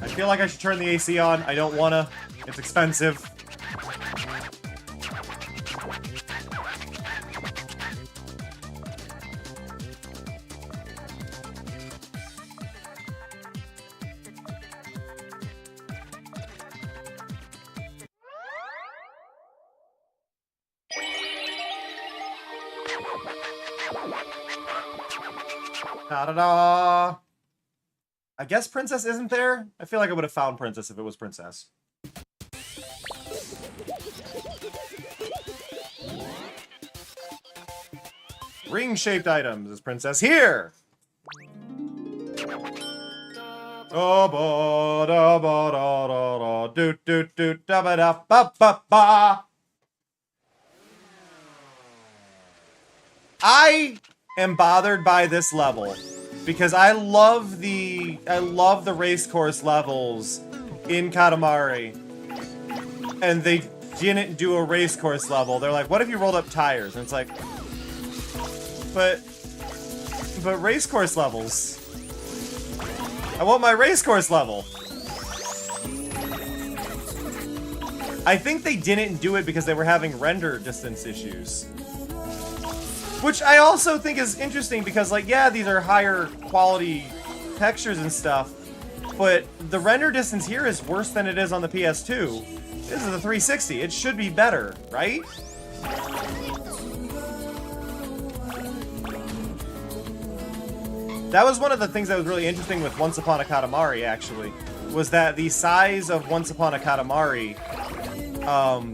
I feel like I should turn the AC on. I don't wanna. It's expensive. Da-da-da! I guess Princess isn't there? I feel like I would have found Princess if it was Princess. Ring-shaped items. Is Princess here? I am bothered by this level because I love the race course levels in Katamari, and they didn't do a race course level. They're like, what if you rolled up tires? And it's like, but race course levels. I want my race course level. I think they didn't do it because they were having render distance issues. Which I also think is interesting because, like, yeah, these are higher quality textures and stuff, but the render distance here is worse than it is on the PS2. This is the 360. It should be better, right? That was one of the things that was really interesting with Once Upon a Katamari, actually, was that the size of Once Upon a Katamari,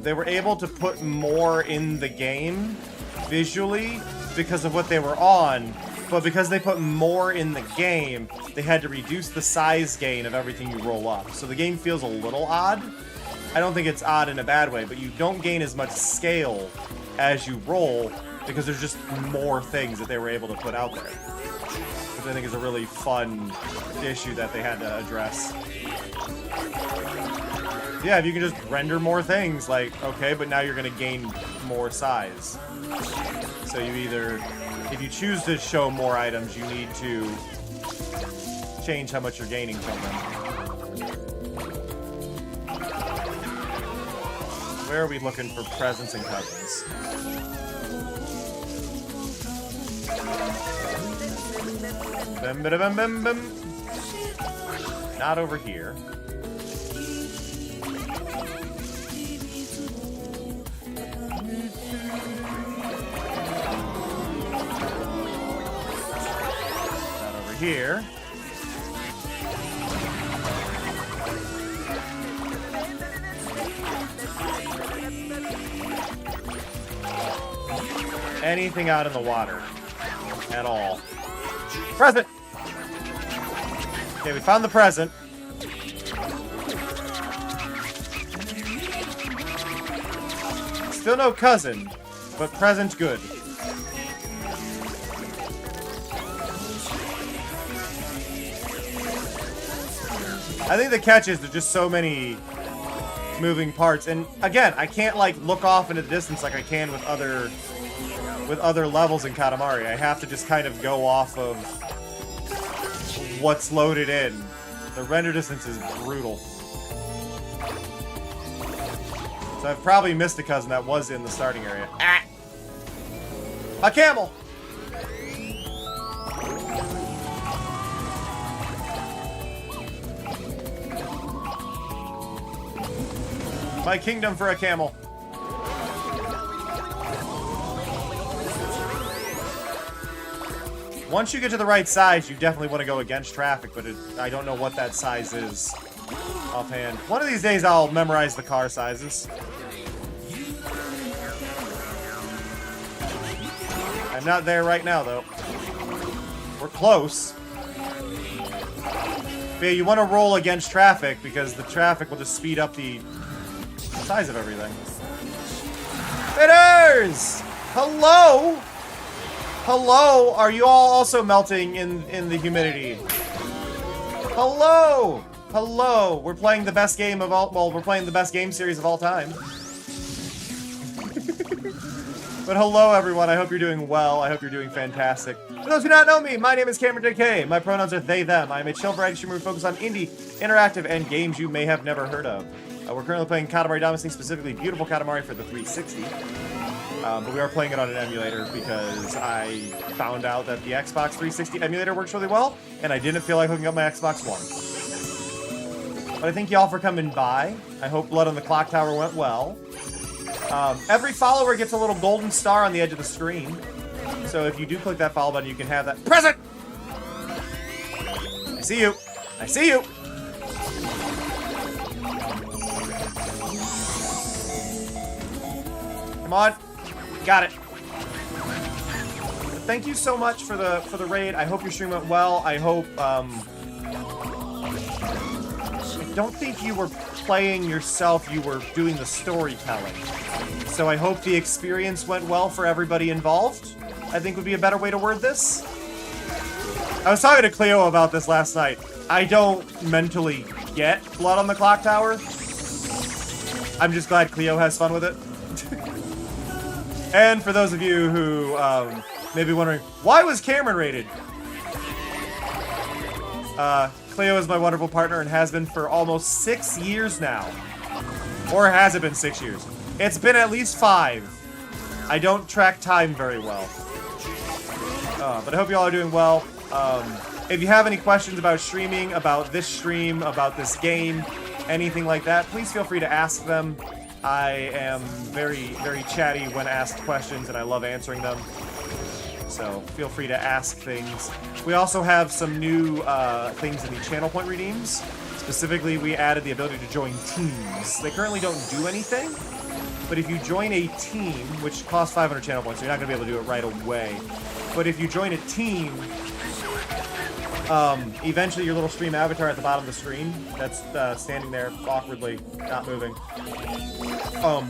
they were able to put more in the game visually because of what they were on, but because they put more in the game, they had to reduce the size gain of everything you roll up. So the game feels a little odd. I don't think it's odd in a bad way, but you don't gain as much scale as you roll because there's just more things that they were able to put out there. Which I think is a really fun issue that they had to address. Yeah, if you can just render more things, like, okay, but now you're going to gain more size. So you either, if you choose to show more items, you need to change how much you're gaining from them. Where are we looking for presents and cousins? Bim, bim, bim, bim, bim. Not over here. Not over here. Anything out in the water at all. Present! Okay, we found the present. Still no cousin, but present good. I think the catch is there's just so many moving parts, and again, I can't like look off into the distance like I can with other levels in Katamari. I have to just kind of go off of what's loaded in. The render distance is brutal. So I've probably missed a cousin that was in the starting area. Ah! A camel! My kingdom for a camel. Once you get to the right size, you definitely want to go against traffic, but I don't know what that size is offhand. One of these days I'll memorize the car sizes. I'm not there right now, though. We're close. But yeah, you want to roll against traffic, because the traffic will just speed up the size of everything. Bitters! Hello? Hello? Are you all also melting in the humidity? Hello! Hello! We're playing the best game of all... Well, we're playing the best game series of all time. But hello, everyone. I hope you're doing well. I hope you're doing fantastic. For those who do not know me, my name is Cameron JK. My pronouns are they, them. I am a chill variety streamer focused on indie, interactive, and games you may have never heard of. We're currently playing Katamari Damacy, specifically Beautiful Katamari for the 360. But we are playing it on an emulator because I found out that the Xbox 360 emulator works really well, and I didn't feel like hooking up my Xbox One. But I thank y'all for coming by. I hope Blood on the Clock Tower went well. Every follower gets a little golden star on the edge of the screen. So if you do click that follow button, you can have that present! I see you! I see you! Come on. Got it. But thank you so much for the raid. I hope your stream went well. I hope, I don't think you were playing yourself, you were doing the storytelling. So I hope the experience went well for everybody involved. I think would be a better way to word this. I was talking to Cleo about this last night. I don't mentally get Blood on the Clock Tower. I'm just glad Cleo has fun with it. And for those of you who may be wondering, why was Cameron rated? Cleo is my wonderful partner and has been for almost 6 years now. Or has it been 6 years? It's been at least 5. I don't track time very well. But I hope you all are doing well. If you have any questions about streaming, about this stream, about this game, anything like that, please feel free to ask them. I am very, very chatty when asked questions, and I love answering them. So feel free to ask things. We also have some new things in the channel point redeems. Specifically, we added the ability to join teams. They currently don't do anything, but if you join a team, which costs 500 channel points, so you're not going to be able to do it right away. But if you join a team, eventually your little stream avatar at the bottom of the screen, that's standing there awkwardly, not moving,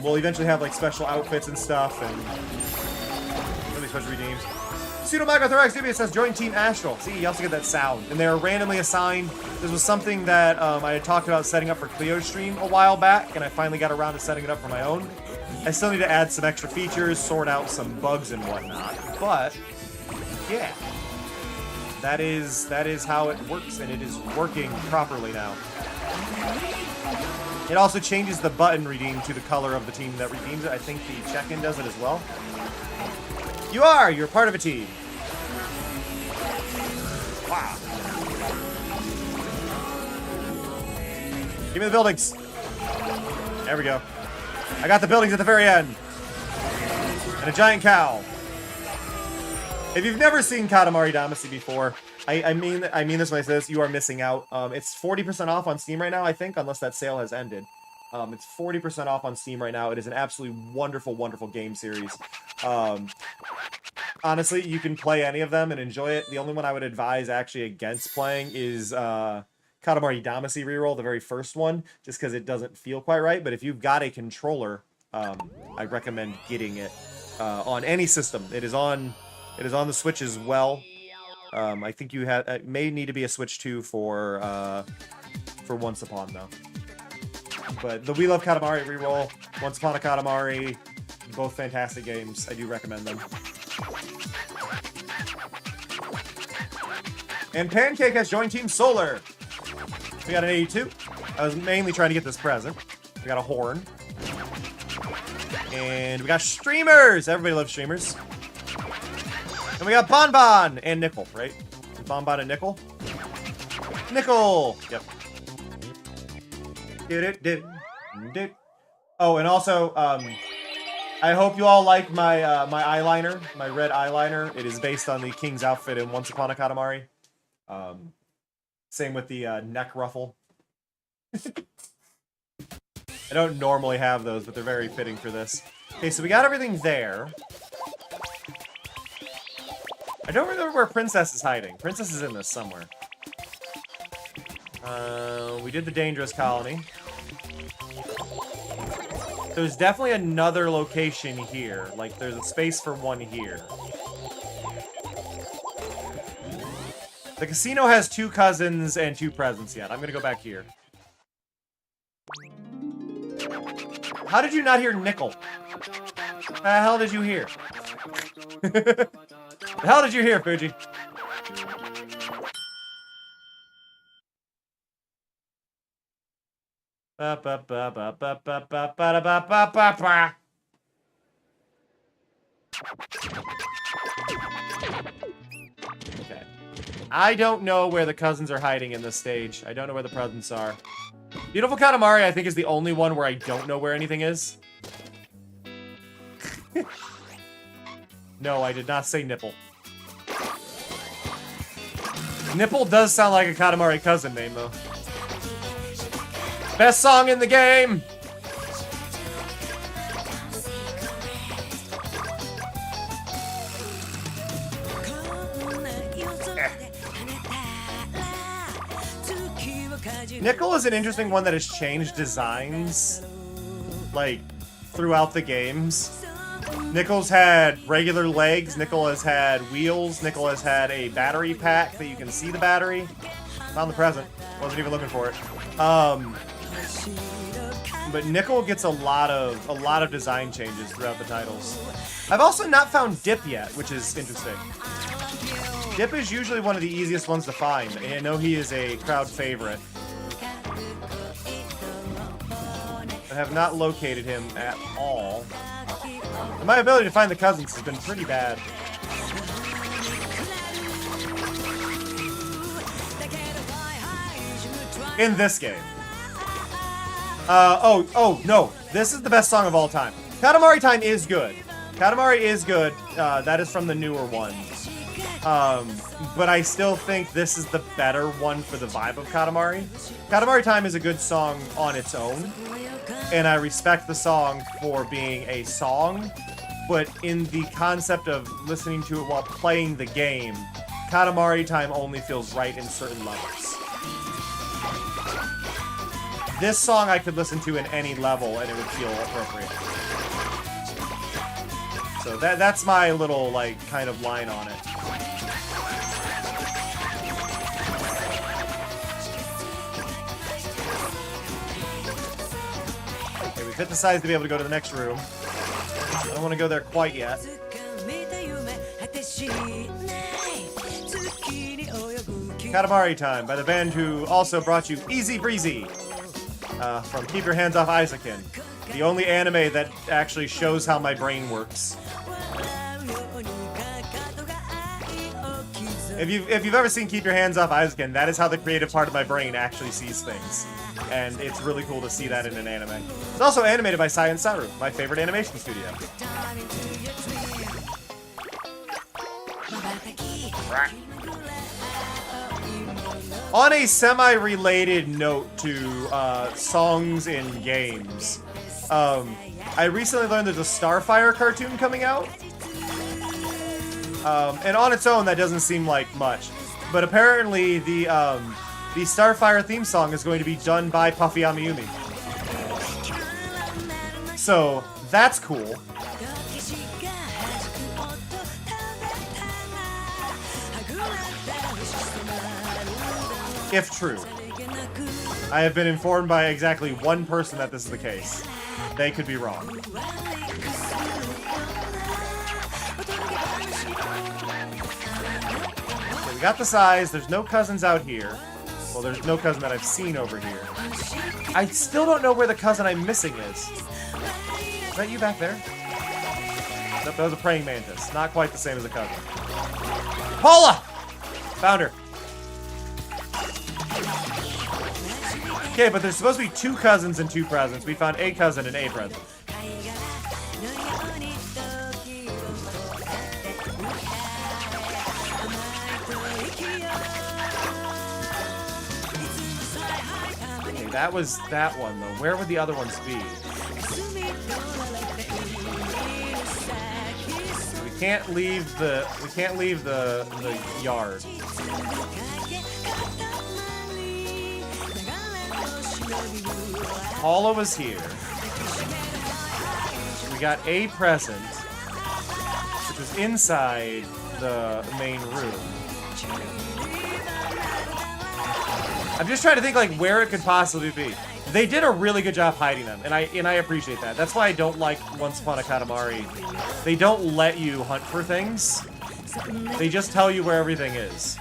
will eventually have like special outfits and stuff, and really special redeems. Pseudomicrothorax Dubia says, join Team Astral. See, you also get that sound. And they're randomly assigned. This was something that I had talked about setting up for Cleo's stream a while back, and I finally got around to setting it up for my own. I still need to add some extra features, sort out some bugs and whatnot. But, yeah. That is how it works, and it is working properly now. It also changes the button redeem to the color of the team that redeems it. I think the check-in does it as well. You're part of a team. Wow. Give me the buildings. There we go. I got the buildings at the very end. And a giant cow. If you've never seen Katamari Damacy before, I mean this when I say this, you are missing out. It's 40% off on Steam right now, I think, unless that sale has ended. It's 40% off on Steam right now. It is an absolutely wonderful, wonderful game series. Honestly, you can play any of them and enjoy it. The only one I would advise actually against playing is Katamari Damacy Reroll, the very first one, just because it doesn't feel quite right. But if you've got a controller, I recommend getting it on any system. It is on the Switch as well. I think you have it may need to be a Switch 2 for Once Upon though. But the We Love Katamari Reroll, Once Upon a Katamari, both fantastic games. I do recommend them. And Pancake has joined Team Solar. We got an 82. I was mainly trying to get this present. We got a horn. And we got streamers. Everybody loves streamers. And we got Bonbon and Nickel, right? Bonbon and Nickel. Nickel. Yep. Oh, and also, I hope you all like my my eyeliner, my red eyeliner. It is based on the King's outfit in Once Upon a Katamari. Same with the neck ruffle. I don't normally have those, but they're very fitting for this. Okay, so we got everything there. I don't remember where Princess is hiding. Princess is in this somewhere. We did the Dangerous Colony. There's definitely another location here. Like, there's a space for one here. The casino has 2 cousins and 2 presents yet. I'm gonna go back here. How did you not hear Nickel? The hell did you hear? The hell did you hear, Fuji? Okay. I don't know where the cousins are hiding in this stage. I don't know where the presents are. Beautiful Katamari, I think, is the only one where I don't know where anything is. No, I did not say nipple. Nipple does sound like a Katamari cousin name, though. Best song in the game! Nickel is an interesting one that has changed designs, like, throughout the games. Nickel's had regular legs, Nickel has had wheels, Nickel has had a battery pack that you can see the battery. Found the present. Wasn't even looking for it. But Nickel gets a lot of design changes throughout the titles. I've also not found Dip yet, which is interesting. Dip is usually one of the easiest ones to find, and I know he is a crowd favorite. I have not located him at all. And my ability to find the cousins has been pretty bad. In this game. Oh, no. This is the best song of all time. Katamari Time is good. Katamari is good. That is from the newer one. But I still think this is the better one for the vibe of Katamari. Katamari Time is a good song on its own. And I respect the song for being a song. But in the concept of listening to it while playing the game, Katamari Time only feels right in certain levels. This song I could listen to in any level and it would feel appropriate. So that's my little, like, kind of line on it. fit the size to be able to go to the next room. I don't want to go there quite yet. Katamari Time by the band who also brought you Easy Breezy from Keep Your Hands Off Isaacin, the only anime that actually shows how my brain works. If you've ever seen Keep Your Hands Off Isaacin, that is how the creative part of my brain actually sees things. And it's really cool to see that in an anime. It's also animated by Science Saru, my favorite animation studio. On a semi-related note to songs in games, I recently learned there's a Starfire cartoon coming out. And on its own, that doesn't seem like much. But apparently, the Starfire theme song is going to be done by Puffy Amiyumi. So, that's cool. If true. I have been informed by exactly one person that this is the case. They could be wrong. Okay, we got the size. There's no cousins out here. Well, there's no cousin that I've seen over here. I still don't know where the cousin I'm missing is. Is that you back there? Nope, that was a praying mantis. Not quite the same as a cousin. Paula! Found her. Okay, but there's supposed to be 2 cousins and 2 presents. We found a cousin and a present. Okay, that was that one though. Where would the other ones be? We can't leave the yard. Paula was here. We got a present, which was inside the main room. I'm just trying to think like where it could possibly be. They did a really good job hiding them, and I appreciate that. That's why I don't like Once Upon a Katamari. They don't let you hunt for things. They just tell you where everything is.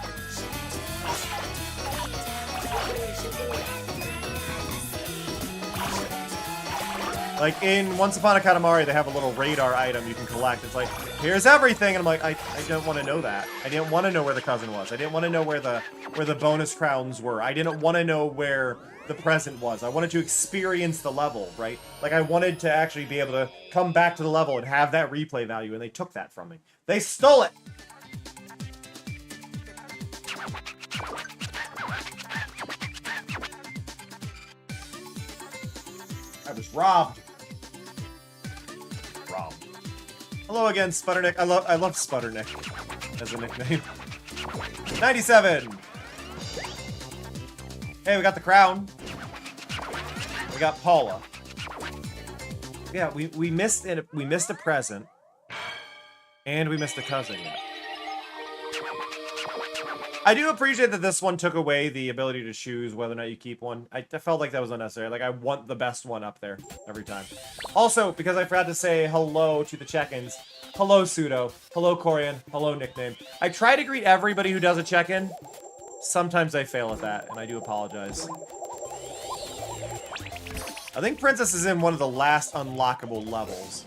Like, in Once Upon a Katamari, they have a little radar item you can collect. It's like, here's everything! And I'm like, I don't want to know that. I didn't want to know where the cousin was. I didn't want to know where the bonus crowns were. I didn't want to know where the present was. I wanted to experience the level, right? Like, I wanted to actually be able to come back to the level and have that replay value, and they took that from me. They stole it! I was robbed. Hello again, Sputternick. I love Sputternick as a nickname. 97. Hey, we got the crown. We got Paula. Yeah, we missed a present, and we missed a cousin yet. I do appreciate that this one took away the ability to choose whether or not you keep one. I felt like that was unnecessary. Like, I want the best one up there every time. Also, because I forgot to say hello to the check-ins. Hello, Pseudo. Hello, Corian. Hello, Nickname. I try to greet everybody who does a check-in. Sometimes I fail at that, and I do apologize. I think Princess is in one of the last unlockable levels.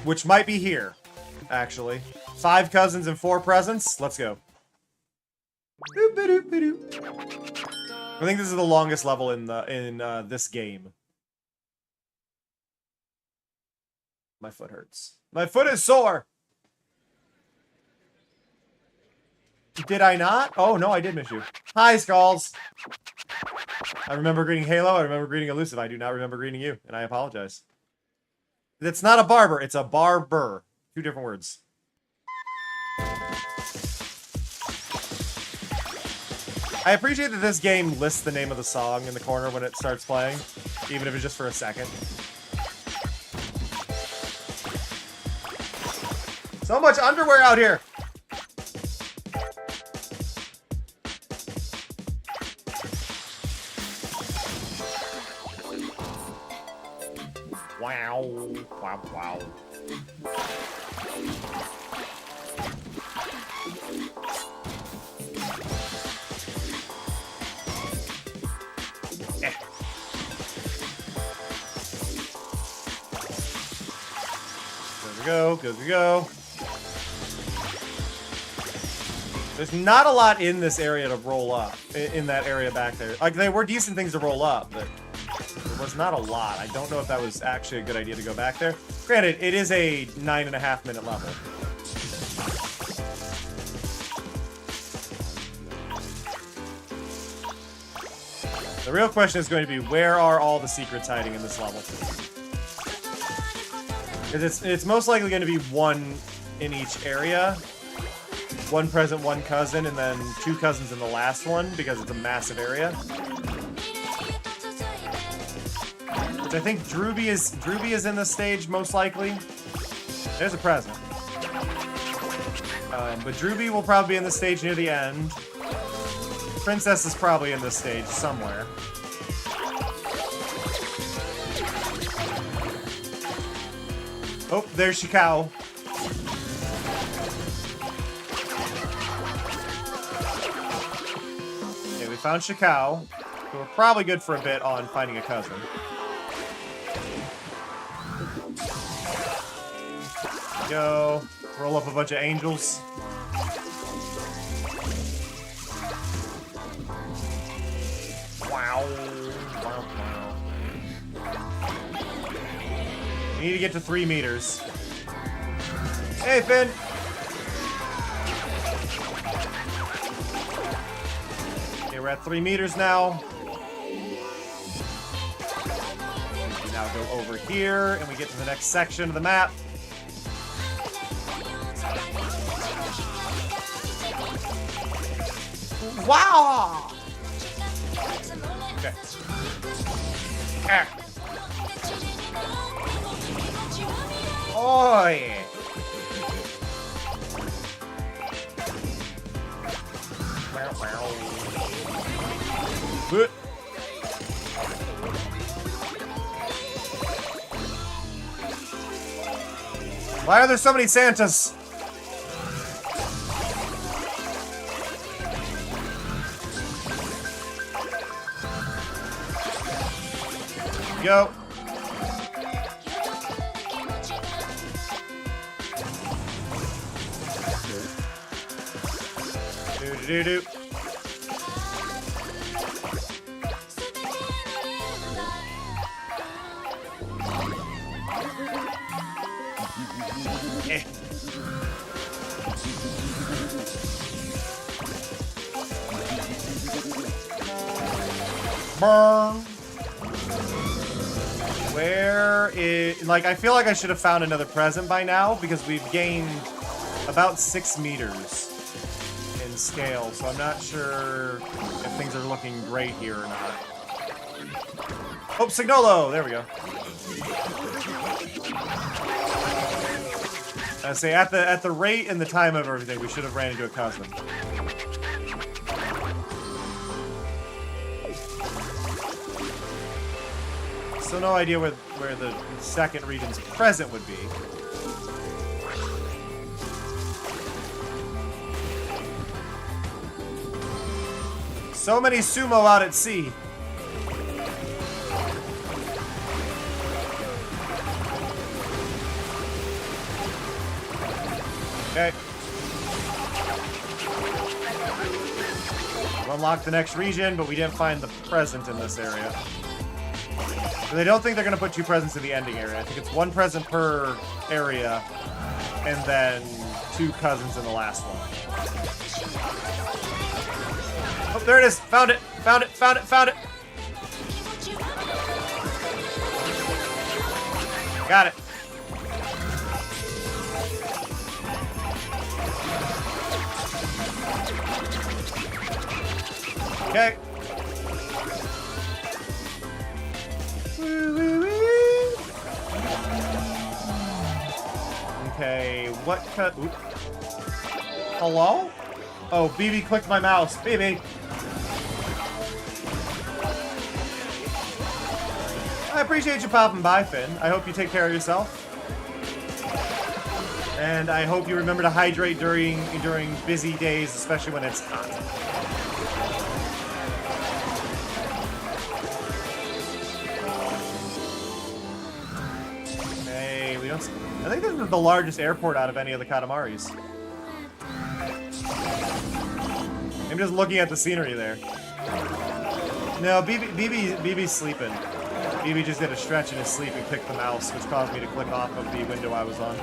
Which might be here, actually. 5 cousins and 4 presents. Let's go. I think this is the longest level in this game. My foot hurts. My foot is sore. Did I not? Oh no, I did miss you. Hi, Skulls. I remember greeting Halo. I remember greeting Elusive. I do not remember greeting you, and I apologize. It's not a barber. It's a barber. 2 different words. I appreciate that this game lists the name of the song in the corner when it starts playing, even if it's just for a second. So much underwear out here! wow, wow. Eh. Good we go, good we go. There's not a lot in this area to roll up, in that area back there. Like, they were decent things to roll up, but there was not a lot. I don't know if that was actually a good idea to go back there. Granted, it is a 9.5 minute level. The real question is going to be, where are all the secrets hiding in this level? Because it's most likely going to be one in each area. One present, one cousin, and then 2 cousins in the last one, because it's a massive area. Which I think Drooby is in this stage, most likely. There's a present. But Drooby will probably be in the stage near the end. Princess is probably in this stage somewhere. Oh, there's Shikao. Okay, we found Shikao, who we're probably good for a bit on finding a cousin. Go. Roll up a bunch of angels. Wow. Wow, wow. We need to get to 3 meters. Hey, Finn! Okay, we're at 3 meters now. We now go over here, and we get to the next section of the map. Wow! Okay. Ah. Oh, yeah. Good. Why are there so many Santas? Go. Do. Eh. Burn. Where is... Like, I feel like I should have found another present by now, because we've gained about 6 meters in scale, so I'm not sure if things are looking great here or not. Oh, Signolo! There we go. I say, at the rate and the time of everything, we should have ran into a cousin. So no idea where the second region's present would be. So many sumo out at sea. Okay. We'll unlock the next region, but we didn't find the present in this area. But I don't think they're going to put 2 presents in the ending area. I think it's 1 present per area, and then 2 cousins in the last one. Oh, there it is! Found it! Found it! Found it! Found it! Got it! Okay. Okay, what cut? Oop. Hello? Oh, BB clicked my mouse. BB! I appreciate you popping by, Finn. I hope you take care of yourself. And I hope you remember to hydrate during busy days, especially when it's hot. Hey, we don't. I think this is the largest airport out of any of the Katamaris. I'm just looking at the scenery there. No, BB's sleeping. BB just did a stretch in his sleep and kicked the mouse, which caused me to click off of the window I was on.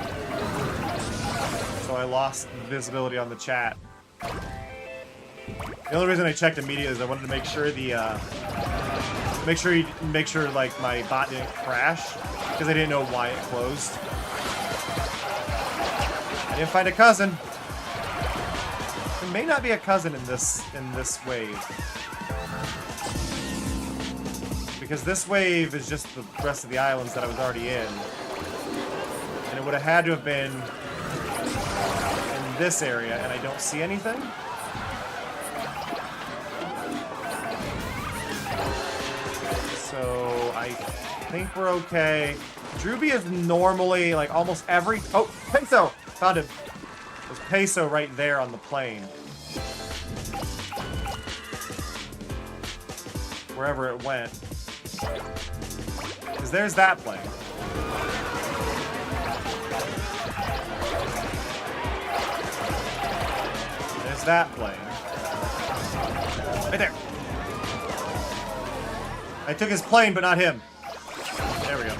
So I lost visibility on the chat. The only reason I checked immediately is I wanted to make sure like my bot didn't crash because I didn't know why it closed. I didn't find a cousin. There may not be a cousin in this wave. Because this wave is just the rest of the islands that I was already in. And it would have had to have been in this area, and I don't see anything. So I think we're okay. Drewby is normally like almost every... Oh, Peso! Found him. There's Peso right there on the plane. Wherever it went. Because there's that plane. There's that plane. Right there. I took his plane, but not him. There we go.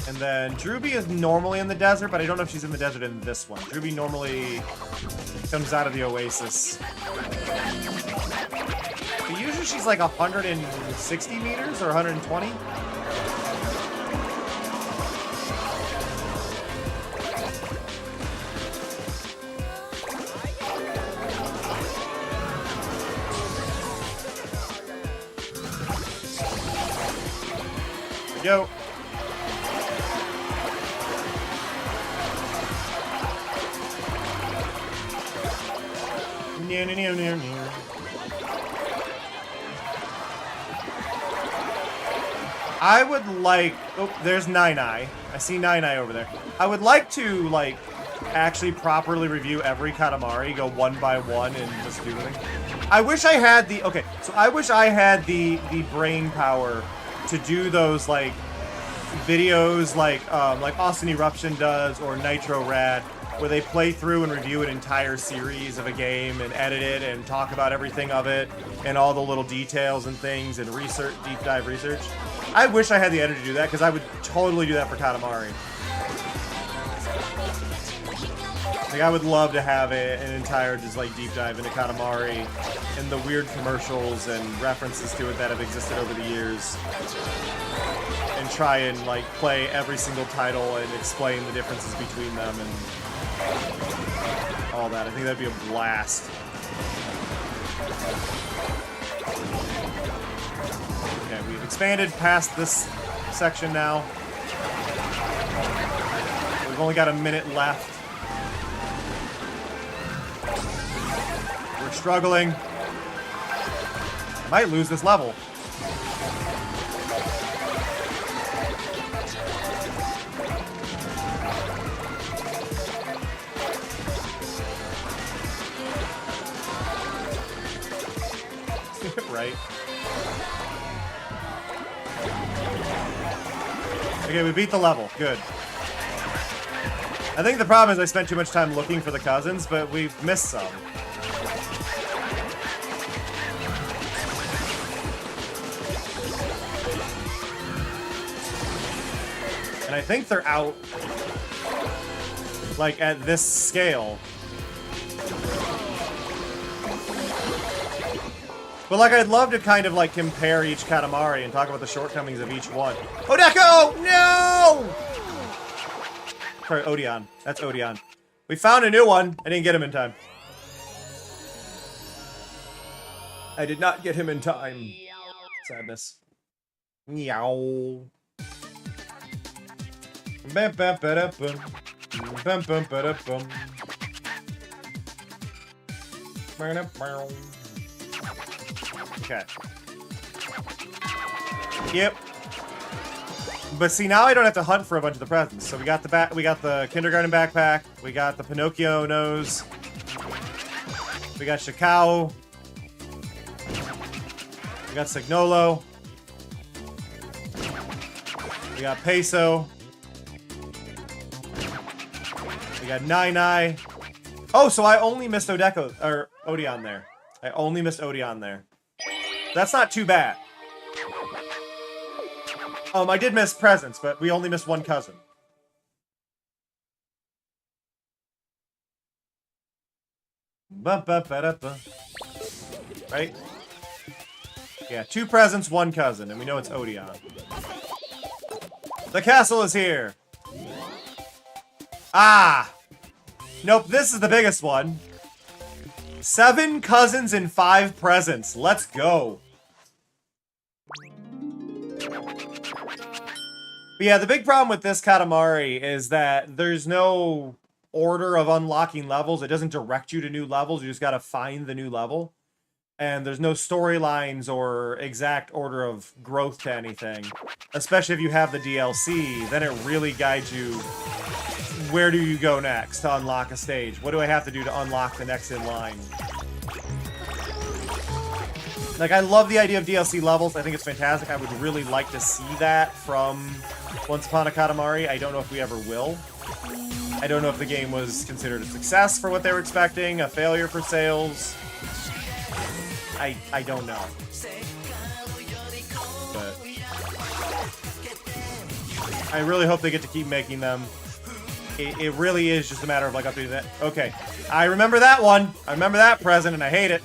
And then Drewby is normally in the desert, but I don't know if she's in the desert in this one. Drewby normally comes out of the oasis. But usually she's like 160 meters or 120. Yo. I would like... Oh, there's Nine-Eye. I see Nine-Eye over there. I would like to, like, actually properly review every Katamari, go one by one, and just do everything. I wish I had the... Okay, so I wish I had the brain power to do those, like, videos like Austin Eruption does, or Nitro Rad, where they play through and review an entire series of a game and edit it and talk about everything of it and all the little details and things and research, deep dive research. I wish I had the energy to do that, because I would totally do that for Katamari. Like, I would love to have an entire just like deep dive into Katamari and the weird commercials and references to it that have existed over the years, and try and like play every single title and explain the differences between them and all that. I think that'd be a blast. Okay, we've expanded past this section now. We've only got a minute left. We're struggling. I might lose this level. Right. Okay, we beat the level. Good. I think the problem is I spent too much time looking for the cousins, but we've missed some. And I think they're out, like, at this scale. But, like, I'd love to kind of, like, compare each Katamari and talk about the shortcomings of each one. Odeko! No! Sorry, Odeon. That's Odeon. We found a new one. I didn't get him in time. I did not get him in time. Sadness. Meow. Bam bam ba bum. Bam bam ba bum. Okay. Yep. But see, now I don't have to hunt for a bunch of the presents. So we got the kindergarten backpack, we got the Pinocchio nose, we got Shikao, we got Signolo, we got Peso, we got Nai. Oh, so I only missed Odeon there. I only missed Odeon there. That's not too bad. I did miss presents, but we only missed one cousin. Right? Yeah, 2 presents, 1 cousin, and we know it's Odeon. The castle is here! Ah! Nope, this is the biggest one. 7 cousins and 5 presents. Let's go. But yeah, the big problem with this Katamari is that there's no order of unlocking levels. It doesn't direct you to new levels. You just gotta find the new level. And there's no storylines or exact order of growth to anything. Especially if you have the DLC, then it really guides you. Where do you go next to unlock a stage? What do I have to do to unlock the next in line? Like, I love the idea of DLC levels. I think it's fantastic. I would really like to see that from Once Upon a Katamari. I don't know if we ever will. I don't know if the game was considered a success for what they were expecting, a failure for sales. I don't know. But I really hope they get to keep making them. It really is just a matter of, like, updating that. Okay, I remember that one. I remember that present, and I hate it.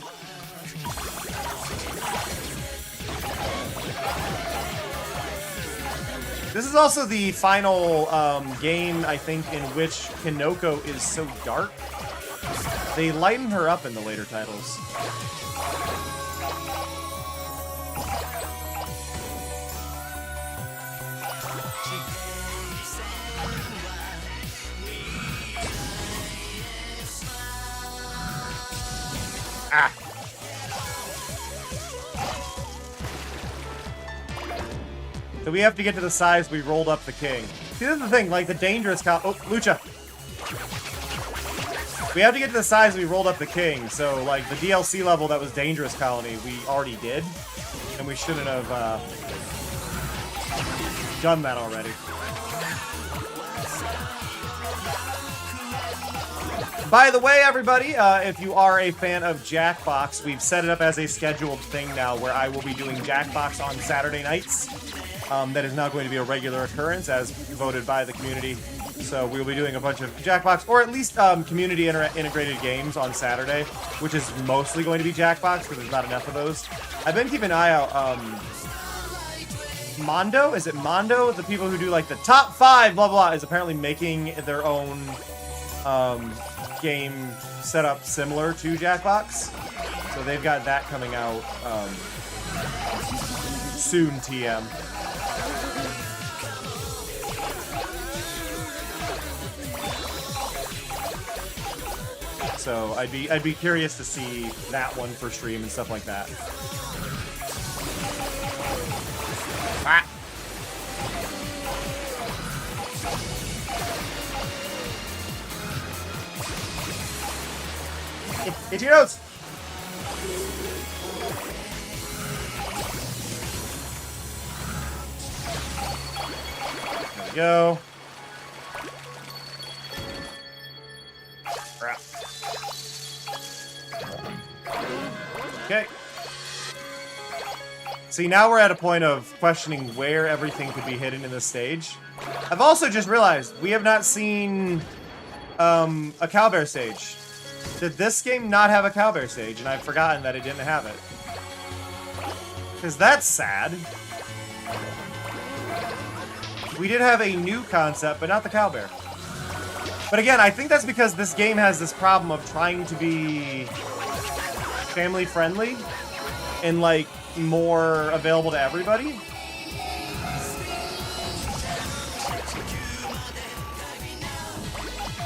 This is also the final game, I think, in which Kinoko is so dark. They lighten her up in the later titles. Ah! So we have to get to the size we rolled up the king. See, this is the thing, like the dangerous oh, Lucha! We have to get to the size we rolled up the king, so like the DLC level that was Dangerous Colony, we already did. And we shouldn't have done that already. By the way, everybody, if you are a fan of Jackbox, we've set it up as a scheduled thing now where I will be doing Jackbox on Saturday nights. That is now going to be a regular occurrence as voted by the community. So we'll be doing a bunch of Jackbox, or at least community integrated games on Saturday, which is mostly going to be Jackbox because there's not enough of those. I've been keeping an eye out. Mondo? Is it Mondo? The people who do like the top 5 blah blah is apparently making their own game setup similar to Jackbox. So they've got that coming out soon, TM. So I'd be curious to see that one for stream and stuff like that. Ah. It's your nose. There we go. Crap. Okay. See, now we're at a point of questioning where everything could be hidden in this stage. I've also just realized we have not seen a Cowbear stage. Did this game not have a Cowbear stage? And I've forgotten that it didn't have it. Because that's sad. We did have a new concept, but not the Cowbear. But again, I think that's because this game has this problem of trying to be family friendly and like more available to everybody.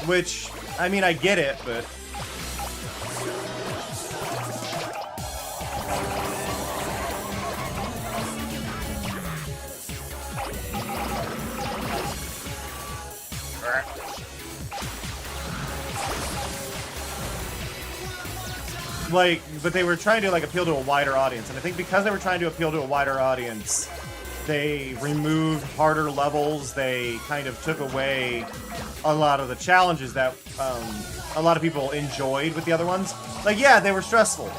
Which, I mean, I get it, but Like, but they were trying to like appeal to a wider audience, and I think because they were trying to appeal to a wider audience, they removed harder levels. They kind of took away a lot of the challenges that a lot of people enjoyed with the other ones. Like, yeah, they were stressful,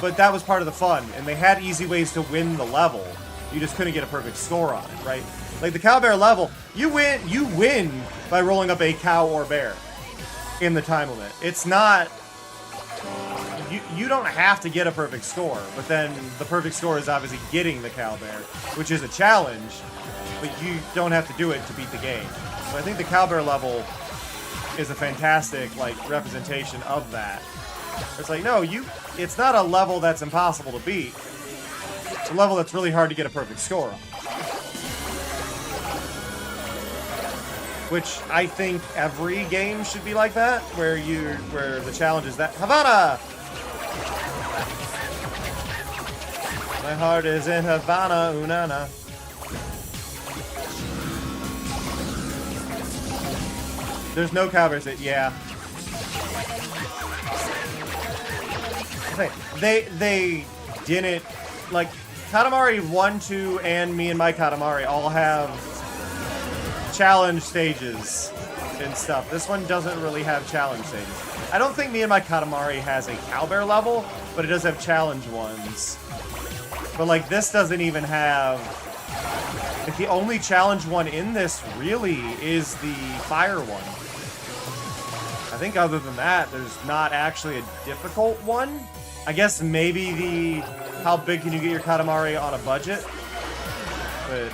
but that was part of the fun, and they had easy ways to win the level. You just couldn't get a perfect score on it, right? Like the cow bear level, you win by rolling up a cow or bear in the time limit. It's not. You don't have to get a perfect score, but then the perfect score is obviously getting the cow bear, which is a challenge, but you don't have to do it to beat the game. So I think the cow bear level is a fantastic like representation of that. It's like, no, it's not a level that's impossible to beat. It's a level that's really hard to get a perfect score on. Which I think every game should be like that, where the challenge is that Havana. My heart is in Havana, unana. There's no cowbears. Yeah. They didn't like Katamari 1, 2, and Me and My Katamari all have challenge stages and stuff. This one doesn't really have challenge stages. I don't think Me and My Katamari has a cowbear level, but it does have challenge ones. But like this doesn't even have. Like the only challenge one in this really is the fire one. I think other than that, there's not actually a difficult one. I guess maybe the how big can you get your Katamari on a budget? But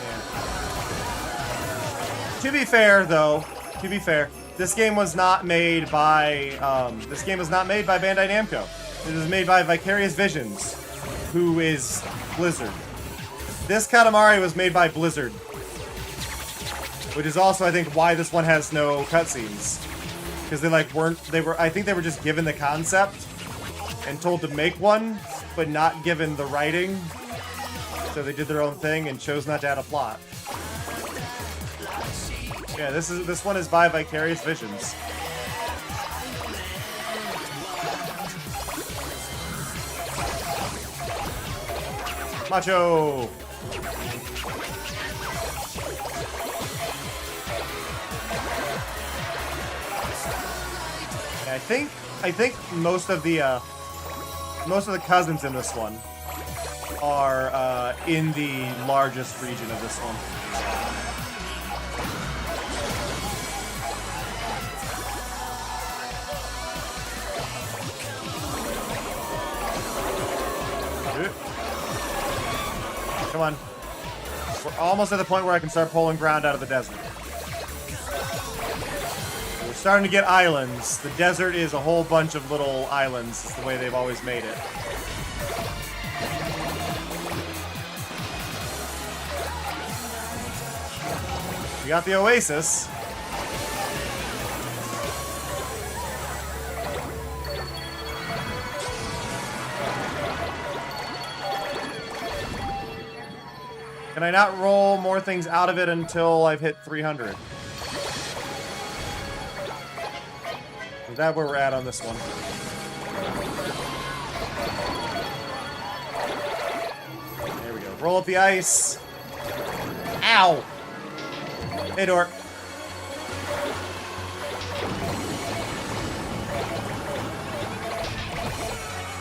yeah. To be fair, though, this game was not made by Bandai Namco. It was made by Vicarious Visions, who is Blizzard. This Katamari was made by Blizzard, which is also, I think, why this one has no cutscenes. Because I think they were just given the concept and told to make one, but not given the writing. So they did their own thing and chose not to add a plot. Yeah, this one is by Vicarious Visions. Macho! I think most of the cousins in this one are in the largest region of this one. Come on. We're almost at the point where I can start pulling ground out of the desert. We're starting to get islands. The desert is a whole bunch of little islands. It's the way they've always made it. We got the oasis. Can I not roll more things out of it until I've hit 300? Is that where we're at on this one? There we go. Roll up the ice. Ow! Hey, Dork.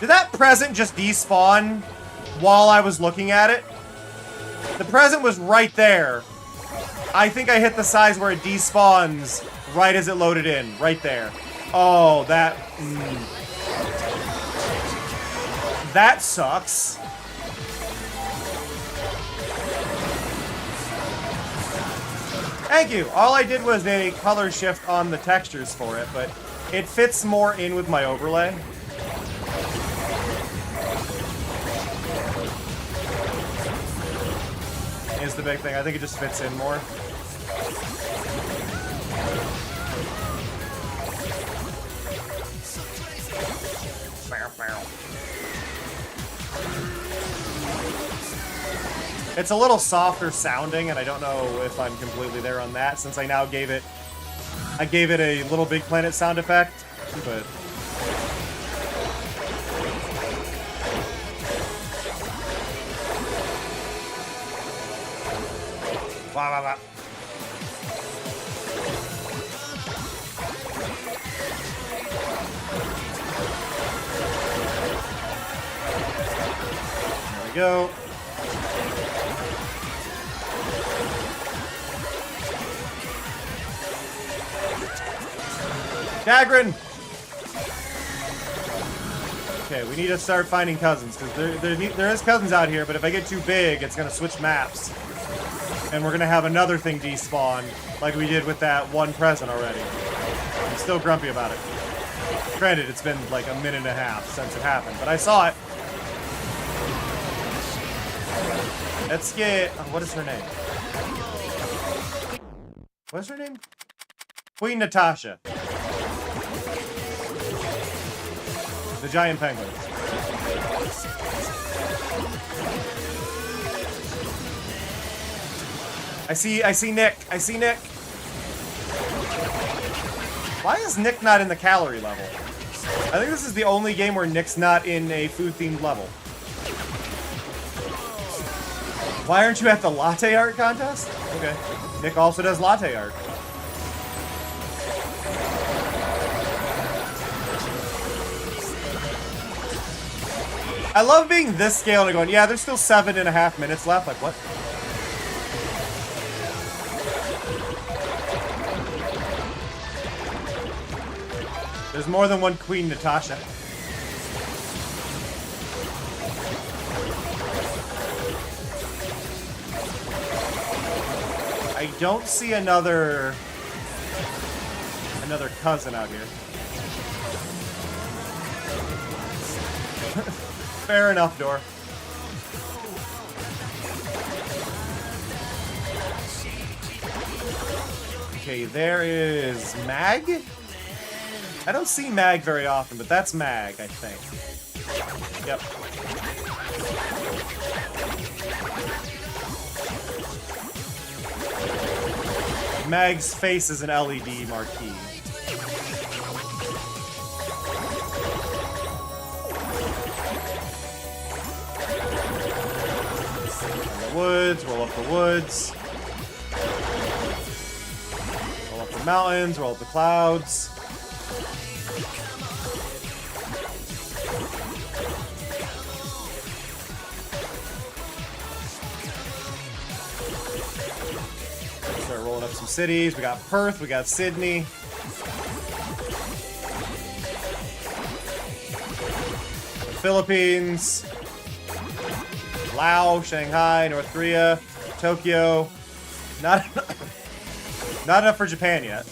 Did that present just despawn while I was looking at it? The present was right there. I think I hit the size where it despawns right as it loaded in. Right there. Oh, that... That sucks. Thank you. All I did was a color shift on the textures for it, but it fits more in with my overlay. Is the big thing. I think it just fits in more. It's a little softer sounding, and I don't know if I'm completely there on that since I now gave it a Little Big Planet sound effect, but wow, wow, wow. There we go. Dagrin! Okay, we need to start finding cousins, because there is cousins out here, but if I get too big, it's going to switch maps. And we're going to have another thing despawn, like we did with that one present already. I'm still grumpy about it. Granted, it's been like a minute and a half since it happened, but I saw it. Let's get... Oh, what is her name? What's her name? Queen Natasha. The giant penguin. I see Nick. I see Nick. Why is Nick not in the calorie level? I think this is the only game where Nick's not in a food-themed level. Why aren't you at the latte art contest? Okay. Nick also does latte art. I love being this scale and going, yeah, there's still 7.5 minutes left. Like, what? There's more than one Queen Natasha. I don't see another cousin out here. Fair enough, Door. Okay, there is Mag. I don't see Mag very often, but that's Mag, I think. Yep. Mag's face is an LED marquee. Woods, roll up the woods. Roll up the mountains, roll up the clouds. Start rolling up some cities. We got Perth, we got Sydney. The Philippines. Laos, Shanghai, North Korea, Tokyo. Not enough for Japan yet.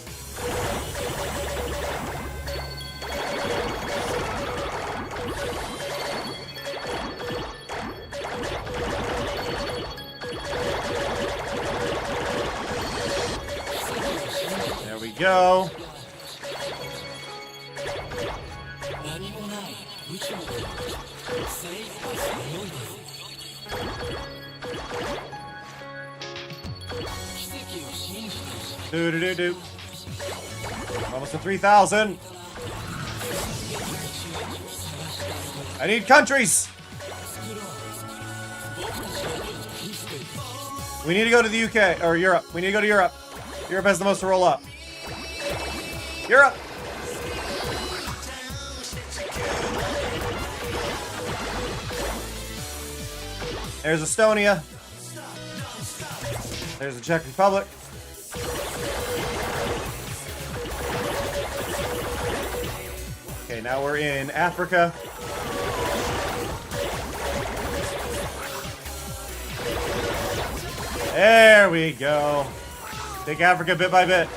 There we go. Do. Almost to 3,000. I need countries. We need to go to the UK or Europe. We need to go to Europe. Europe has the most to roll up. Europe. There's Estonia. There's the Czech Republic. Okay, now we're in Africa. There we go. Take Africa bit by bit.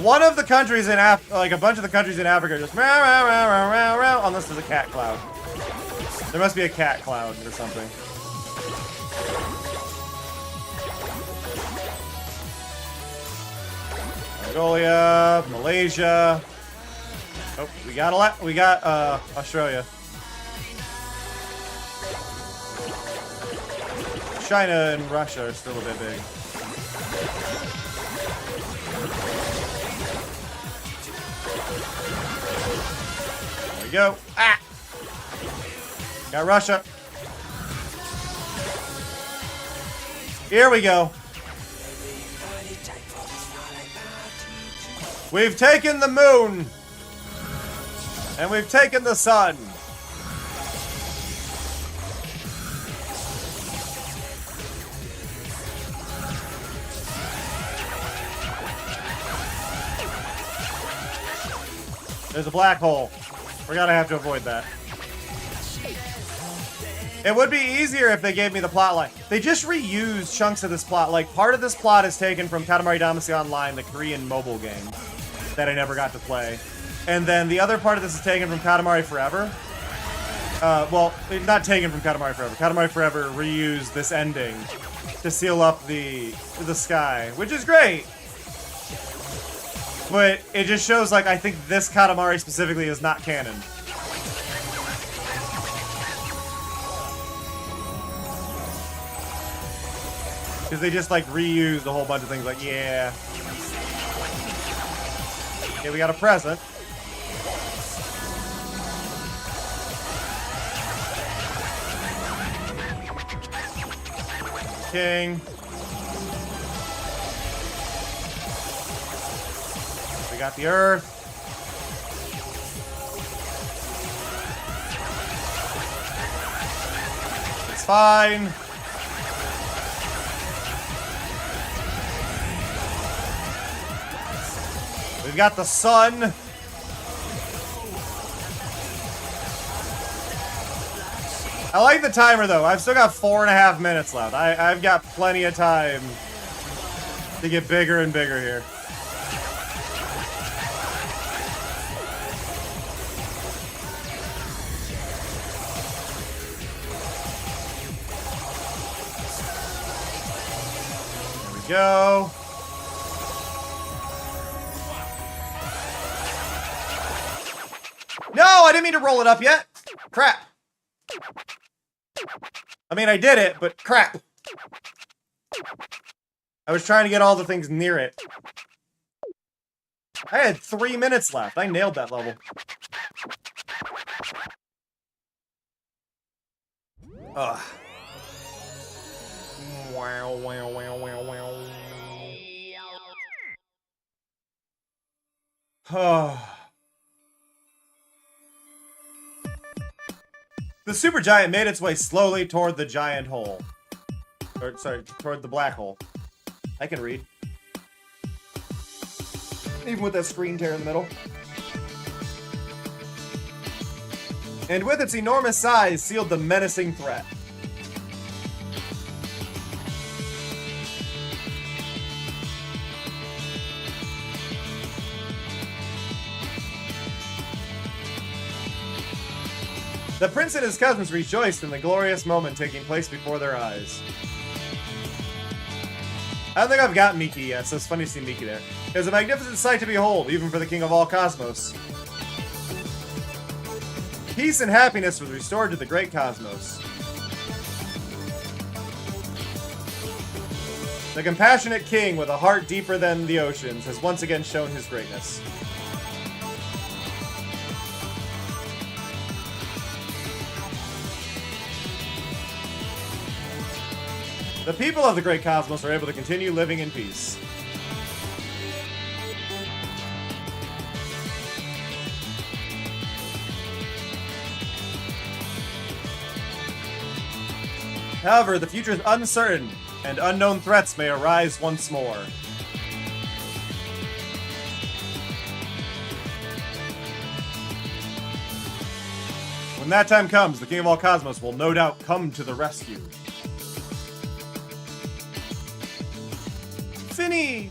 One of the countries in like a bunch of the countries in Africa just meow, meow, meow, meow, meow, meow, unless there's a cat cloud. There must be a cat cloud or something. Mongolia, Malaysia. Oh, we got Australia. China and Russia are still a bit big. There we go. Ah! Got Russia. Here we go. We've taken the moon. And we've taken the sun. There's a black hole. We're gonna have to avoid that. It would be easier if they gave me the plot line. They just reuse chunks of this plot. Like, part of this plot is taken from Katamari Damacy Online, the Korean mobile game that I never got to play. And then the other part of this is taken from Katamari Forever. Well, not taken from Katamari Forever. Katamari Forever reused this ending to seal up the sky, which is great. But it just shows, like, I think this Katamari specifically is not canon. Because they just, like, reused a whole bunch of things, like, yeah. Okay, we got a present. King. We got the Earth. It's fine. We've got the sun. I like the timer, though. I've still got 4.5 minutes left. I've got plenty of time to get bigger and bigger here. There we go. No, I didn't mean to roll it up yet. Crap. I mean, I did it, but crap. I was trying to get all the things near it. I had 3 minutes left. I nailed that level. Ugh. Wow, wow, wow, wow, wow. Oh. The supergiant made its way slowly toward the giant hole. Or, sorry, toward the black hole. I can read. Even with that screen tear in the middle. And with its enormous size, sealed the menacing threat. The prince and his cousins rejoiced in the glorious moment taking place before their eyes. I don't think I've got Miki yet, so it's funny to see Miki there. It was a magnificent sight to behold, even for the king of all cosmos. Peace and happiness was restored to the great cosmos. The compassionate king with a heart deeper than the oceans has once again shown his greatness. The people of the great cosmos are able to continue living in peace. However, the future is uncertain, and unknown threats may arise once more. When that time comes, the king of all cosmos will no doubt come to the rescue. Finny!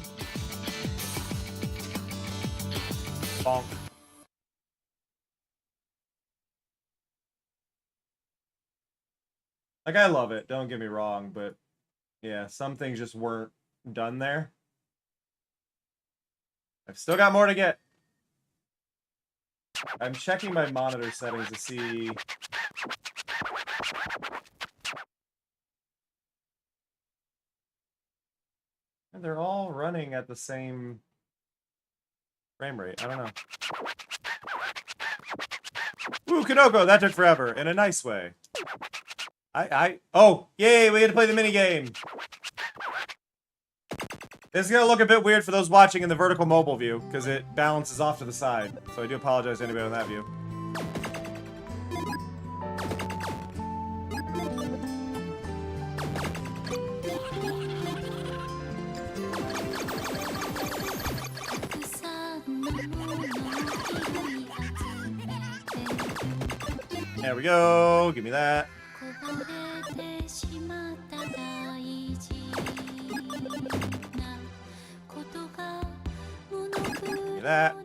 Bonk. Like, I love it, don't get me wrong, but yeah, some things just weren't done there. I've still got more to get. I'm checking my monitor settings to see they're all running at the same frame rate? I don't know. Woo, Kanoko, that took forever, in a nice way. Oh, yay, we had to play the minigame. This is gonna look a bit weird for those watching in the vertical mobile view, because it balances off to the side. So I do apologize to anybody on that view. There we go. Give me that. Give me that.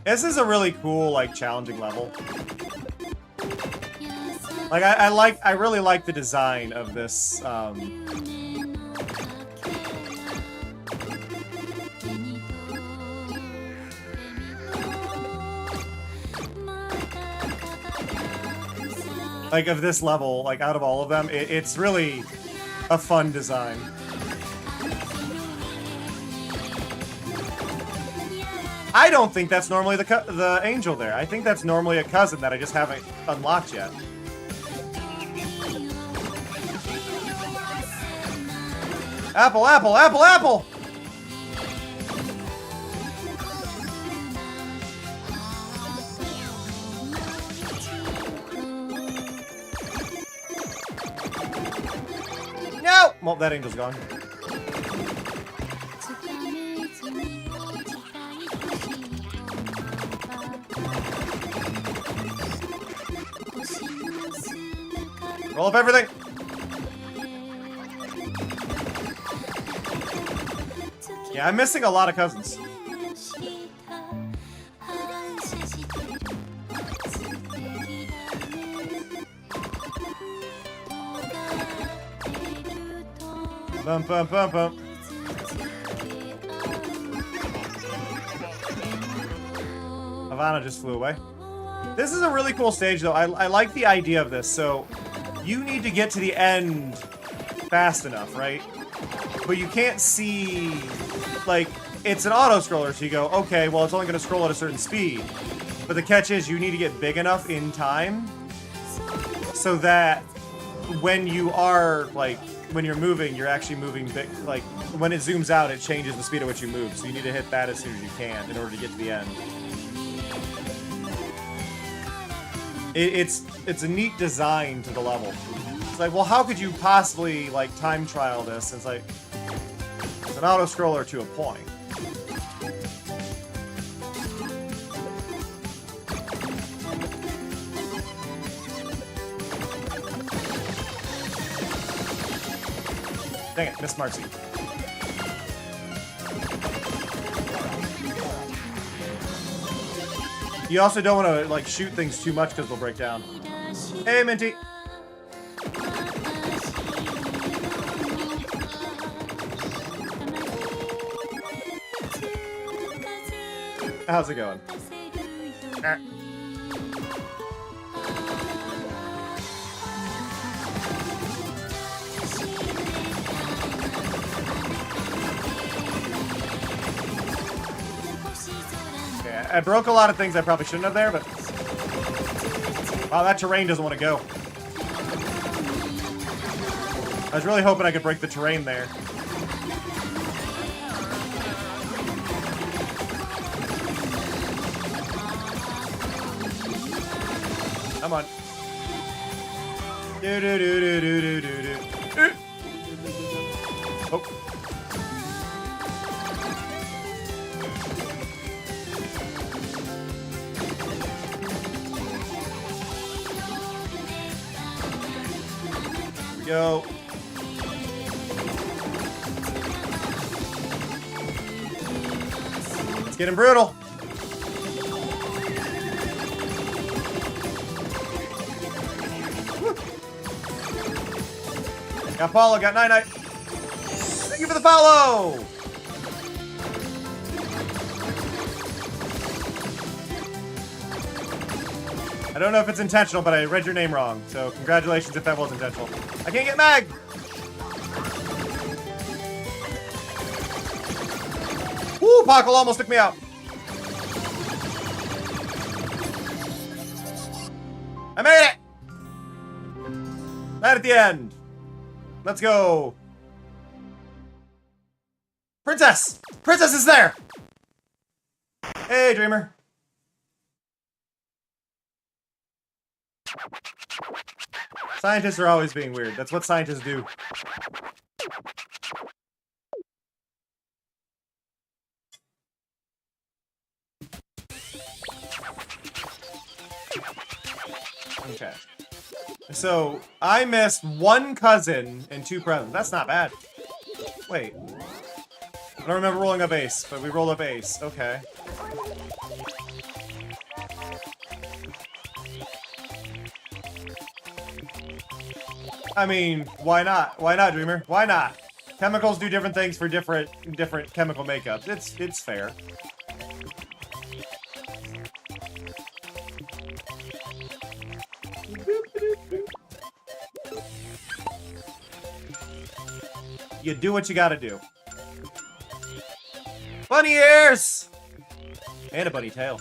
This is a really cool, like, challenging level. Like, I really like the design of this, like, of this level, like, out of all of them, it's really a fun design. I don't think that's normally the angel there. I think that's normally a cousin that I just haven't unlocked yet. Apple, apple, apple, apple! No! Well, that angel's gone. Roll up everything! Yeah, I'm missing a lot of cousins. Bum, bum, bum, bum. Havana just flew away. This is a really cool stage, though. I like the idea of this. So, you need to get to the end fast enough, right? But you can't see... Like, it's an auto-scroller, so you go, okay, well, it's only going to scroll at a certain speed. But the catch is, you need to get big enough in time so that when you are, like, when you're moving, you're actually moving big. Like, when it zooms out, it changes the speed at which you move. So you need to hit that as soon as you can in order to get to the end. It's a neat design to the level. It's like, well, how could you possibly, like, time trial this? It's like, it's an auto-scroller to a point. Dang it, Miss Marcy. You also don't want to, like, shoot things too much because they'll break down. Hey, Minty! How's it going? Ah. Okay, I broke a lot of things I probably shouldn't have there, but... Wow, that terrain doesn't want to go. I was really hoping I could break the terrain there. Come on. Do. Oh. Here we go. It's getting brutal. Got Paulo, got Night-Night. Thank you for the follow! I don't know if it's intentional, but I read your name wrong. So congratulations if that was intentional. I can't get Mag! Woo! Pockle almost took me out. I made it! Right at the end. Let's go. Princess! Princess is there! Hey, Dreamer. Scientists are always being weird. That's what scientists do. Okay. So, I missed one cousin and 2 presents. That's not bad. Wait. I don't remember rolling up ace, but we rolled up ace. Okay. I mean, why not? Why not, Dreamer? Why not? Chemicals do different things for different chemical makeups. It's fair. You do what you gotta do. Bunny ears! And a bunny tail.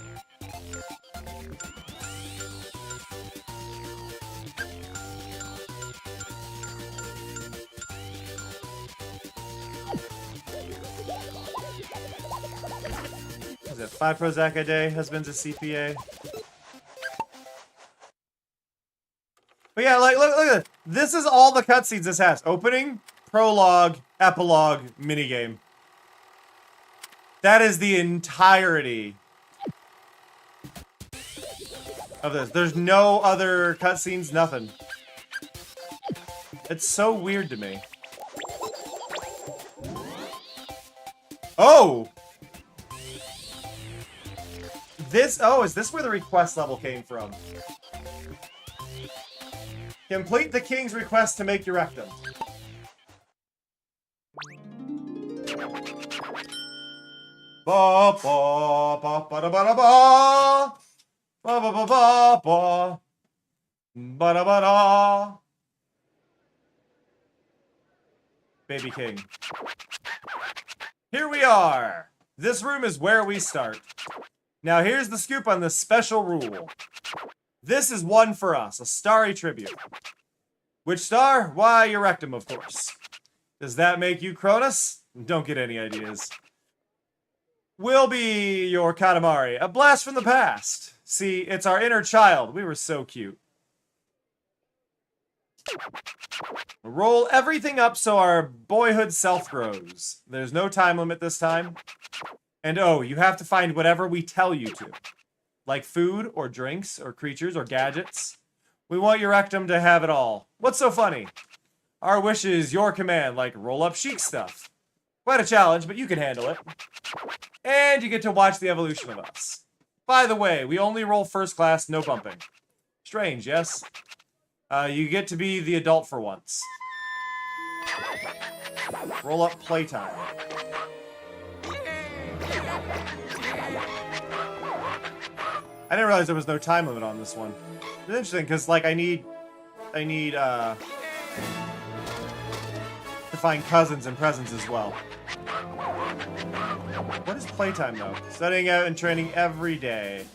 Is it 5 Prozac a day? Husband's a CPA. But yeah, like, look at this. This is all the cutscenes this has. Opening, prologue, epilogue, minigame. That is the entirety of this. There's no other cutscenes, nothing. It's so weird to me. Oh! Is this where the request level came from? Complete the king's request to make your rectum. Ba ba ba ba da ba da ba ba ba ba ba ba ba da ba da. Baby King. Here we are. This room is where we start. Now here's the scoop on this special rule. This is one for us, a starry tribute. Which star? Why, your rectum, of course. Does that make you Cronus? Don't get any ideas. We'll be your Katamari, a blast from the past. See, it's our inner child. We were so cute. Roll everything up so our boyhood self grows. There's no time limit this time. And oh, you have to find whatever we tell you to. Like food, or drinks, or creatures, or gadgets. We want your rectum to have it all. What's so funny? Our wish is your command, like roll up chic stuff. Quite a challenge, but you can handle it. And you get to watch the evolution of us. By the way, we only roll first class, no bumping. Strange, yes? You get to be the adult for once. Roll up playtime. I didn't realize there was no time limit on this one. It's interesting, because, like, I need, to find cousins and presents as well. What is playtime, though? Studying out and training every day.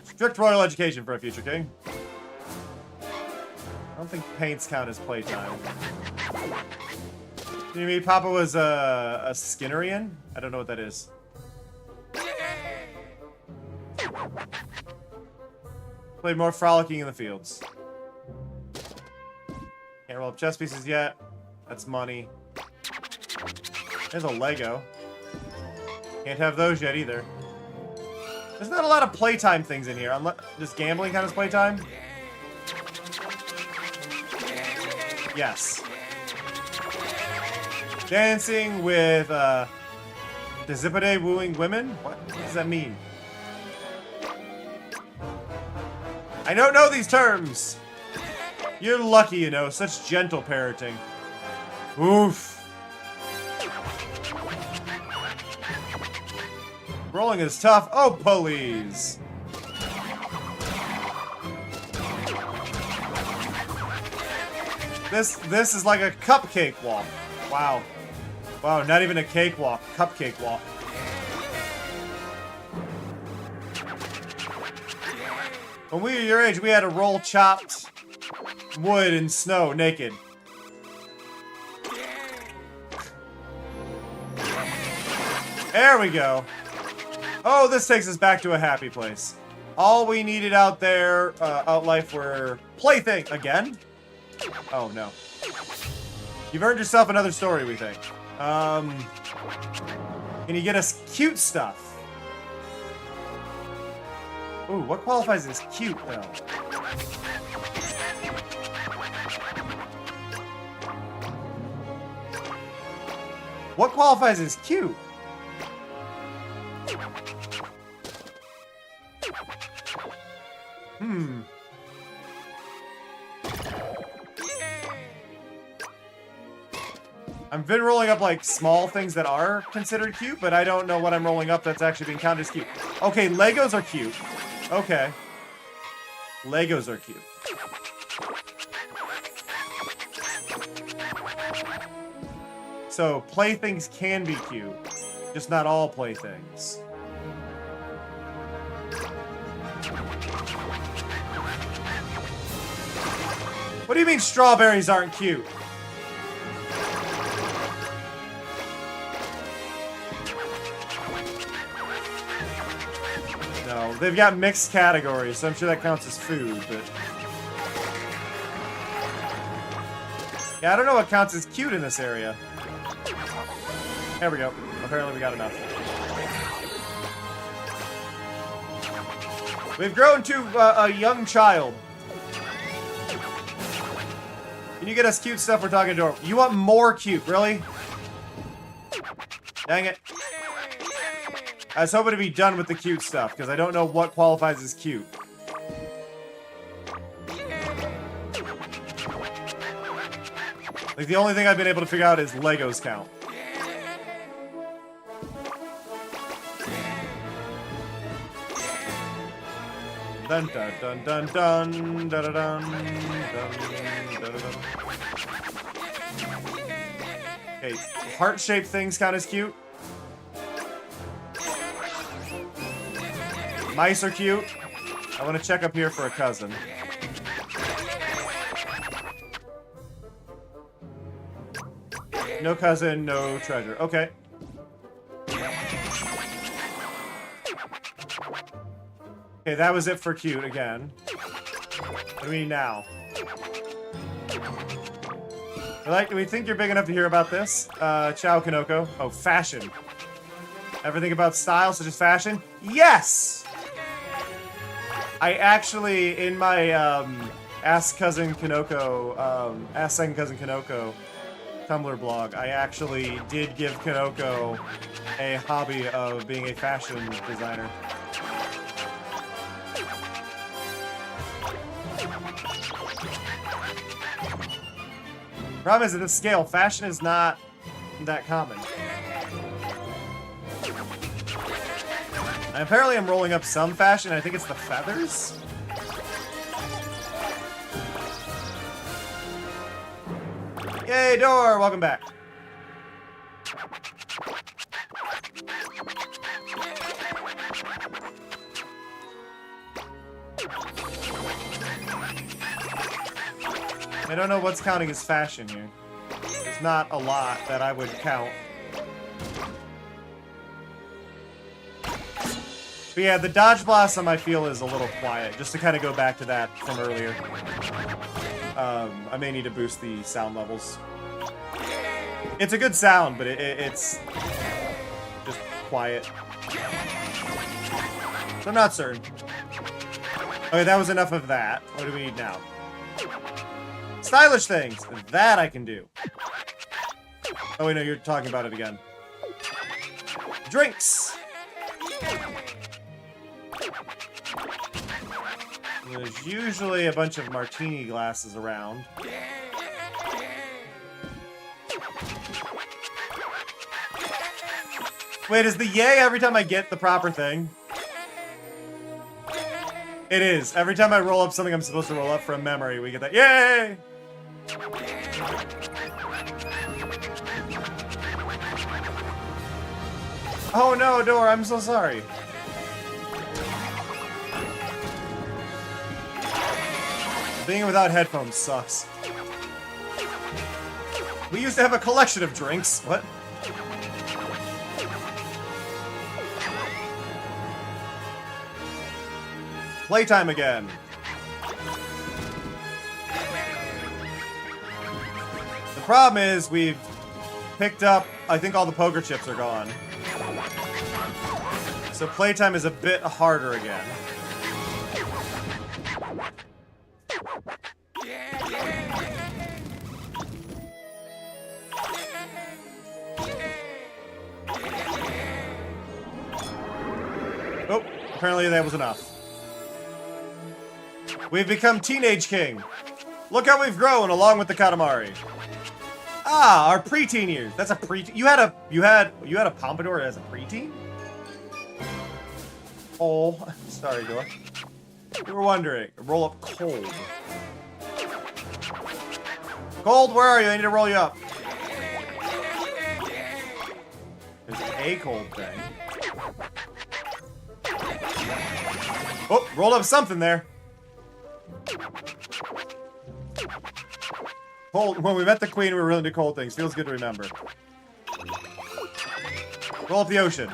Strict royal education for a future king. I don't think paints count as playtime. Did you mean Papa was a Skinnerian? I don't know what that is. Played more frolicking in the fields. Can't roll up chess pieces yet. That's money. There's a Lego. Can't have those yet either. There's not a lot of playtime things in here. Just gambling kind of playtime? Yes. Dancing with, Dizipade wooing women? What does that mean? I don't know these terms! You're lucky, you know, such gentle parroting. Oof. Rolling is tough. Oh, please. This is like a cupcake walk. Wow. Wow, not even a cake walk. Cupcake walk. When we were your age, we had to roll chopped wood in snow naked. There we go. Oh, this takes us back to a happy place. All we needed out there, out life, were plaything again. Oh no. You've earned yourself another story, we think. Can you get us cute stuff? Ooh, what qualifies as cute, though? What qualifies as cute? I've been rolling up, like, small things that are considered cute, but I don't know what I'm rolling up that's actually being counted as cute. Okay, Legos are cute. Okay. Legos are cute. So, playthings can be cute. Just not all playthings. What do you mean strawberries aren't cute? No, they've got mixed categories, so I'm sure that counts as food, but... Yeah, I don't know what counts as cute in this area. There we go. Apparently we got enough. We've grown to a young child. Can you get us cute stuff? We're talking to her. You want more cute, really? Dang it. I was hoping to be done with the cute stuff, because I don't know what qualifies as cute. Like, the only thing I've been able to figure out is Legos count. Dun dun dun dun dun dun dun dun dun dun dun. Okay, heart-shaped things count as cute. Mice are cute. I want to check up here for a cousin. No cousin, no treasure. Okay. Okay, that was it for cute again. What do we need now? Do we think you're big enough to hear about this? Ciao, Kanoko. Oh, fashion. Everything about style, such as fashion? Yes! I actually, in my, Ask Cousin Kanoko, Ask Second Cousin Kanoko Tumblr blog, I actually did give Kanoko a hobby of being a fashion designer. Problem is, at this scale, fashion is not that common. And apparently I'm rolling up some fashion. I think it's the feathers. Yay, door! Welcome back. I don't know what's counting as fashion here. There's not a lot that I would count. But yeah, the Dodge Blossom I feel is a little quiet, just to kind of go back to that from earlier. I may need to boost the sound levels. It's a good sound, but it's just quiet. So I'm not certain. Okay, that was enough of that. What do we need now? Stylish things! That I can do. Oh wait, no, you're talking about it again. Drinks! There's usually a bunch of martini glasses around. Wait, is the yay every time I get the proper thing? It is. Every time I roll up something I'm supposed to roll up from memory, we get that yay! Oh no, Dora, I'm so sorry. Being without headphones sucks. We used to have a collection of drinks. What? Playtime again. The problem is we've picked up, I think all the poker chips are gone. So playtime is a bit harder again. Oh, apparently that was enough. We've become Teenage King. Look how we've grown along with the Katamari. Ah, our preteen years. That's a pre. You had a pompadour as a preteen? Oh, sorry, Dora. We were wondering. Roll up cold. Cold, where are you? I need to roll you up. There's a cold thing. Oh, rolled up something there. Cold. When we met the queen, we were really into cold things. Feels good to remember. Roll up the ocean.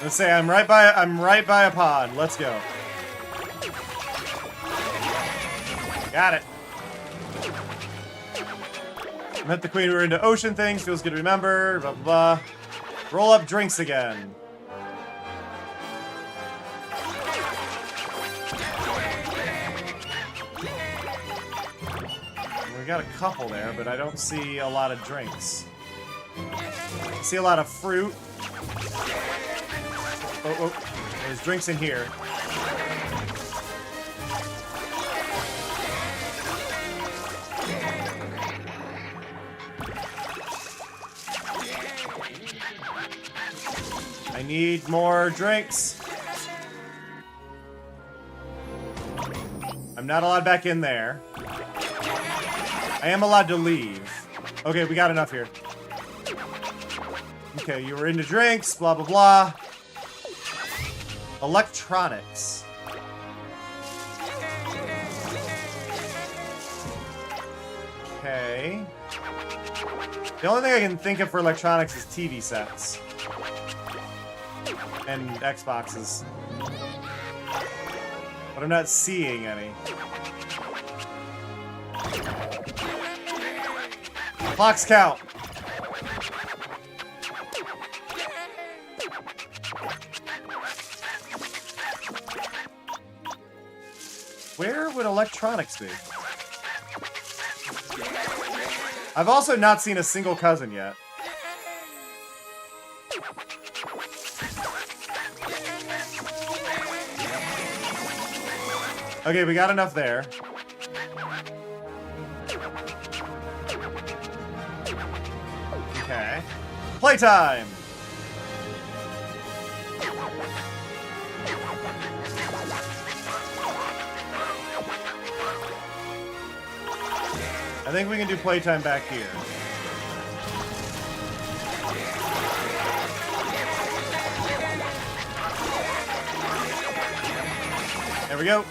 Let's say I'm right by a pond. Let's go. Got it. Met the queen, we were into ocean things. Feels good to remember. Blah, blah, blah. Roll up drinks again. We got a couple there, but I don't see a lot of drinks. I see a lot of fruit. Oh, oh. There's drinks in here. I need more drinks. I'm not allowed back in there. I am allowed to leave. Okay, we got enough here. Okay, you were into drinks, blah, blah, blah. Electronics. Okay. The only thing I can think of for electronics is TV sets. And Xboxes. But I'm not seeing any. Clocks count. Where would electronics be? I've also not seen a single cousin yet. Okay, we got enough there. Okay. Playtime! I think we can do playtime back here. There we go.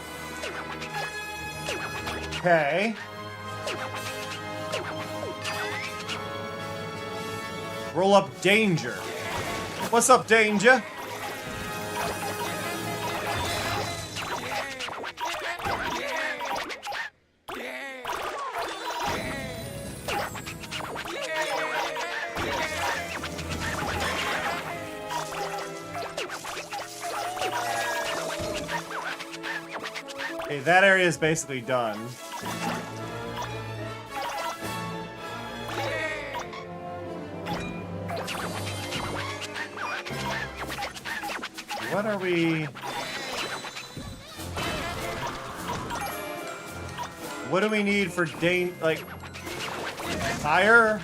Okay. Roll up danger. What's up, danger? Okay, that area is basically done. What are we... What do we need for like... Fire?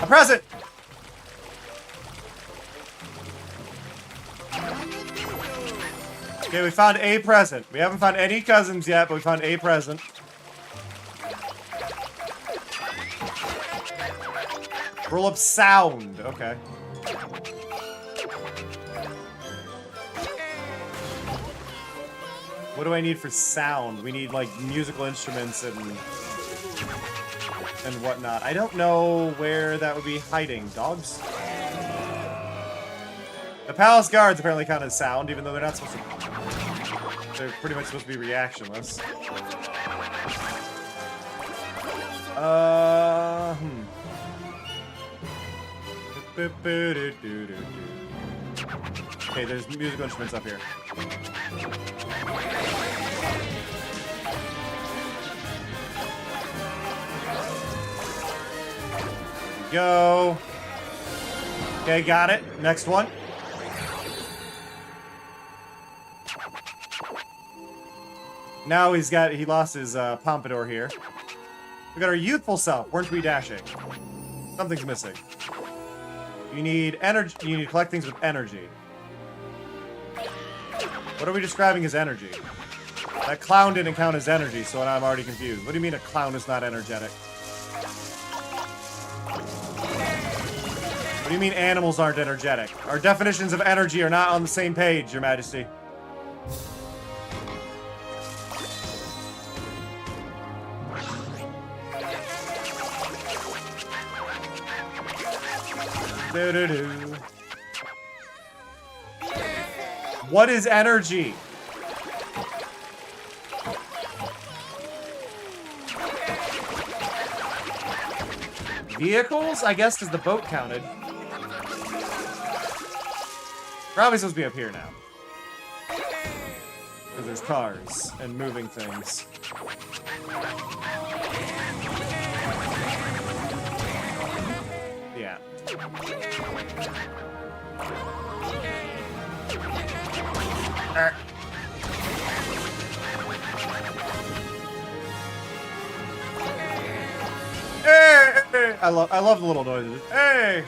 A present! Okay, we found a present. We haven't found any cousins yet, but we found a present. Roll up sound. Okay. What do I need for sound? We need, like, musical instruments and whatnot. I don't know where that would be hiding. Dogs? The palace guards apparently count as sound, even though they're not supposed to... They're pretty much supposed to be reactionless. Okay, there's musical instruments up here. Go. Okay, got it. Next one. Now he lost his pompadour here. We got our youthful self. Weren't we dashing? Something's missing. You need energy. You need to collect things with energy. What are we describing as energy? That clown didn't count as energy, so I'm already confused. What do you mean a clown is not energetic? What do you mean animals aren't energetic? Our definitions of energy are not on the same page, Your Majesty. What is energy? Vehicles? I guess because the boat counted. Probably supposed to be up here now. Because there's cars and moving things. Yeah. Hey! I love the little noises. Hey!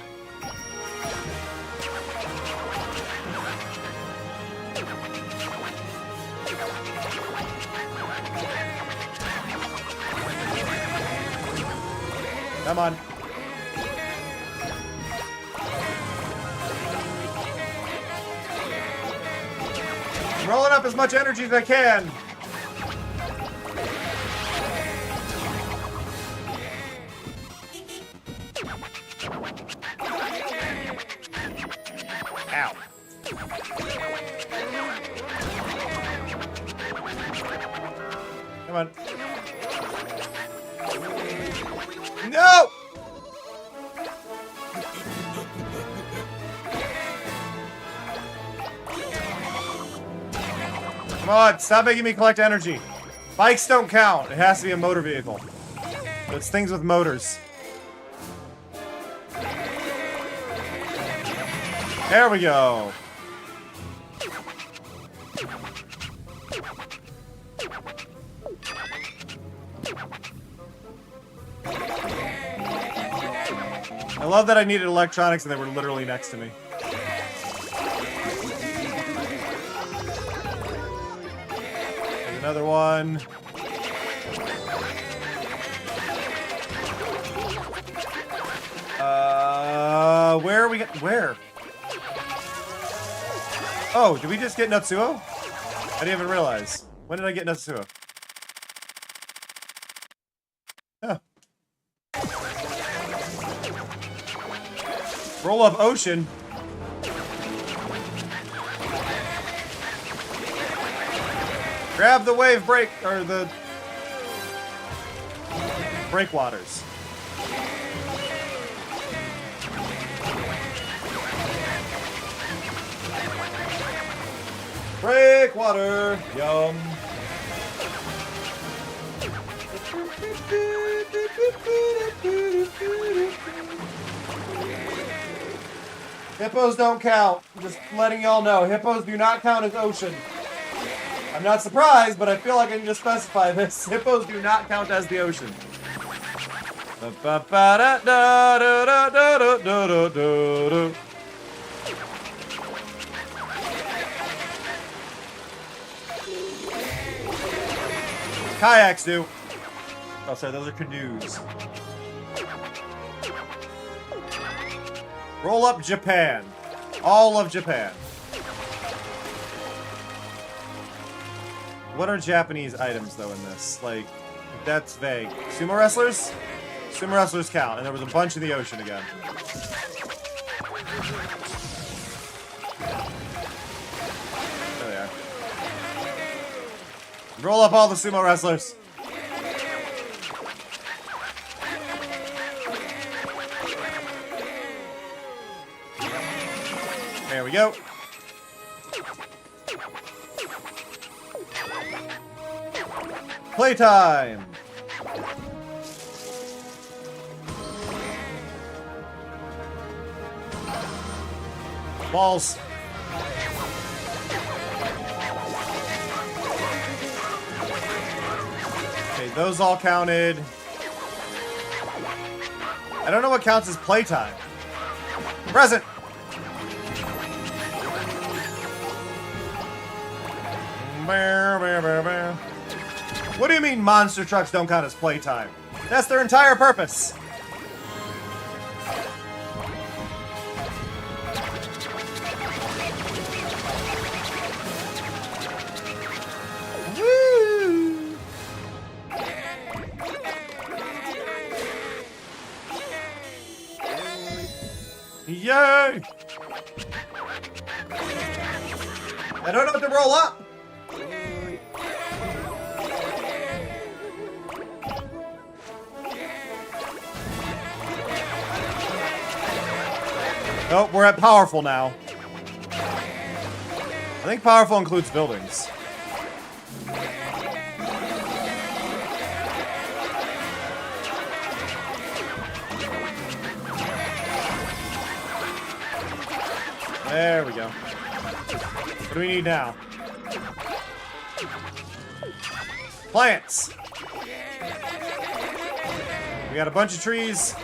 Come on. I'm rolling up as much energy as I can. Ow. Come on. No! Come on, stop making me collect energy. Bikes don't count. It has to be a motor vehicle. It's things with motors. There we go. I love that I needed electronics and they were literally next to me. There's another one. Where are we? Where? Oh, did we just get Natsuo? I didn't even realize. When did I get Natsuo? Huh. Roll up ocean. Grab the wave break, or the breakwaters. Breakwater, yum. Hippos don't count. I'm just letting y'all know. Hippos do not count as ocean. I'm not surprised, but I feel like I need to specify this. Hippos do not count as the ocean. Kayaks do. Oh, sorry, those are canoes. Roll up Japan. All of Japan. What are Japanese items, though, in this? Like, that's vague. Sumo wrestlers? Sumo wrestlers count, and there was a bunch in the ocean again. There they are. Roll up all the sumo wrestlers. There we go. Playtime! Balls. Okay, those all counted. I don't know what counts as playtime. Present! What do you mean monster trucks don't count as playtime? That's their entire purpose. Woo! Yay! I don't know what to roll up. Oh, we're at powerful now. I think powerful includes buildings. There we go. What do we need now? Plants! We got a bunch of trees.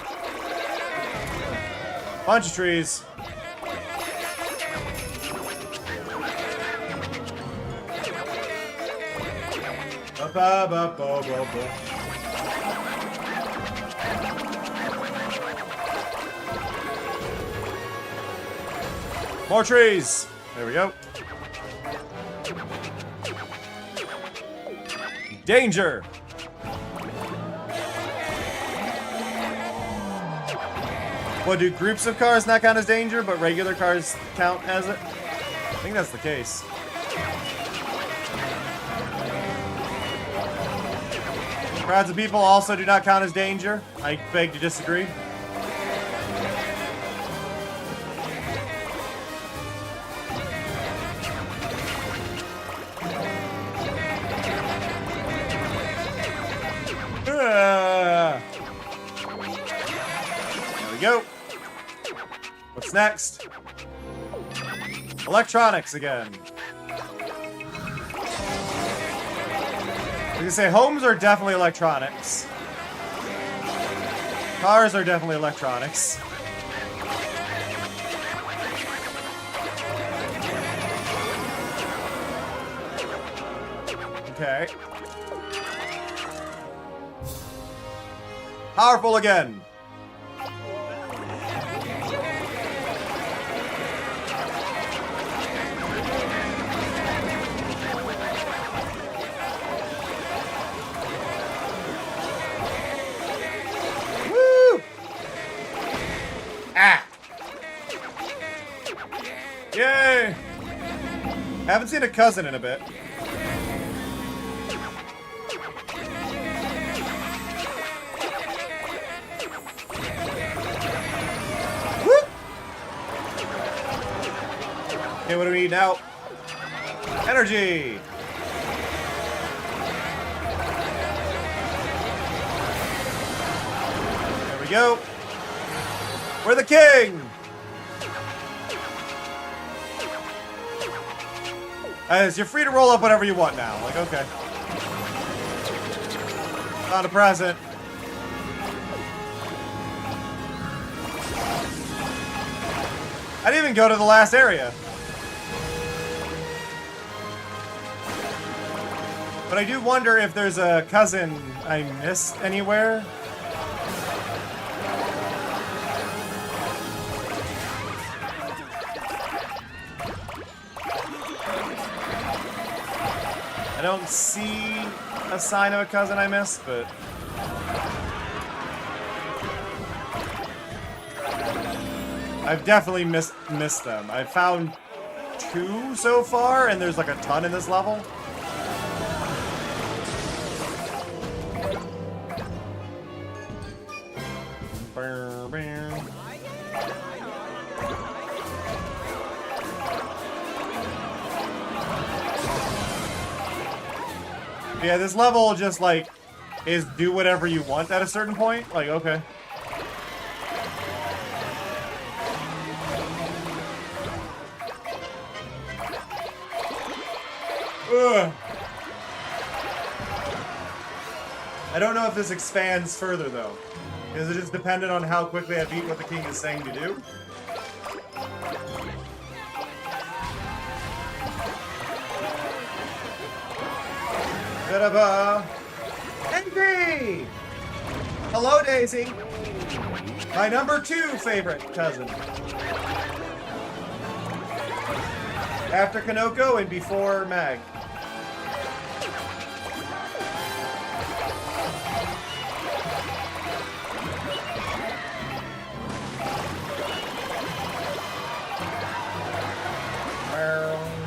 Bunch of trees. More trees. There we go. Danger. What, do groups of cars not count as danger, but regular cars count as it? I think that's the case. Crowds of people also do not count as danger. I beg to disagree. There we go. What's next? Electronics again. I was gonna say, homes are definitely electronics. Cars are definitely electronics. Okay. Powerful again. Ah! Yay! Haven't seen a cousin in a bit. Woo! Okay, what do we need now? Energy! There we go. We're the king! As you're free to roll up whatever you want now. Like, okay. Not a present. I didn't even go to the last area. But I do wonder if there's a cousin I missed anywhere. I don't see a sign of a cousin I missed, but... I've definitely missed them. I've found 2 so far, and there's like a ton in this level. Yeah, this level just like is do whatever you want at a certain point. Like, okay. Ugh. I don't know if this expands further though. Is it just dependent on how quickly I beat what the king is saying to do? Da-da-ba. Angry! Hello, Daisy. My number 2 favorite cousin. After Kanoko and before Mag.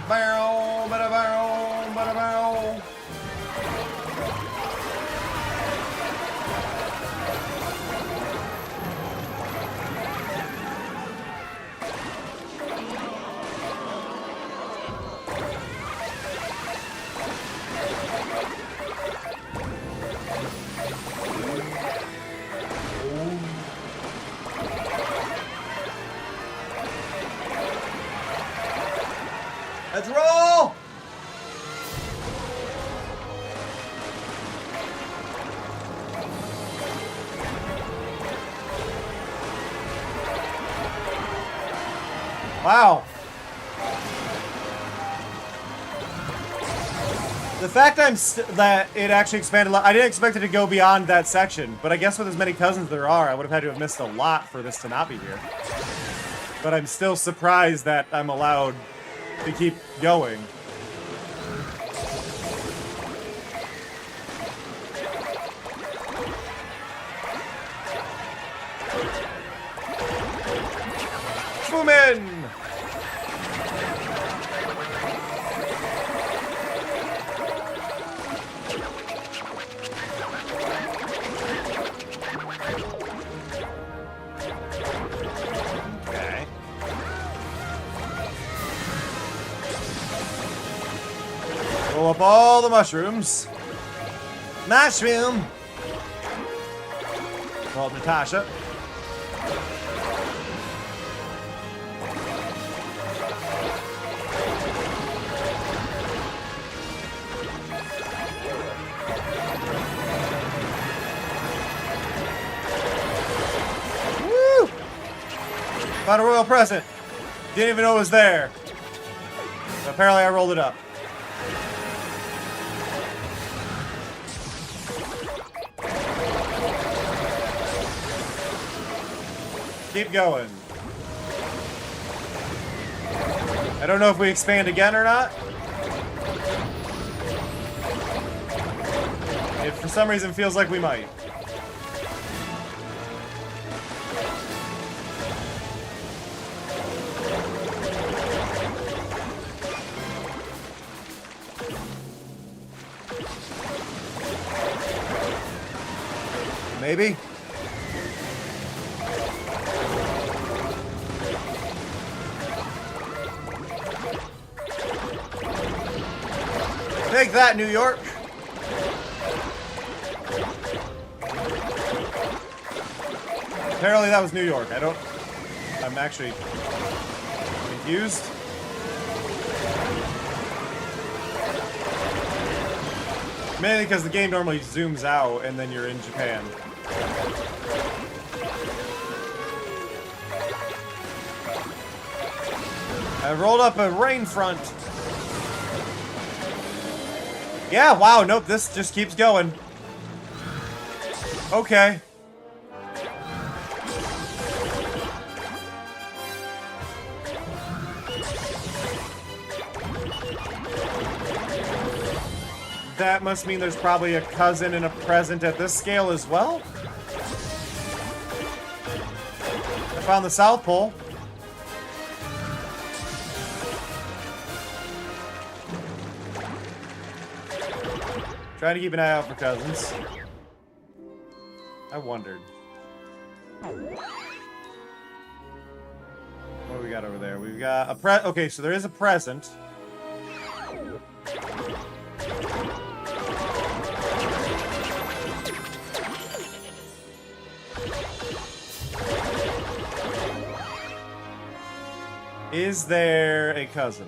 Barrel, bada barrel, bada barrel. Let's roll! Wow. The fact that it actually expanded a lot, I didn't expect it to go beyond that section, but I guess with as many cousins there are, I would have had to have missed a lot for this to not be here. But I'm still surprised that I'm allowed to keep going. Boom-in! Okay. Roll up all the mushrooms. Mushroom! Roll up Natasha. Woo! Found a royal present. Didn't even know it was there. But apparently I rolled it up. Keep going. I don't know if we expand again or not. It for some reason feels like we might. Maybe. Take that, New York. Apparently that was New York. I'm actually confused. Mainly because the game normally zooms out and then you're in Japan. I rolled up a rain front. Yeah, wow, nope, this just keeps going. Okay. That must mean there's probably a cousin and a present at this scale as well. I found the South Pole. Trying to keep an eye out for cousins. I wondered. What do we got over there? We've got a okay, so there is a present. Is there a cousin?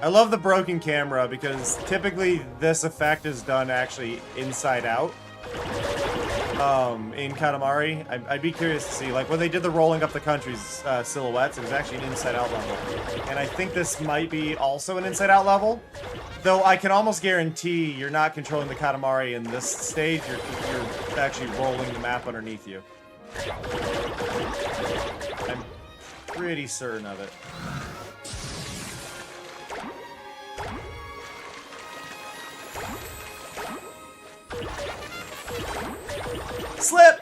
I love the broken camera because typically this effect is done actually inside out. In Katamari, I'd be curious to see, like when they did the rolling up the country's silhouettes, it was actually an inside out level. And I think this might be also an inside out level. Though I can almost guarantee you're not controlling the Katamari in this stage, you're actually rolling the map underneath you. I'm pretty certain of it. Slip!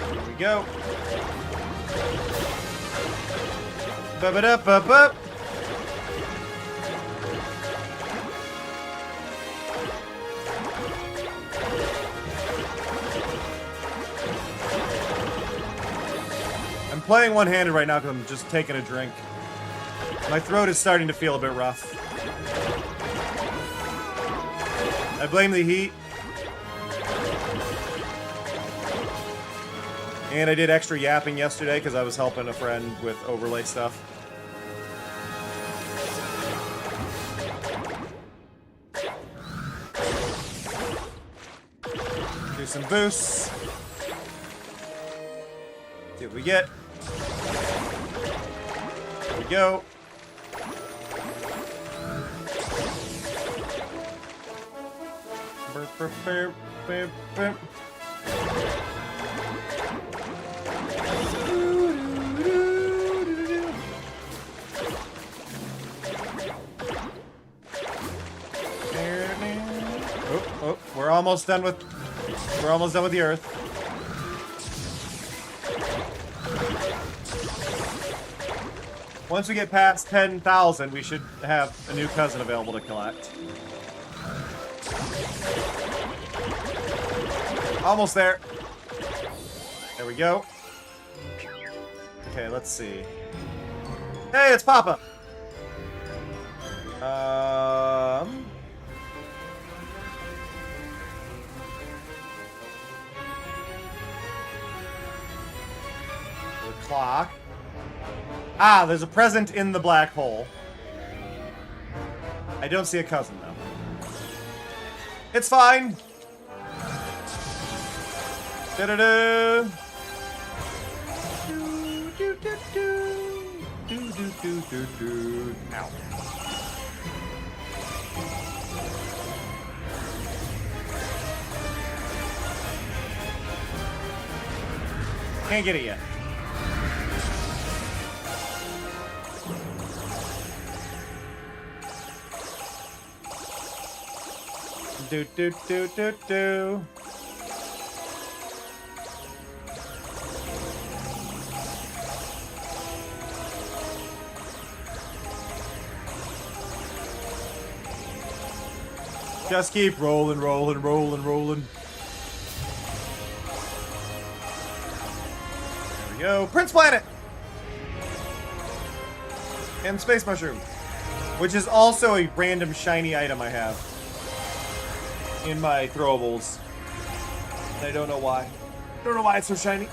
Here we go. Ba-ba-da-ba-ba. I'm playing one-handed right now because I'm just taking a drink. My throat is starting to feel a bit rough. I blame the heat. And I did extra yapping yesterday because I was helping a friend with overlay stuff. Do some boosts. See what we get. Here we go. Oh, we're almost done with the Earth. Once we get past 10,000, we should have a new cousin available to collect. Almost there. There we go. Okay, let's see. Hey, it's Papa. The clock. Ah, there's a present in the black hole. I don't see a cousin, though. It's fine. Da-da-da. Ow. Can't get it yet. Do do do do do. Just keep rolling, rolling, rolling, rolling. There we go. Prince Planet! And Space Mushroom. Which is also a random shiny item I have in my throwables. And I don't know why. Don't know why it's so shiny.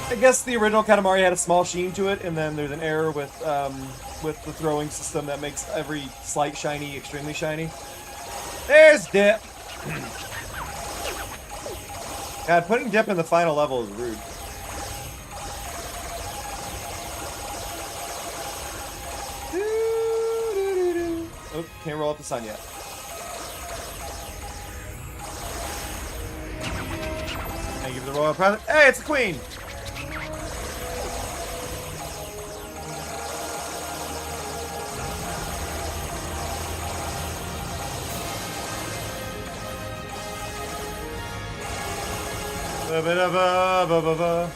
I guess the original Katamari had a small sheen to it, and then there's an error with the throwing system that makes every slight shiny extremely shiny. There's Dip. God, putting dip in the final level is rude. Oh, can't roll up the sun yet. Thank you for the royal present. Hey, it's the queen! Ba-ba-da-ba-ba-ba-ba.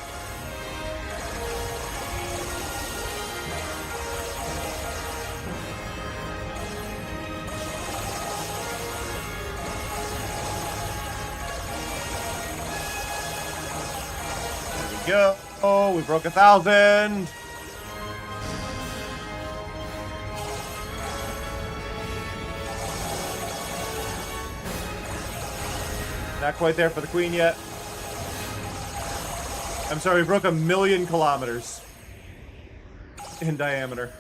Go. Oh, we broke 1,000. Not quite there for the queen yet. I'm sorry, we broke 1,000,000 kilometers in diameter.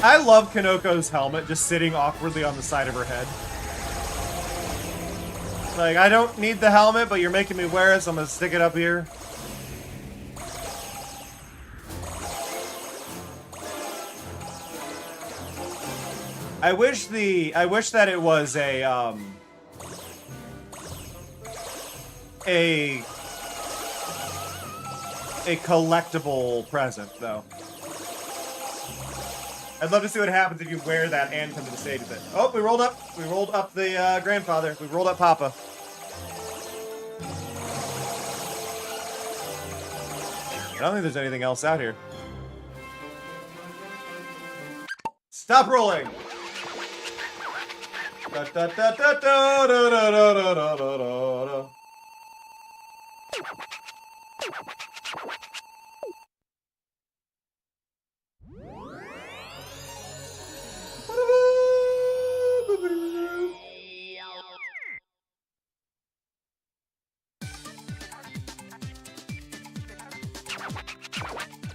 I love Kanoko's helmet just sitting awkwardly on the side of her head. Like, I don't need the helmet, but you're making me wear it, so I'm gonna stick it up here. I wish that it was a collectible present, though. I'd love to see what happens if you wear that and come to the stage with it. Oh, we rolled up the grandfather. We rolled up Papa. I don't think there's anything else out here. Stop rolling! Da, da, da, da, da, da, da, da, da, da, da.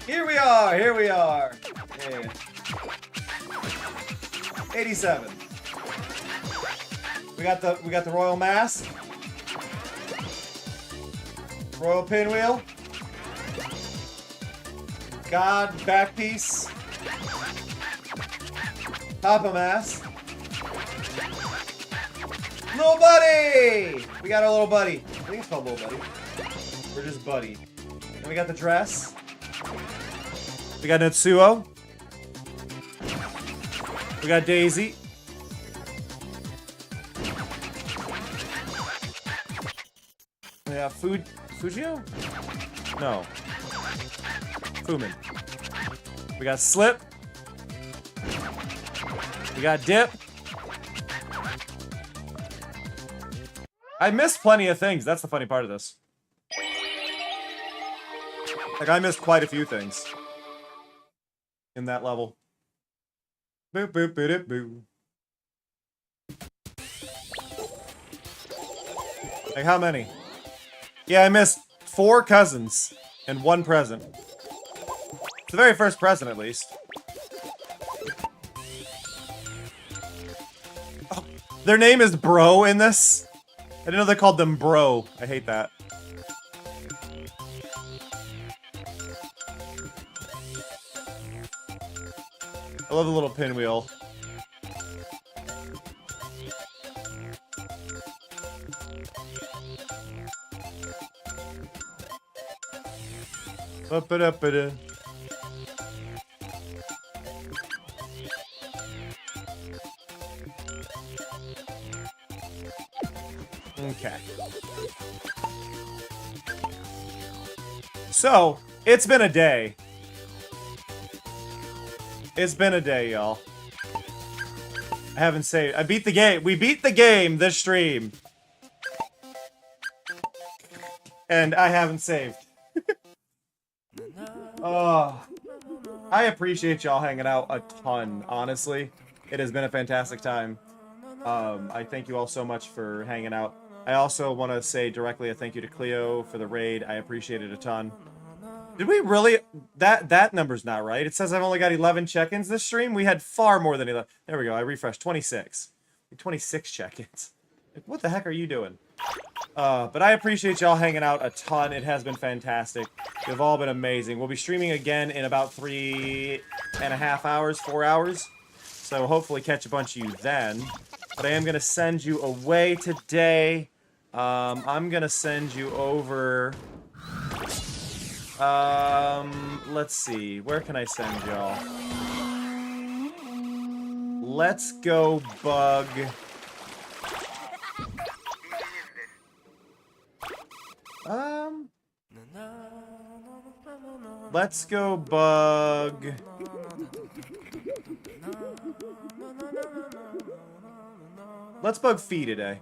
Here we are. Yeah. 87. We got the royal mask. Royal pinwheel. God back piece. Papa mask. Little buddy! We got our little buddy. I think it's called little buddy. We're just buddy. And we got the dress. We got Natsuo. We got Daisy. We got Fujio? No. Fumin. We got Slip. We got Dip. I missed plenty of things. That's the funny part of this. Like, I missed quite a few things in that level. Boop, boop, boop, boop. Like, how many? Yeah, I missed 4 cousins and 1 present. It's the very first present, at least. Oh, their name is Bro in this? I didn't know they called them Bro. I hate that. I love the little pinwheel. Ba-ba-da-ba-da. Okay. So, it's been a day. It's been a day, y'all. I haven't saved. I beat the game. We beat the game this stream. And I haven't saved. Oh, I appreciate y'all hanging out a ton, honestly. It has been a fantastic time. I thank you all so much for hanging out. I also want to say directly a thank you to Cleo for the raid. I appreciate it a ton. Did we really? That number's not right. It says I've only got 11 check-ins this stream. We had far more than 11. There we go. I refreshed. 26. 26 check-ins. Like, what the heck are you doing? But I appreciate y'all hanging out a ton. It has been fantastic. You've all been amazing. We'll be streaming again in about 3.5 hours, 4 hours. So hopefully catch a bunch of you then. But I am going to send you away today. I'm going to send you over... let's see. Where can I send y'all? Let's go bug... Let's go bug... Let's bug Fee today.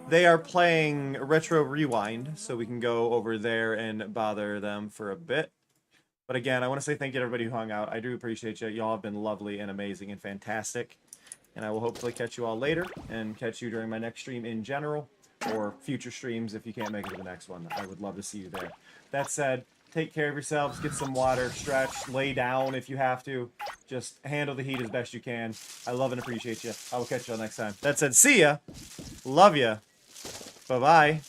They are playing Retro Rewind, so we can go over there and bother them for a bit. But again, I want to say thank you to everybody who hung out. I do appreciate you. Y'all have been lovely and amazing and fantastic. And I will hopefully catch you all later and catch you during my next stream in general, or future streams if you can't make it to the next one. I would love to see you there. That said, take care of yourselves, get some water, stretch, lay down if you have to. Just handle the heat as best you can. I love and appreciate you. I will catch you all next time. That said, see ya. Love ya. Bye-bye.